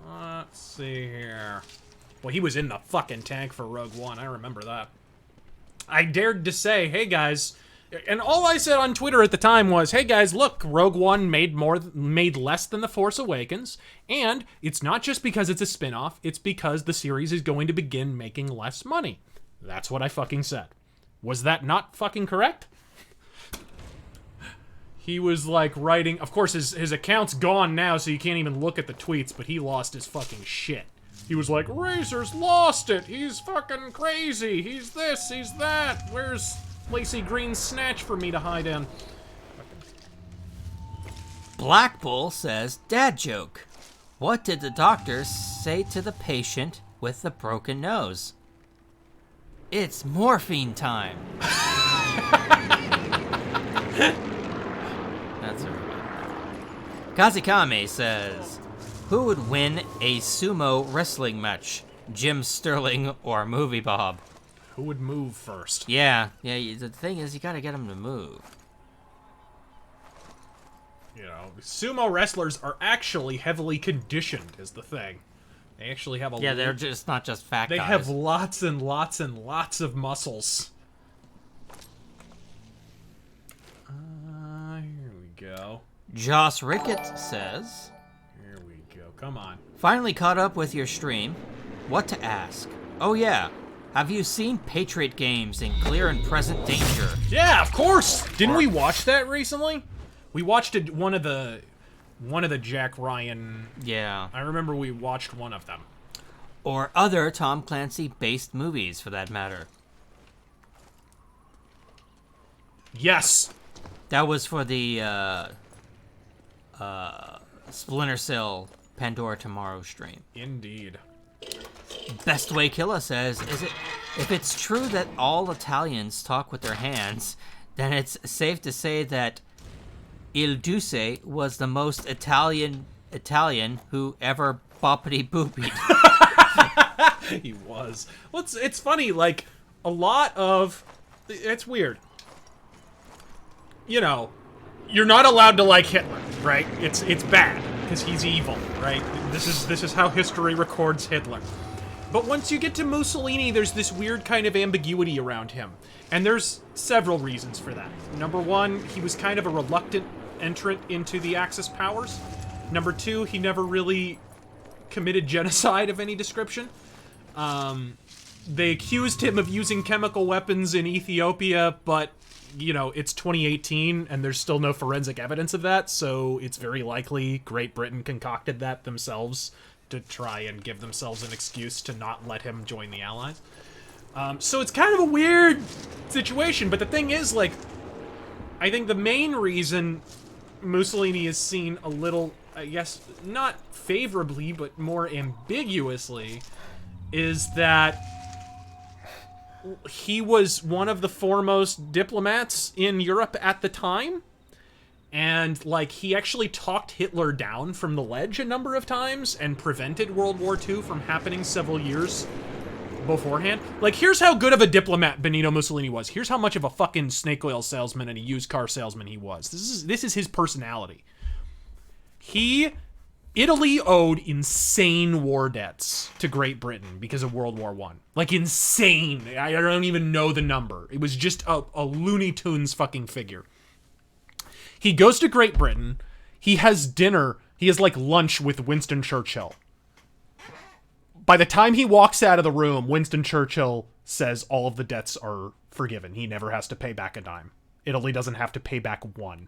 Let's see here. Well, he was in the fucking tank for Rogue One. I remember that. I dared to say, hey guys, and all I said on Twitter at the time was, hey guys, look, Rogue One made less than The Force Awakens, and it's not just because it's a spin-off, it's because the series is going to begin making less money. That's what I fucking said. Was that not fucking correct? He was like writing, of course his account's gone now, so you can't even look at the tweets, but he lost his fucking shit. He was like, Razor's lost it, he's fucking crazy, he's this, he's that, where's Lacey Green's snatch for me to hide in? Black Bull says, dad joke. What did the doctor say to the patient with the broken nose? It's morphine time. That's right. Kazikame says, who would win a sumo wrestling match? Jim Sterling or Movie Bob? Who would move first? Yeah, the thing is, you gotta get him to move. You know, sumo wrestlers are actually heavily conditioned, is the thing. They actually have a Yeah, they're just not just fat guys. They have lots and lots and lots of muscles. Here we go. Joss Rickett says, here we go. Come on. finally caught up with your stream. What to ask? Oh yeah, have you seen Patriot Games in Clear and Present Danger? Yeah, of course. Didn't we watch that recently? We watched one of the Jack Ryan. Yeah. I remember we watched one of them. Or other Tom Clancy-based movies, for that matter. Yes. That was for the Splinter Cell Pandora Tomorrow stream. Indeed. Best Way Killa says, if it's true that all Italians talk with their hands, then it's safe to say that Il Duce was the most Italian who ever boppity boopied. He was. Well, it's funny, like, a lot of... It's weird. You know, you're not allowed to like Hitler, right? It's bad, because he's evil, right? This is how history records Hitler. But once you get to Mussolini, there's this weird kind of ambiguity around him. And there's several reasons for that. Number one, he was kind of a reluctant entrant into the Axis powers. Number two, he never really committed genocide of any description. They accused him of using chemical weapons in Ethiopia, but, you know, it's 2018 and there's still no forensic evidence of that, so it's very likely Great Britain concocted that themselves to try and give themselves an excuse to not let him join the Allies. So it's kind of a weird situation, but the thing is, like, I think the main reason Mussolini is seen a little I guess, not favorably, but more ambiguously, is that he was one of the foremost diplomats in Europe at the time. And, like, he actually talked Hitler down from the ledge a number of times and prevented World War II from happening several years beforehand. Like, here's how good of a diplomat Benito Mussolini was. Here's how much of a fucking snake oil salesman and a used car salesman he was. This is his personality. Italy owed insane war debts to Great Britain because of World War I. Like, insane. I don't even know the number. It was just a Looney Tunes fucking figure. He goes to Great Britain. He has dinner. He has, like, lunch with Winston Churchill. By the time he walks out of the room, Winston Churchill says all of the debts are forgiven. He never has to pay back a dime. Italy doesn't have to pay back one.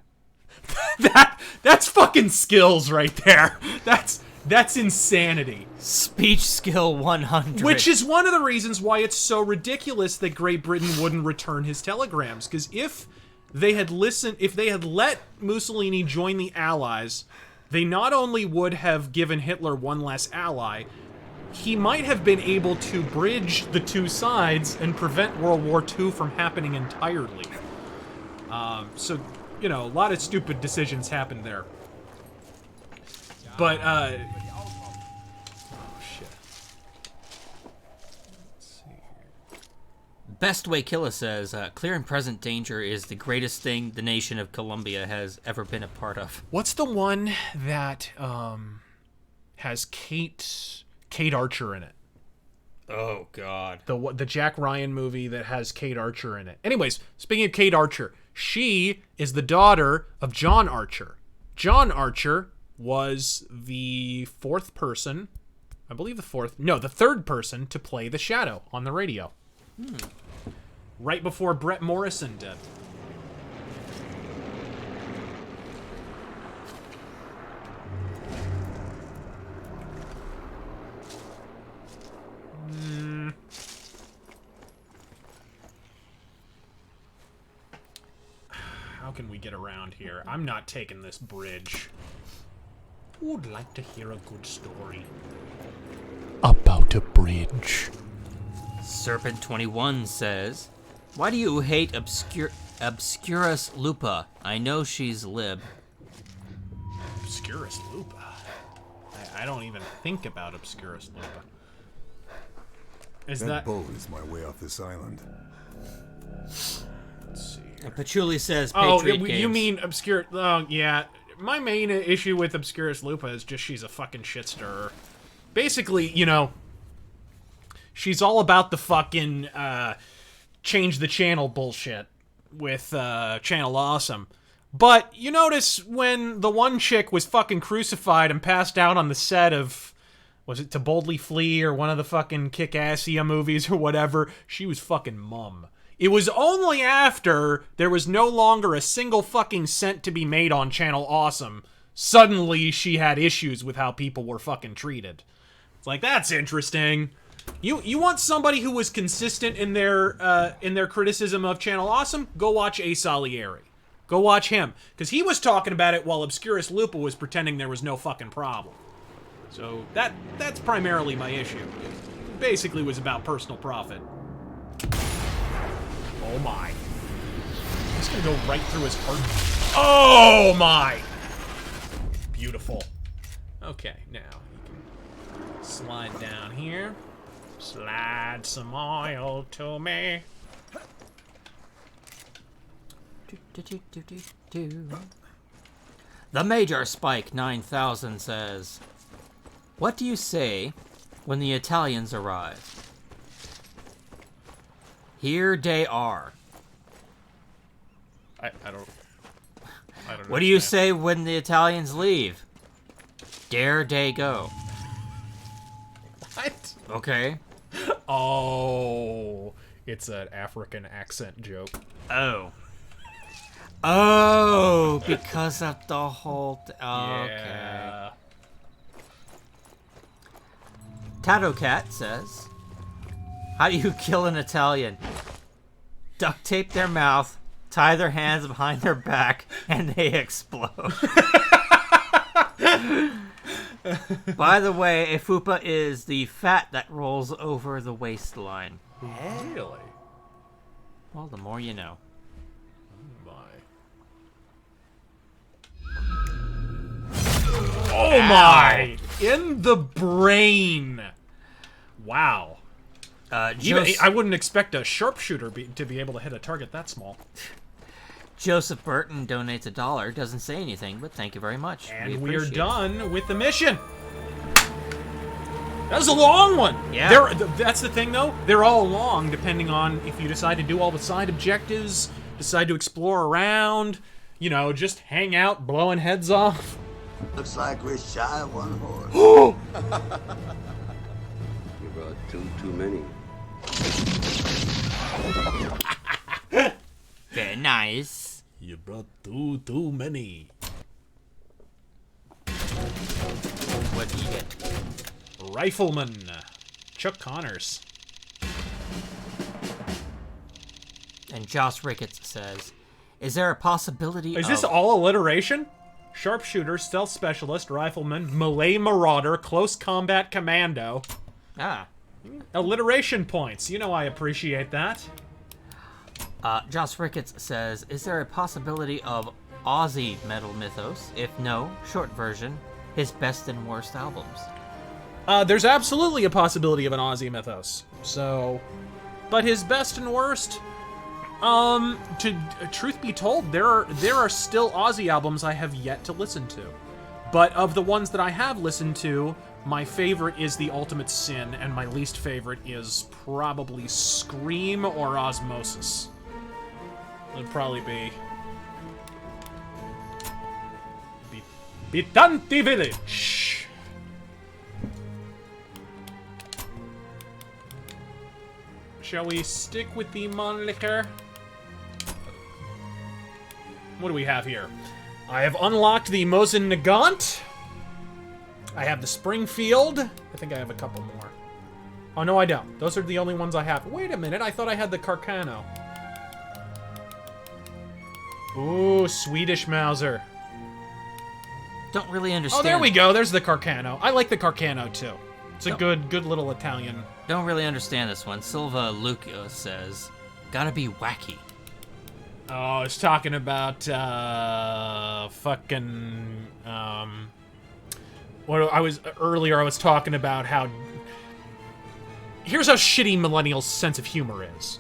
That's fucking skills right there. That's insanity. Speech skill 100. Which is one of the reasons why it's so ridiculous that Great Britain wouldn't return his telegrams. Because if they had let Mussolini join the Allies, they not only would have given Hitler one less ally, he might have been able to bridge the two sides and prevent World War II from happening entirely. So, you know, a lot of stupid decisions happened there. But, oh, shit. Let's see here. Best Way Killer says, clear and present danger is the greatest thing the nation of Colombia has ever been a part of. What's the one that, has Kate Archer in it? Oh, God. The Jack Ryan movie that has Kate Archer in it. Anyways, speaking of Kate Archer, she is the daughter of John Archer. John Archer was the third person to play the Shadow on the radio. Right before Brett Morrison did. How can we get around here? I'm not taking this bridge. Who would like to hear a good story about a bridge? Serpent21 says, why do you hate Obscurus Lupa? I know she's lib. Obscurus Lupa? I don't even think about Obscurus Lupa. That boat is my way off this island. Let's see here. Patchouli says Patriot games. You mean Obscure... Oh, yeah. My main issue with Obscurus Lupa is just she's a fucking shit stirrer. Basically, you know, she's all about the fucking change the channel bullshit with Channel Awesome. But you notice when the one chick was fucking crucified and passed out on the set of... Was it To Boldly Flee or one of the fucking Kick-Assia movies or whatever? She was fucking mum. It was only after there was no longer a single fucking cent to be made on Channel Awesome, suddenly she had issues with how people were fucking treated. It's like, that's interesting. You want somebody who was consistent in their criticism of Channel Awesome? Go watch Ace Salieri. Go watch him. Because he was talking about it while Obscurus Lupa was pretending there was no fucking problem. So that's primarily my issue. It basically was about personal profit. Oh my. It's gonna go right through his heart. Oh my! Beautiful. Okay, now you can slide down here. Slide some oil to me. The Major Spike 9000 says, what do you say when the Italians arrive? Here they are. I don't What do you say when the Italians leave? There they go. What? Okay. Oh, it's an African accent joke. Oh. Oh, because of the whole... okay. Yeah. Tato Cat says, how do you kill an Italian? Duct tape their mouth, tie their hands behind their back, and they explode. By the way, a fupa is the fat that rolls over the waistline. Really? Well, the more you know. Oh my! In the brain. Wow. I wouldn't expect a sharpshooter to be able to hit a target that small. Joseph Burton donates $1. Doesn't say anything, but thank you very much. And we are done with the mission. That was a long one. Yeah. That's the thing, though. They're all long, depending on if you decide to do all the side objectives, decide to explore around, you know, just hang out, blowing heads off. Looks like we're shy of one horse. You brought too many. Very nice. You brought too many. What do you get? Rifleman. Chuck Connors. And Josh Ricketts says, is there a possibility Is this all alliteration? Sharpshooter, stealth specialist, rifleman, melee marauder, close combat commando. Ah. Alliteration points. You know I appreciate that. Josh Ricketts says, is there a possibility of Aussie metal mythos? If no, short version, his best and worst albums. There's absolutely a possibility of an Aussie mythos. So, but his best and worst, truth be told, there are still Aussie albums I have yet to listen to. But of the ones that I have listened to, my favorite is The Ultimate Sin, and my least favorite is probably Scream or Osmosis. It'd probably be Bitanti Village. Shall we stick with the moniker? What do we have here? I have unlocked the Mosin Nagant. I have the Springfield. I think I have a couple more. Oh, no, I don't. Those are the only ones I have. Wait a minute, I thought I had the Carcano. Ooh, Swedish Mauser. Don't really understand. Oh, there we go. There's the Carcano. I like the Carcano, too. It's a good little Italian. Don't really understand this one. Silva Lucio says, gotta be wacky. Oh, it's talking about, earlier I was talking about how... Here's how shitty millennials' sense of humor is.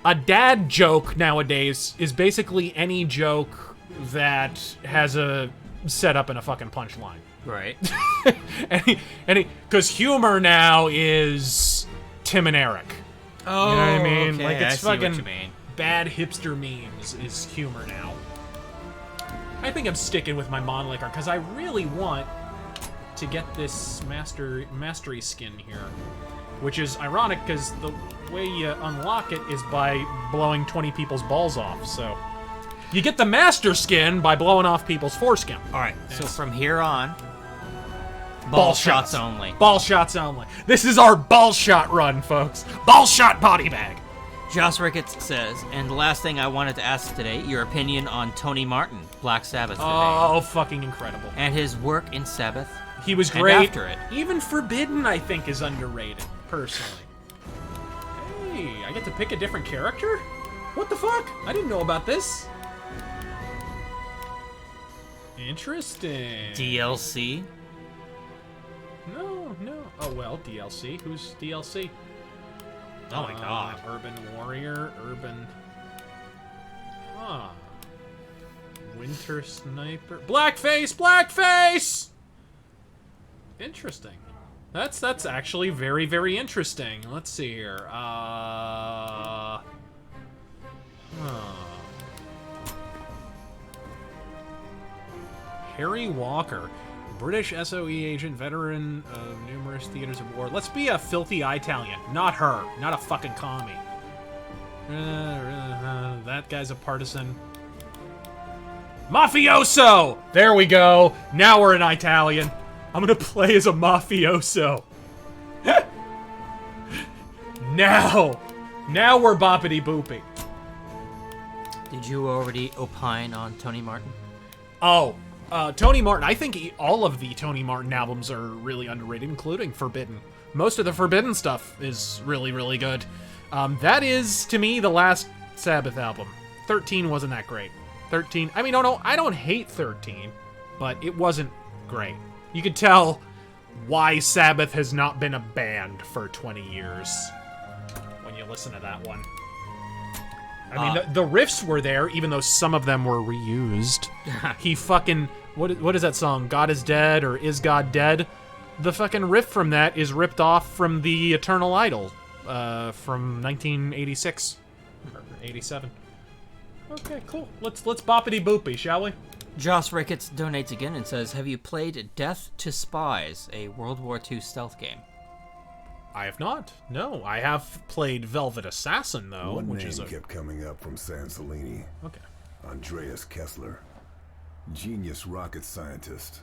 A dad joke nowadays is basically any joke that has a setup and a fucking punchline. Right. Because humor now is Tim and Eric. Oh, you know what I mean? okay. Like, it's I see what fucking you mean. bad hipster memes is humor now. I think I'm sticking with my moniker because I really want to get this mastery skin here. Which is ironic because the way you unlock it is by blowing 20 people's balls off, so... You get the master skin by blowing off people's foreskin. Alright, so from here on... Ball shots only. Ball shots only. This is our ball shot run, folks. Ball shot body bag. Josh Ricketts says, and the last thing I wanted to ask today, your opinion on Tony Martin, Black Sabbath today. Oh, fucking incredible. And his work in Sabbath. He was great. And after it. Even Forbidden, I think, is underrated, personally. Hey, I get to pick a different character? What the fuck? I didn't know about this. Interesting. DLC? No. Oh, well, DLC. Who's DLC? Oh my god. Urban Warrior, Urban... Huh. Winter Sniper... Blackface! Interesting. That's actually very, very interesting. Let's see here. Harry Walker. British SOE agent, veteran of numerous theaters of war. Let's be a filthy Italian. Not her. Not a fucking commie. That guy's a partisan. Mafioso! There we go. Now we're an Italian. I'm gonna play as a mafioso. Now we're boppity boopy. Did you already opine on Tony Martin? Oh, Tony Martin. I think all of the Tony Martin albums are really underrated, including Forbidden. Most of the Forbidden stuff is really, really good. That is, to me, the last Sabbath album. 13 wasn't that great. 13, I mean, no, I don't hate 13, but it wasn't great. You could tell why Sabbath has not been a band for 20 years when you listen to that one. I mean, the riffs were there, even though some of them were reused. He fucking... What is that song? God is Dead, or Is God Dead? The fucking riff from that is ripped off from the Eternal Idol from 1986. Or 87. Okay, cool. Let's boppity boopy, shall we? Joss Ricketts donates again and says, have you played Death to Spies, a World War II stealth game? I have not. No, I have played Velvet Assassin, though. One name kept coming up from San Celini. Okay. Andreas Kessler. Genius rocket scientist.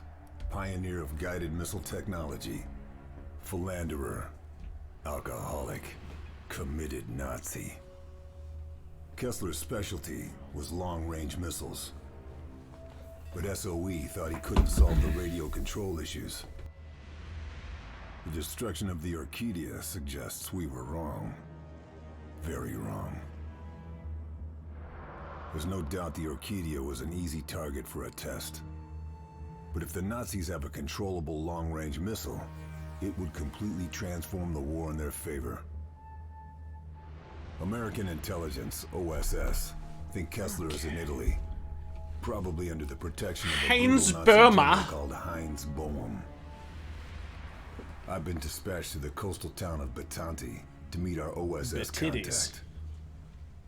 Pioneer of guided missile technology. Philanderer. Alcoholic. Committed Nazi. Kessler's specialty was long-range missiles. But SOE thought he couldn't solve the radio control issues. The destruction of the Orchidia suggests we were wrong. Very wrong. There's no doubt the Orchidia was an easy target for a test. But if the Nazis have a controllable long-range missile, it would completely transform the war in their favor. American intelligence, OSS, think Kessler is in Italy. Probably under the protection of a Heinz brutal Nazi Böhmer general called Heinz Boehm. I've been dispatched to the coastal town of Batanti to meet our OSS contact.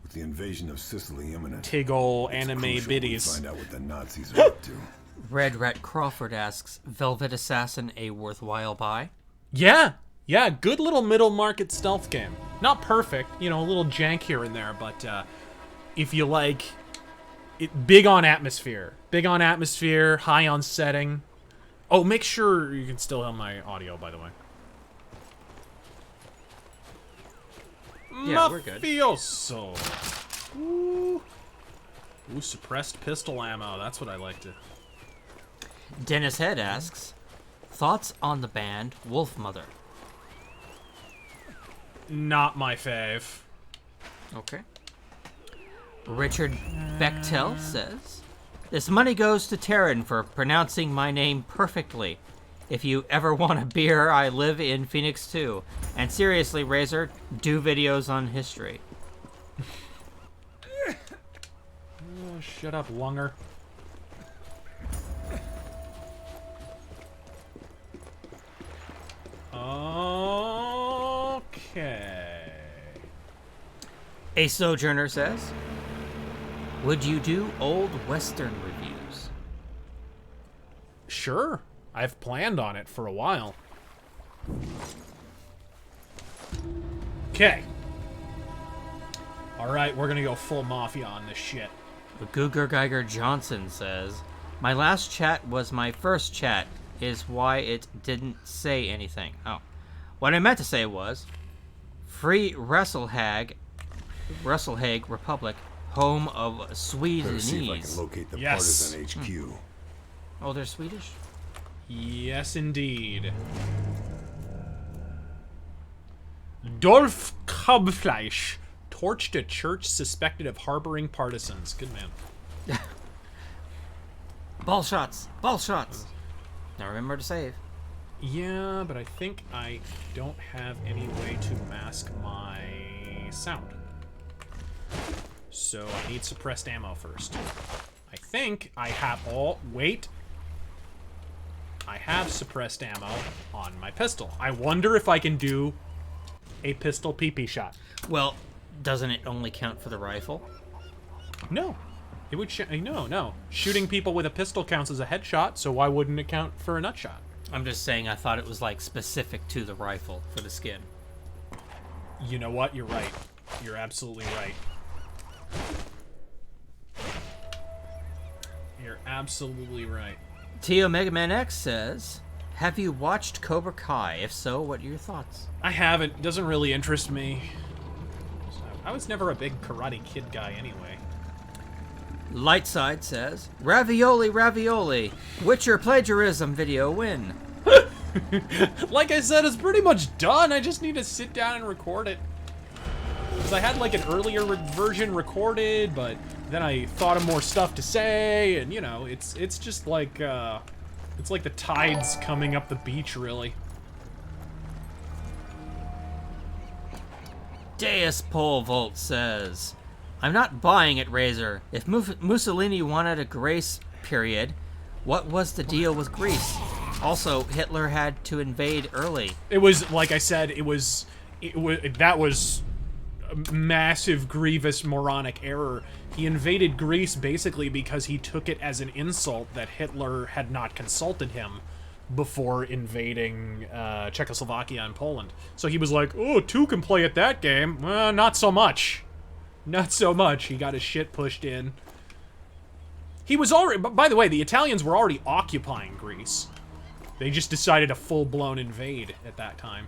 With the invasion of Sicily imminent, Tiggle anime biddies. We find out what the Nazis are up to. Red Rat Crawford asks, Velvet Assassin a worthwhile buy? Yeah, good little middle market stealth game. Not perfect, a little jank here and there, but if you like it, big on atmosphere, high on setting. Oh, make sure you can still hear my audio, by the way. Yeah, we're good. Mafioso. Ooh, suppressed pistol ammo. That's what I like to. Dennis Head asks, thoughts on the band Wolfmother? Not my fave. Okay. Richard Bechtel says, this money goes to Taryn for pronouncing my name perfectly. If you ever want a beer, I live in Phoenix too. And seriously, Razor, do videos on history. Oh, shut up, Lunger. Okay. A Sojourner says, would you do old Western reviews? Sure. I've planned on it for a while. Okay. Alright, we're gonna go full Mafia on this shit. Googer Geiger Johnson says, my last chat was my first chat, is why it didn't say anything. Oh. What I meant to say was, Free Wrestlehag Republic, home of Swedenese. See if I can locate the Yes. partisan HQ. Oh, they're Swedish? Yes, indeed. Dolph Kubfleisch torched a church suspected of harboring partisans. Good man. Ball shots! Ball shots! Now remember to save. Yeah, but I think I don't have any way to mask my sound. So I need suppressed ammo first. I think I have all... Wait. I have suppressed ammo on my pistol. I wonder if I can do a pistol PP shot. Well, doesn't it only count for the rifle? No. It would no. Shooting people with a pistol counts as a headshot, so why wouldn't it count for a nutshot? I'm just saying I thought it was, like, specific to the rifle for the skin. You know what? You're right. You're absolutely right. You're absolutely right. Tio Mega Man X says, have you watched Cobra Kai? If so, what are your thoughts? I haven't. It doesn't really interest me. I was never a big Karate Kid guy anyway. Lightside says, ravioli, ravioli. Witcher plagiarism video win. Like I said, it's pretty much done. I just need to sit down and record it. Because I had like an earlier version recorded, but then I thought of more stuff to say, and you know, it's just like it's like the tides coming up the beach, really. Deus Pole Volt says, I'm not buying it, Razor. If Mussolini wanted a grace period, what was the deal with Greece? Also, Hitler had to invade early. It was, like I said, that was a massive, grievous, moronic error. He invaded Greece basically because he took it as an insult that Hitler had not consulted him before invading Czechoslovakia and Poland. So he was like, oh, two can play at that game. Not so much. Not so much. He got his shit pushed in. He was already... By the way, the Italians were already occupying Greece. They just decided to full-blown invade at that time.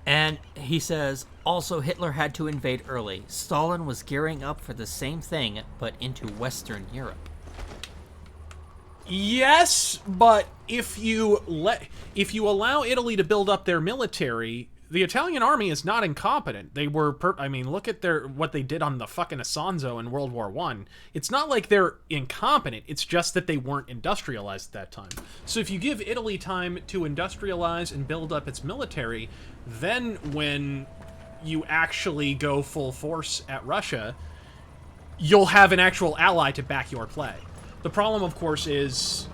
And he says, also Hitler had to invade early. Stalin was gearing up for the same thing, but into Western Europe. Yes, but if you allow Italy to build up their military, the Italian army is not incompetent. They were, I mean, look at what they did on the fucking Isonzo in World War I. It's not like they're incompetent. It's just that they weren't industrialized at that time. So if you give Italy time to industrialize and build up its military, then when you actually go full force at Russia, you'll have an actual ally to back your play. The problem, of course, is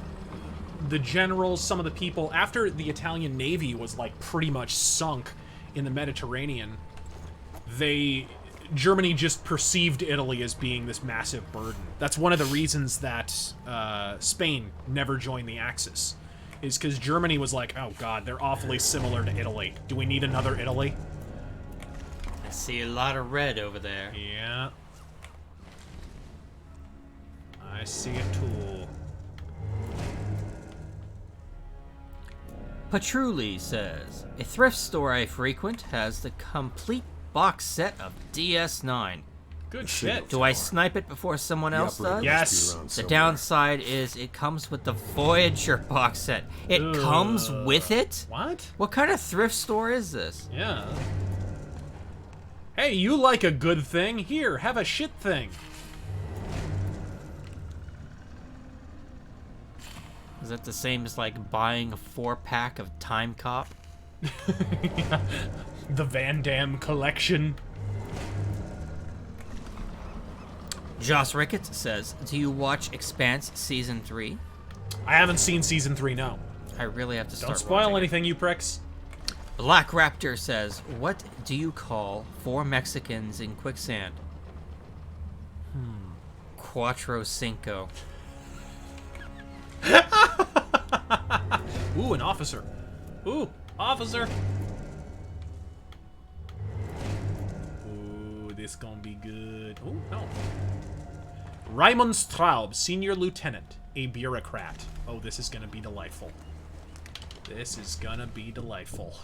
the generals, some of the people, after the Italian Navy was, like, pretty much sunk in the Mediterranean, Germany just perceived Italy as being this massive burden. That's one of the reasons that Spain never joined the Axis, is because Germany was like, oh god, they're awfully similar to Italy. Do we need another Italy? I see a lot of red over there. Yeah. I see it too. Patrulli says, a thrift store I frequent has the complete box set of DS9. Good shit. Do I snipe it before someone else does? Yes. The downside is it comes with the Voyager box set. It comes with it? What? What kind of thrift store is this? Yeah. Hey, you like a good thing? Here, have a shit thing. Is that the same as, like, buying a 4-pack of Time Cop? Yeah. The Van Damme collection. Joss Ricketts says, do you watch Expanse Season 3? I haven't seen Season 3, no. I really have to start Don't spoil watching anything, you pricks. Black Raptor says, what do you call 4 Mexicans in quicksand? Cuatro Cinco. Ooh, an officer. Ooh, officer. Ooh, this gonna be good. Ooh, no. Raimund Straub, Senior Lieutenant, a bureaucrat. Oh, this is gonna be delightful. This is gonna be delightful.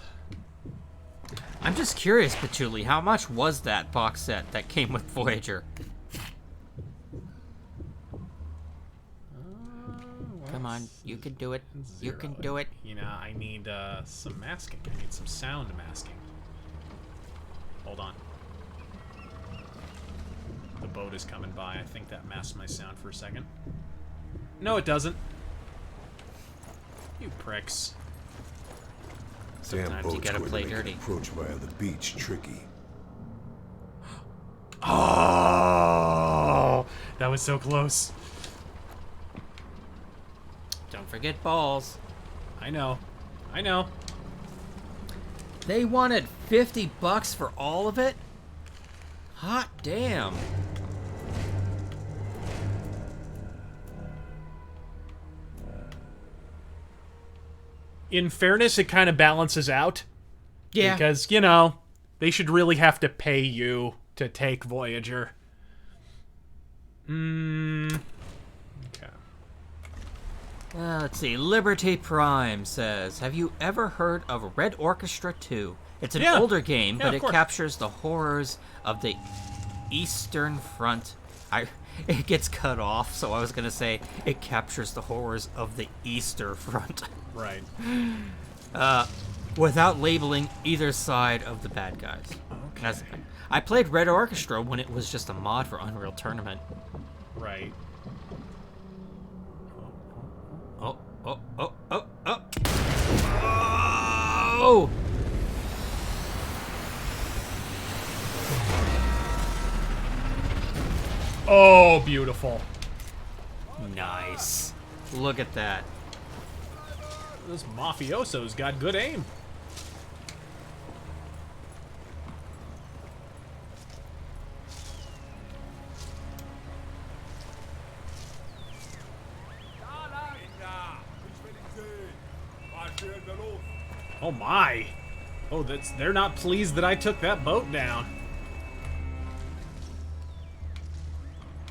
I'm just curious, Patchouli, how much was that box set that came with Voyager? Come on, you can do it. You can do it. You know, I need some masking. I need some sound masking. Hold on. The boat is coming by. I think that masks my sound for a second. No, it doesn't. You pricks. Sometimes you gotta play dirty. Approach via the beach tricky. Oh, that was so close. Don't forget balls. I know. I know. They wanted $50 for all of it? Hot damn. In fairness, it kind of balances out. Yeah. Because, you know, they should really have to pay you to take Voyager. Okay. Let's see. Liberty Prime says, have you ever heard of Red Orchestra 2? It's an older game, but it captures the horrors of the Eastern Front. It gets cut off, so I was gonna say it captures the horrors of the Easter Front. Right. Without labeling either side of the bad guys. Okay. That's the thing. I played Red Orchestra when it was just a mod for Unreal Tournament. Right. Oh. Oh! Oh, beautiful. Nice. Look at that. Those mafiosos got good aim. Oh my. Oh, they're not pleased that I took that boat down.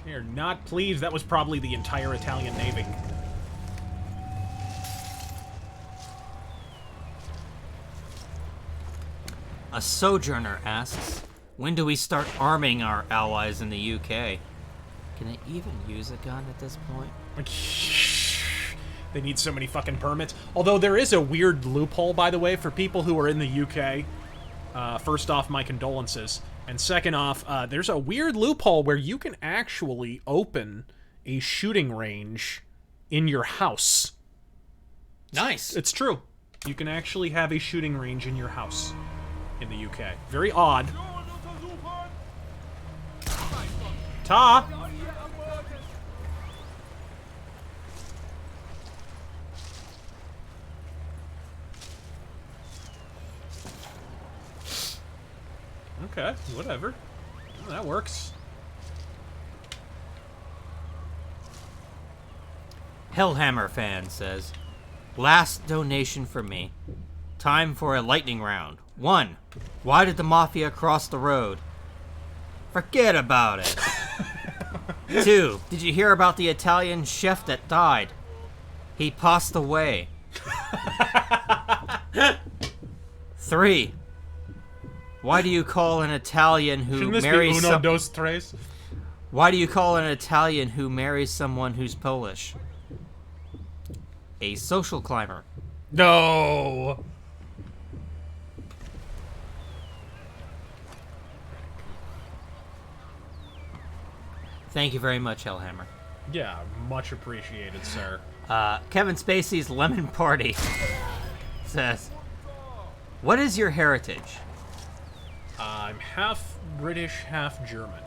They're not pleased. That was probably the entire Italian Navy. A Sojourner asks, when do we start arming our allies in the UK? Can they even use a gun at this point? They need so many fucking permits. Although there is a weird loophole, by the way, for people who are in the UK. First off, my condolences. And second off, there's a weird loophole where you can actually open a shooting range in your house. Nice. It's true. You can actually have a shooting range in your house in the UK. Very odd. Ta! Okay, whatever. Well, that works. Hellhammer fan says, last donation for me. Time for a lightning round. 1. Why did the Mafia cross the road? Forget about it. 2. Did you hear about the Italian chef that died? He passed away. 3. Why do you call an Italian who marries uno, dos, tres? Why do you call an Italian who marries someone who's Polish? A social climber. No. Thank you very much, Hellhammer. Yeah, much appreciated, sir. Kevin Spacey's Lemon Party says, what is your heritage? I'm half British, half German.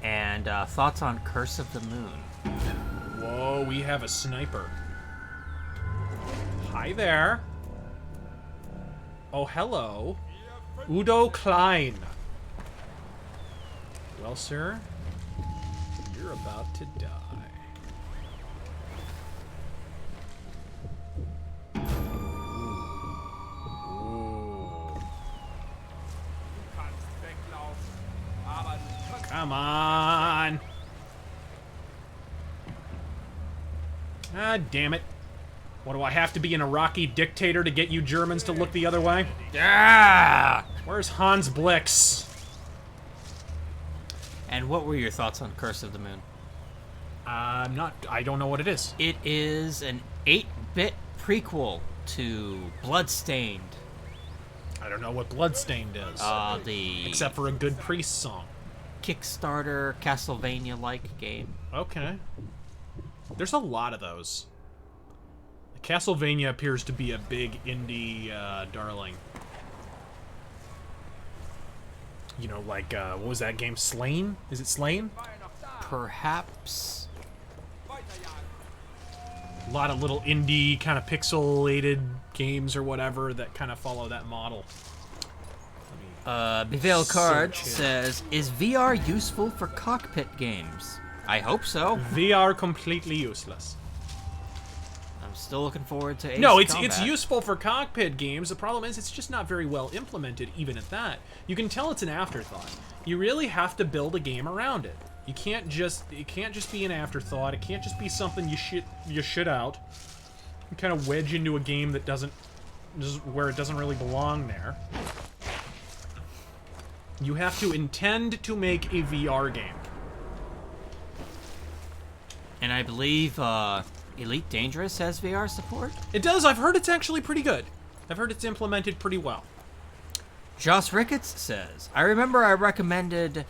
And thoughts on Curse of the Moon? Whoa, we have a sniper. Hi there. Oh, hello. Udo Klein. Well, sir, you're about to die. Come on. Ah, damn it. What, do I have to be an Iraqi dictator to get you Germans to look the other way? Yeah! Where's Hans Blix? And what were your thoughts on Curse of the Moon? I don't know what it is. It is an 8-bit prequel to Bloodstained. I don't know what Bloodstained is. Except for a good Priest song. Kickstarter, Castlevania-like game. Okay. There's a lot of those. Castlevania appears to be a big indie darling. You know, like, what was that game? Slain? Is it Slain? Perhaps. A lot of little indie, kind of pixelated games or whatever that kind of follow that model. Bevel Card says, is VR useful for cockpit games? I hope so. VR completely useless. I'm still looking forward to Ace No, it's Combat. useful for cockpit games. The problem is it's just not very well implemented, even at that. You can tell it's an afterthought. You really have to build a game around it. It can't just be an afterthought. It can't just be something you shit out. You kind of wedge into a game that where it doesn't really belong there. You have to intend to make a VR game. And I believe Elite Dangerous has VR support? It does. I've heard it's actually pretty good. I've heard it's implemented pretty well. Joss Ricketts says, I remember I recommended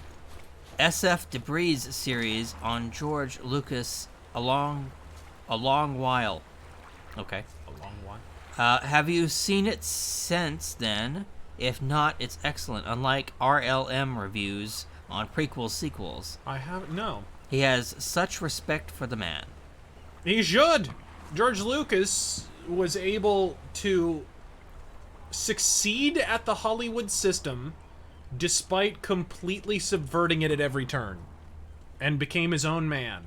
SF Debris series on George Lucas a long while. Okay. A long while. Have you seen it since then? If not, it's excellent, unlike RLM reviews on prequel sequels. I haven't, no. He has such respect for the man. He should. George Lucas was able to succeed at the Hollywood system despite completely subverting it at every turn, and became his own man.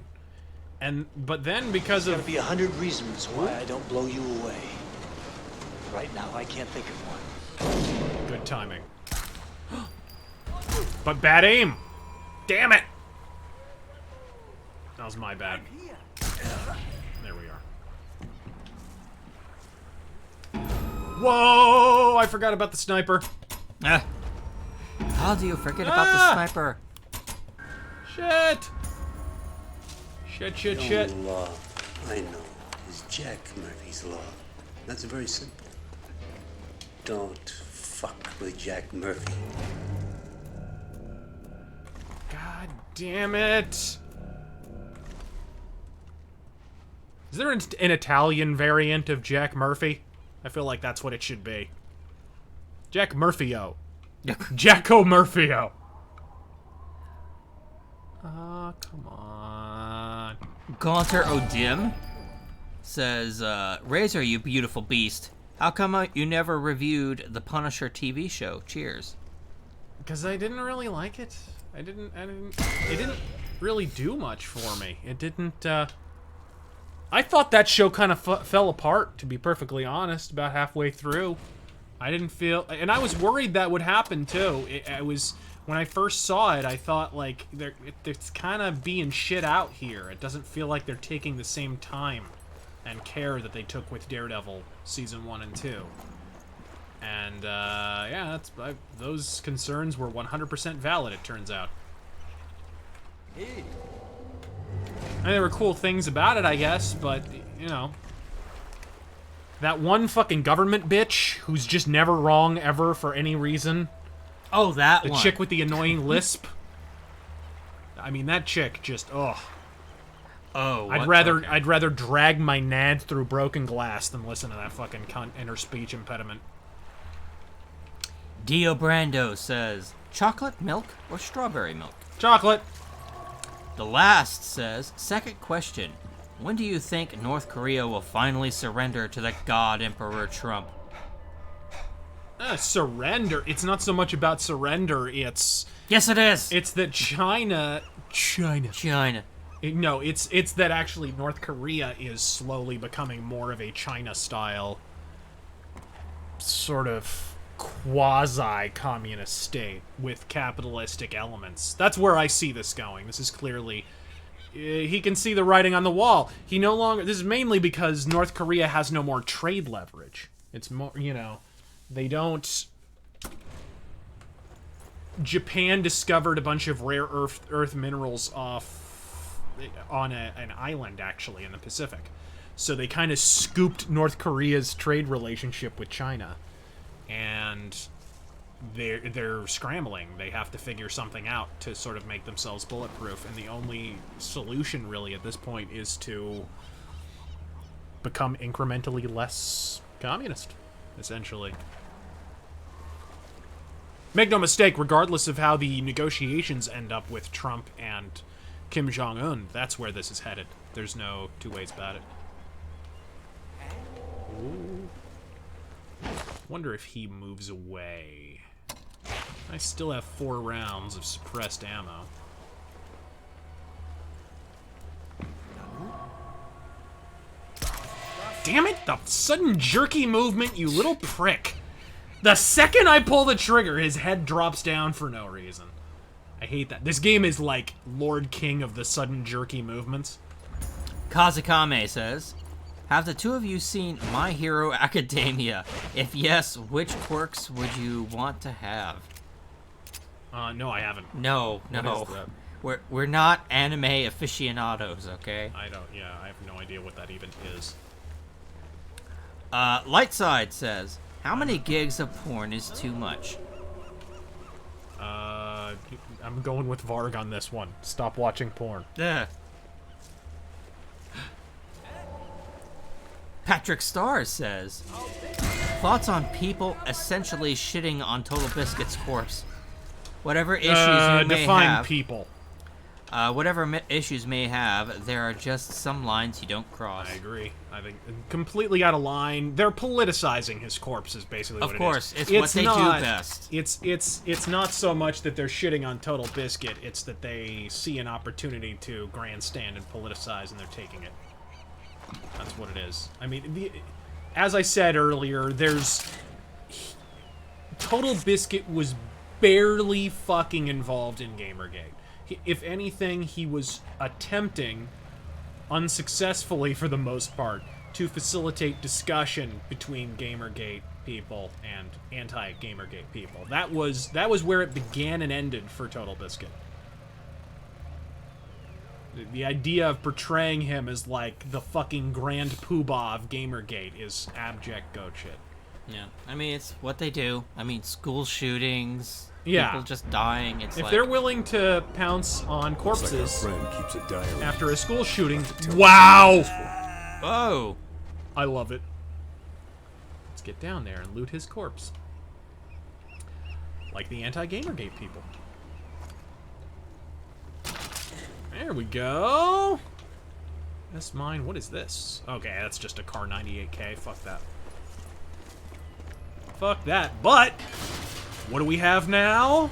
But then because There's of... gotta be 100 reasons why I don't blow you away. Right now, I can't think of one. Good timing. But bad aim. Damn it. That was my bad. There we are. Whoa! I forgot about the sniper. How do you forget about the sniper? Shit! Shit. The only law I know is Jack Murphy's law. That's very simple. Don't fuck with Jack Murphy. God damn it! Is there an Italian variant of Jack Murphy? I feel like that's what it should be. Jack Murphyo. Jacko Murphyo. Come on. Gaunter O'Dim says, Razor, you beautiful beast. How come you never reviewed the Punisher TV show? Cheers. Because I didn't really like it. It didn't really do much for me. It didn't, I thought that show kind of fell apart, to be perfectly honest, about halfway through. I didn't feel... And I was worried that would happen, too. When I first saw it, I thought, like, it's kind of being shit out here. It doesn't feel like they're taking the same time and care that they took with Daredevil Season 1 and 2. And, yeah, those concerns were 100% valid, it turns out. And there were cool things about it, I guess, but, you know. That one fucking government bitch who's just never wrong ever for any reason. Oh, that one. The chick with the annoying lisp. I mean, that chick just, ugh. Oh, I'd rather drag my nad through broken glass than listen to that fucking cunt and her speech impediment. Dio Brando says, chocolate milk or strawberry milk? Chocolate. The Last says, second question. When do you think North Korea will finally surrender to the God Emperor Trump? Surrender? It's not so much about surrender, it's... Yes, it is! It's that China... No, it's that actually North Korea is slowly becoming more of a China-style sort of quasi-communist state with capitalistic elements. That's where I see this going. This is clearly... he can see the writing on the wall. He no longer... This is mainly because North Korea has no more trade leverage. It's more, you know... They don't... Japan discovered a bunch of rare earth minerals on an island, actually, in the Pacific. So they kind of scooped North Korea's trade relationship with China. And they're scrambling. They have to figure something out to sort of make themselves bulletproof. And the only solution, really, at this point is to become incrementally less communist, essentially. Make no mistake, regardless of how the negotiations end up with Trump and Kim Jong-un, that's where this is headed. There's no two ways about it. Ooh. Wonder if he moves away. I still have 4 rounds of suppressed ammo. Damn it! The sudden jerky movement, you little prick! The second I pull the trigger, his head drops down for no reason. I hate that. This game is like Lord King of the sudden jerky movements. Kazakame says, have the two of you seen My Hero Academia? If yes, which quirks would you want to have? No, I haven't. No. What is that? We're not anime aficionados, okay? I have no idea what that even is. Lightside says, how many gigs of porn is too much? I'm going with Varg on this one. Stop watching porn. Yeah. Patrick Starr says, thoughts on people essentially shitting on Total Biscuit's corpse. Whatever issues you may define have, people. Whatever issues may have, there are just some lines you don't cross. I agree. I think completely out of line. They're politicizing his corpse is basically what Of it course, is. it's what they do best. It's not so much that they're shitting on Total Biscuit, it's that they see an opportunity to grandstand and politicize and they're taking it. That's what it is. I mean, as I said earlier, Total Biscuit was barely fucking involved in Gamergate. If anything, he was attempting, unsuccessfully for the most part, to facilitate discussion between Gamergate people and anti-Gamergate people. That was where it began and ended for Total Biscuit. The idea of portraying him as like the fucking grand poobah of Gamergate is abject goat shit. Yeah, I mean, it's what they do. I mean, school shootings, Yeah. people just dying. It's If like, they're willing to pounce on corpses Looks like our friend keeps a diary. after a school shooting, wow! whoa, I love it. Let's get down there and loot his corpse. Like the anti-Gamergate people. There we go. That's mine. What is this? Okay, that's just a Car 98K. Fuck that. Fuck that. But what do we have now?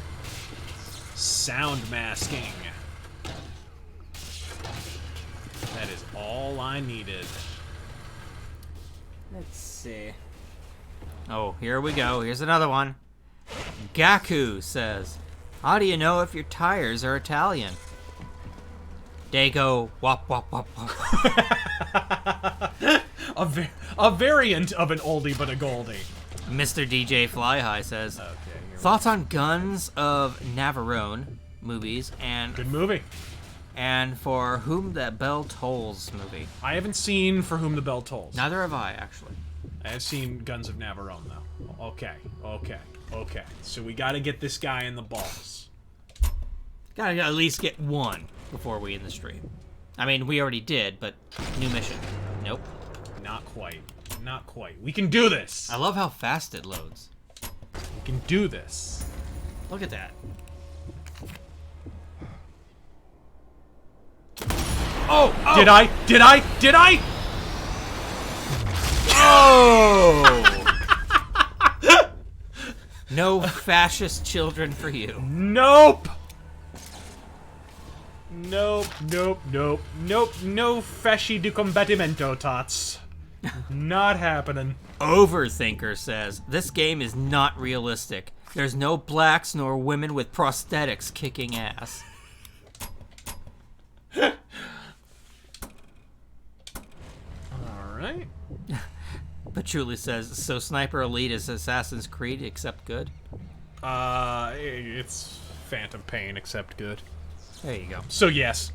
Sound masking. That is all I needed. let's see. Oh, here we go. Here's another one. Gaku says, how do you know if your tires are Italian? They go wop wop wop wop. A variant of an oldie but a goldie. Mr. DJ Fly High says, Okay, thoughts on Guns of Navarone movies and good movie. For Whom the Bell Tolls movie. I haven't seen For Whom the Bell Tolls. Neither have I, actually. I have seen Guns of Navarone, though. Okay. So we gotta get this guy in the balls. Gotta at least get one before we end the stream. I mean, we already did, but new mission. Nope. Not quite. Not quite. We can do this! I love how fast it loads. We can do this. Look at that. Oh! Did I? Oh! No fascist children for you. Nope! No fasci di combattimento, tots. Not happening. Overthinker says, this game is not realistic. There's no blacks nor women with prosthetics kicking ass. Alright. Patchouli says, so Sniper Elite is Assassin's Creed except good? It's Phantom Pain except good. There you go. So yes.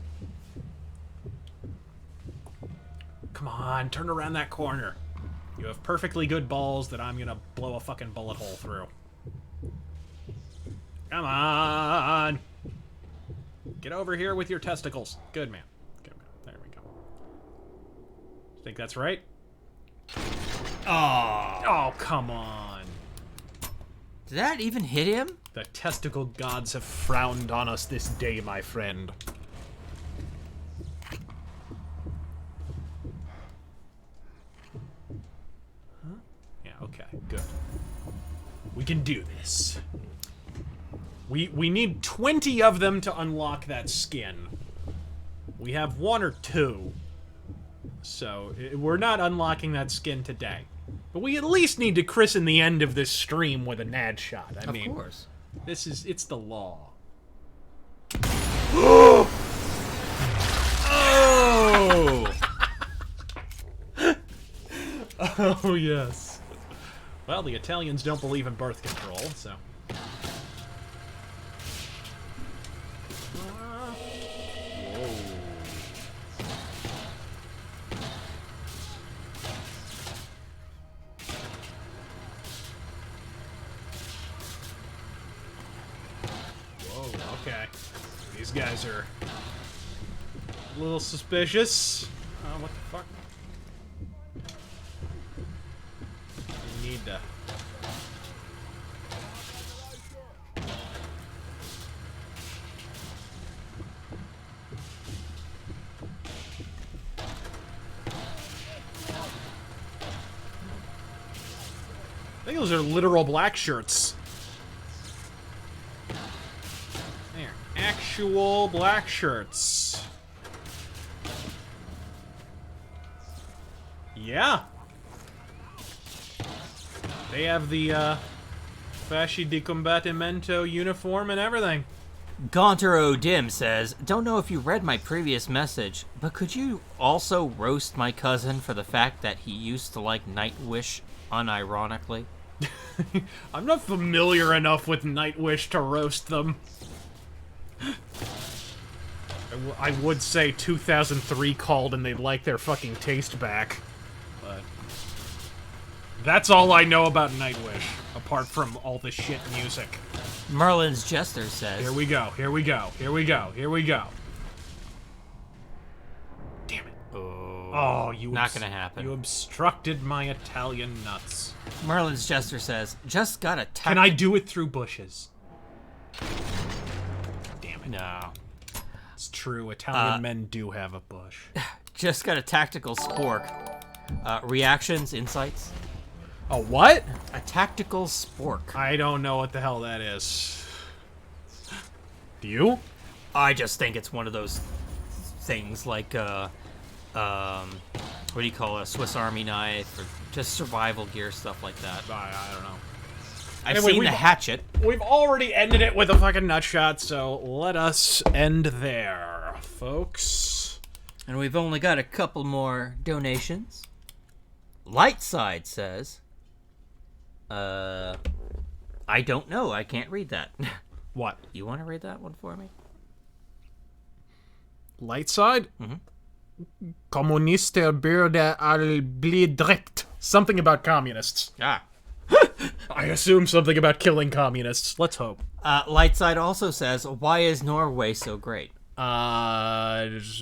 Come on, turn around that corner. You have perfectly good balls that I'm gonna blow a fucking bullet hole through. Come on! Get over here with your testicles. Good man. Good man. There we go. Think that's right? Oh, come on. Did that even hit him? The testicle gods have frowned on us this day, my friend. Huh? Yeah, okay, good. We can do this. We need 20 of them to unlock that skin. We have 1 or 2. So, we're not unlocking that skin today. But we at least need to christen the end of this stream with a nad shot. I mean, Of course. it's the law. Oh! Oh, yes. Well, the Italians don't believe in birth control, so... Whoa, okay. These guys are a little suspicious. What the fuck? We need to... I think those are literal black shirts. They're actual black shirts. Yeah. They have the, Fasci di Combattimento uniform and everything. Gaunter O'Dim says, don't know if you read my previous message, but could you also roast my cousin for the fact that he used to like Nightwish unironically? I'm not familiar enough with Nightwish to roast them. I would say 2003 called and they'd like their fucking taste back. But that's all I know about Nightwish, apart from all the shit music. Merlin's Jester says... Here we go, here we go, here we go, here we go. Damn it. Oh, you... Not gonna happen. You obstructed my Italian nuts. Merlin's Jester says, just got a... Can I do it through bushes? Damn it. No. It's true, Italian men do have a bush. Just got a tactical spork. Reactions, insights? A what? A tactical spork. I don't know what the hell that is. Do you? I just think it's one of those things like, what do you call it, a Swiss Army knife, or just survival gear, stuff like that. I don't know. I've Anyway, seen the hatchet. We've already ended it with a fucking nutshot, so let us end there, folks. And we've only got a couple more donations. Lightside says, I don't know. I can't read that. What? You want to read that one for me? Lightside? Mm-hmm. Kommunister burde all bli drept. Something about communists. Ah. I assume something about killing communists. Let's hope. Lightside also says, why is Norway so great? It's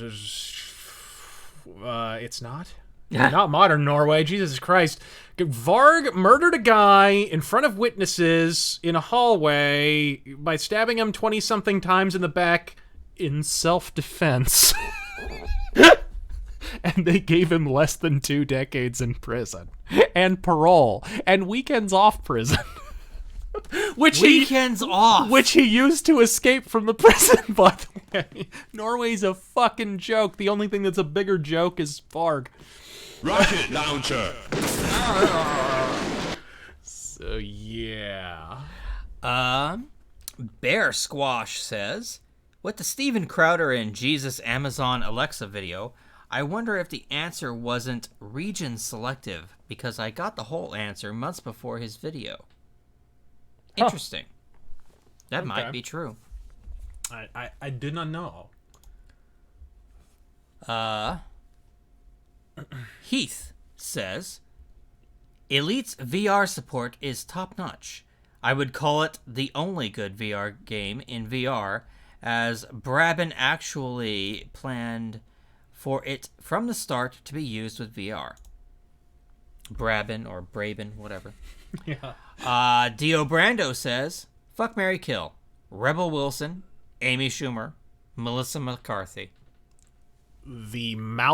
not. Not modern Norway, Jesus Christ. Varg murdered a guy in front of witnesses in a hallway by stabbing him 20-something times in the back in self-defense. And they gave him less than 2 decades in prison. And parole. And weekends off prison. Which he used to escape from the prison, by the way. Norway's a fucking joke. The only thing that's a bigger joke is Varg. Rocket launcher. So yeah. Bear Squash says, with the Steven Crowder and Jesus Amazon Alexa video, I wonder if the answer wasn't region selective, because I got the whole answer months before his video. Interesting. That might be true. I did not know. Heath says, Elite's VR support is top-notch. I would call it the only good VR game in VR, as Brabin actually planned for it from the start to be used with VR. Brabin or Braben, whatever. Yeah. Dio Brando says, fuck, marry, kill. Rebel Wilson, Amy Schumer, Melissa McCarthy. The mouth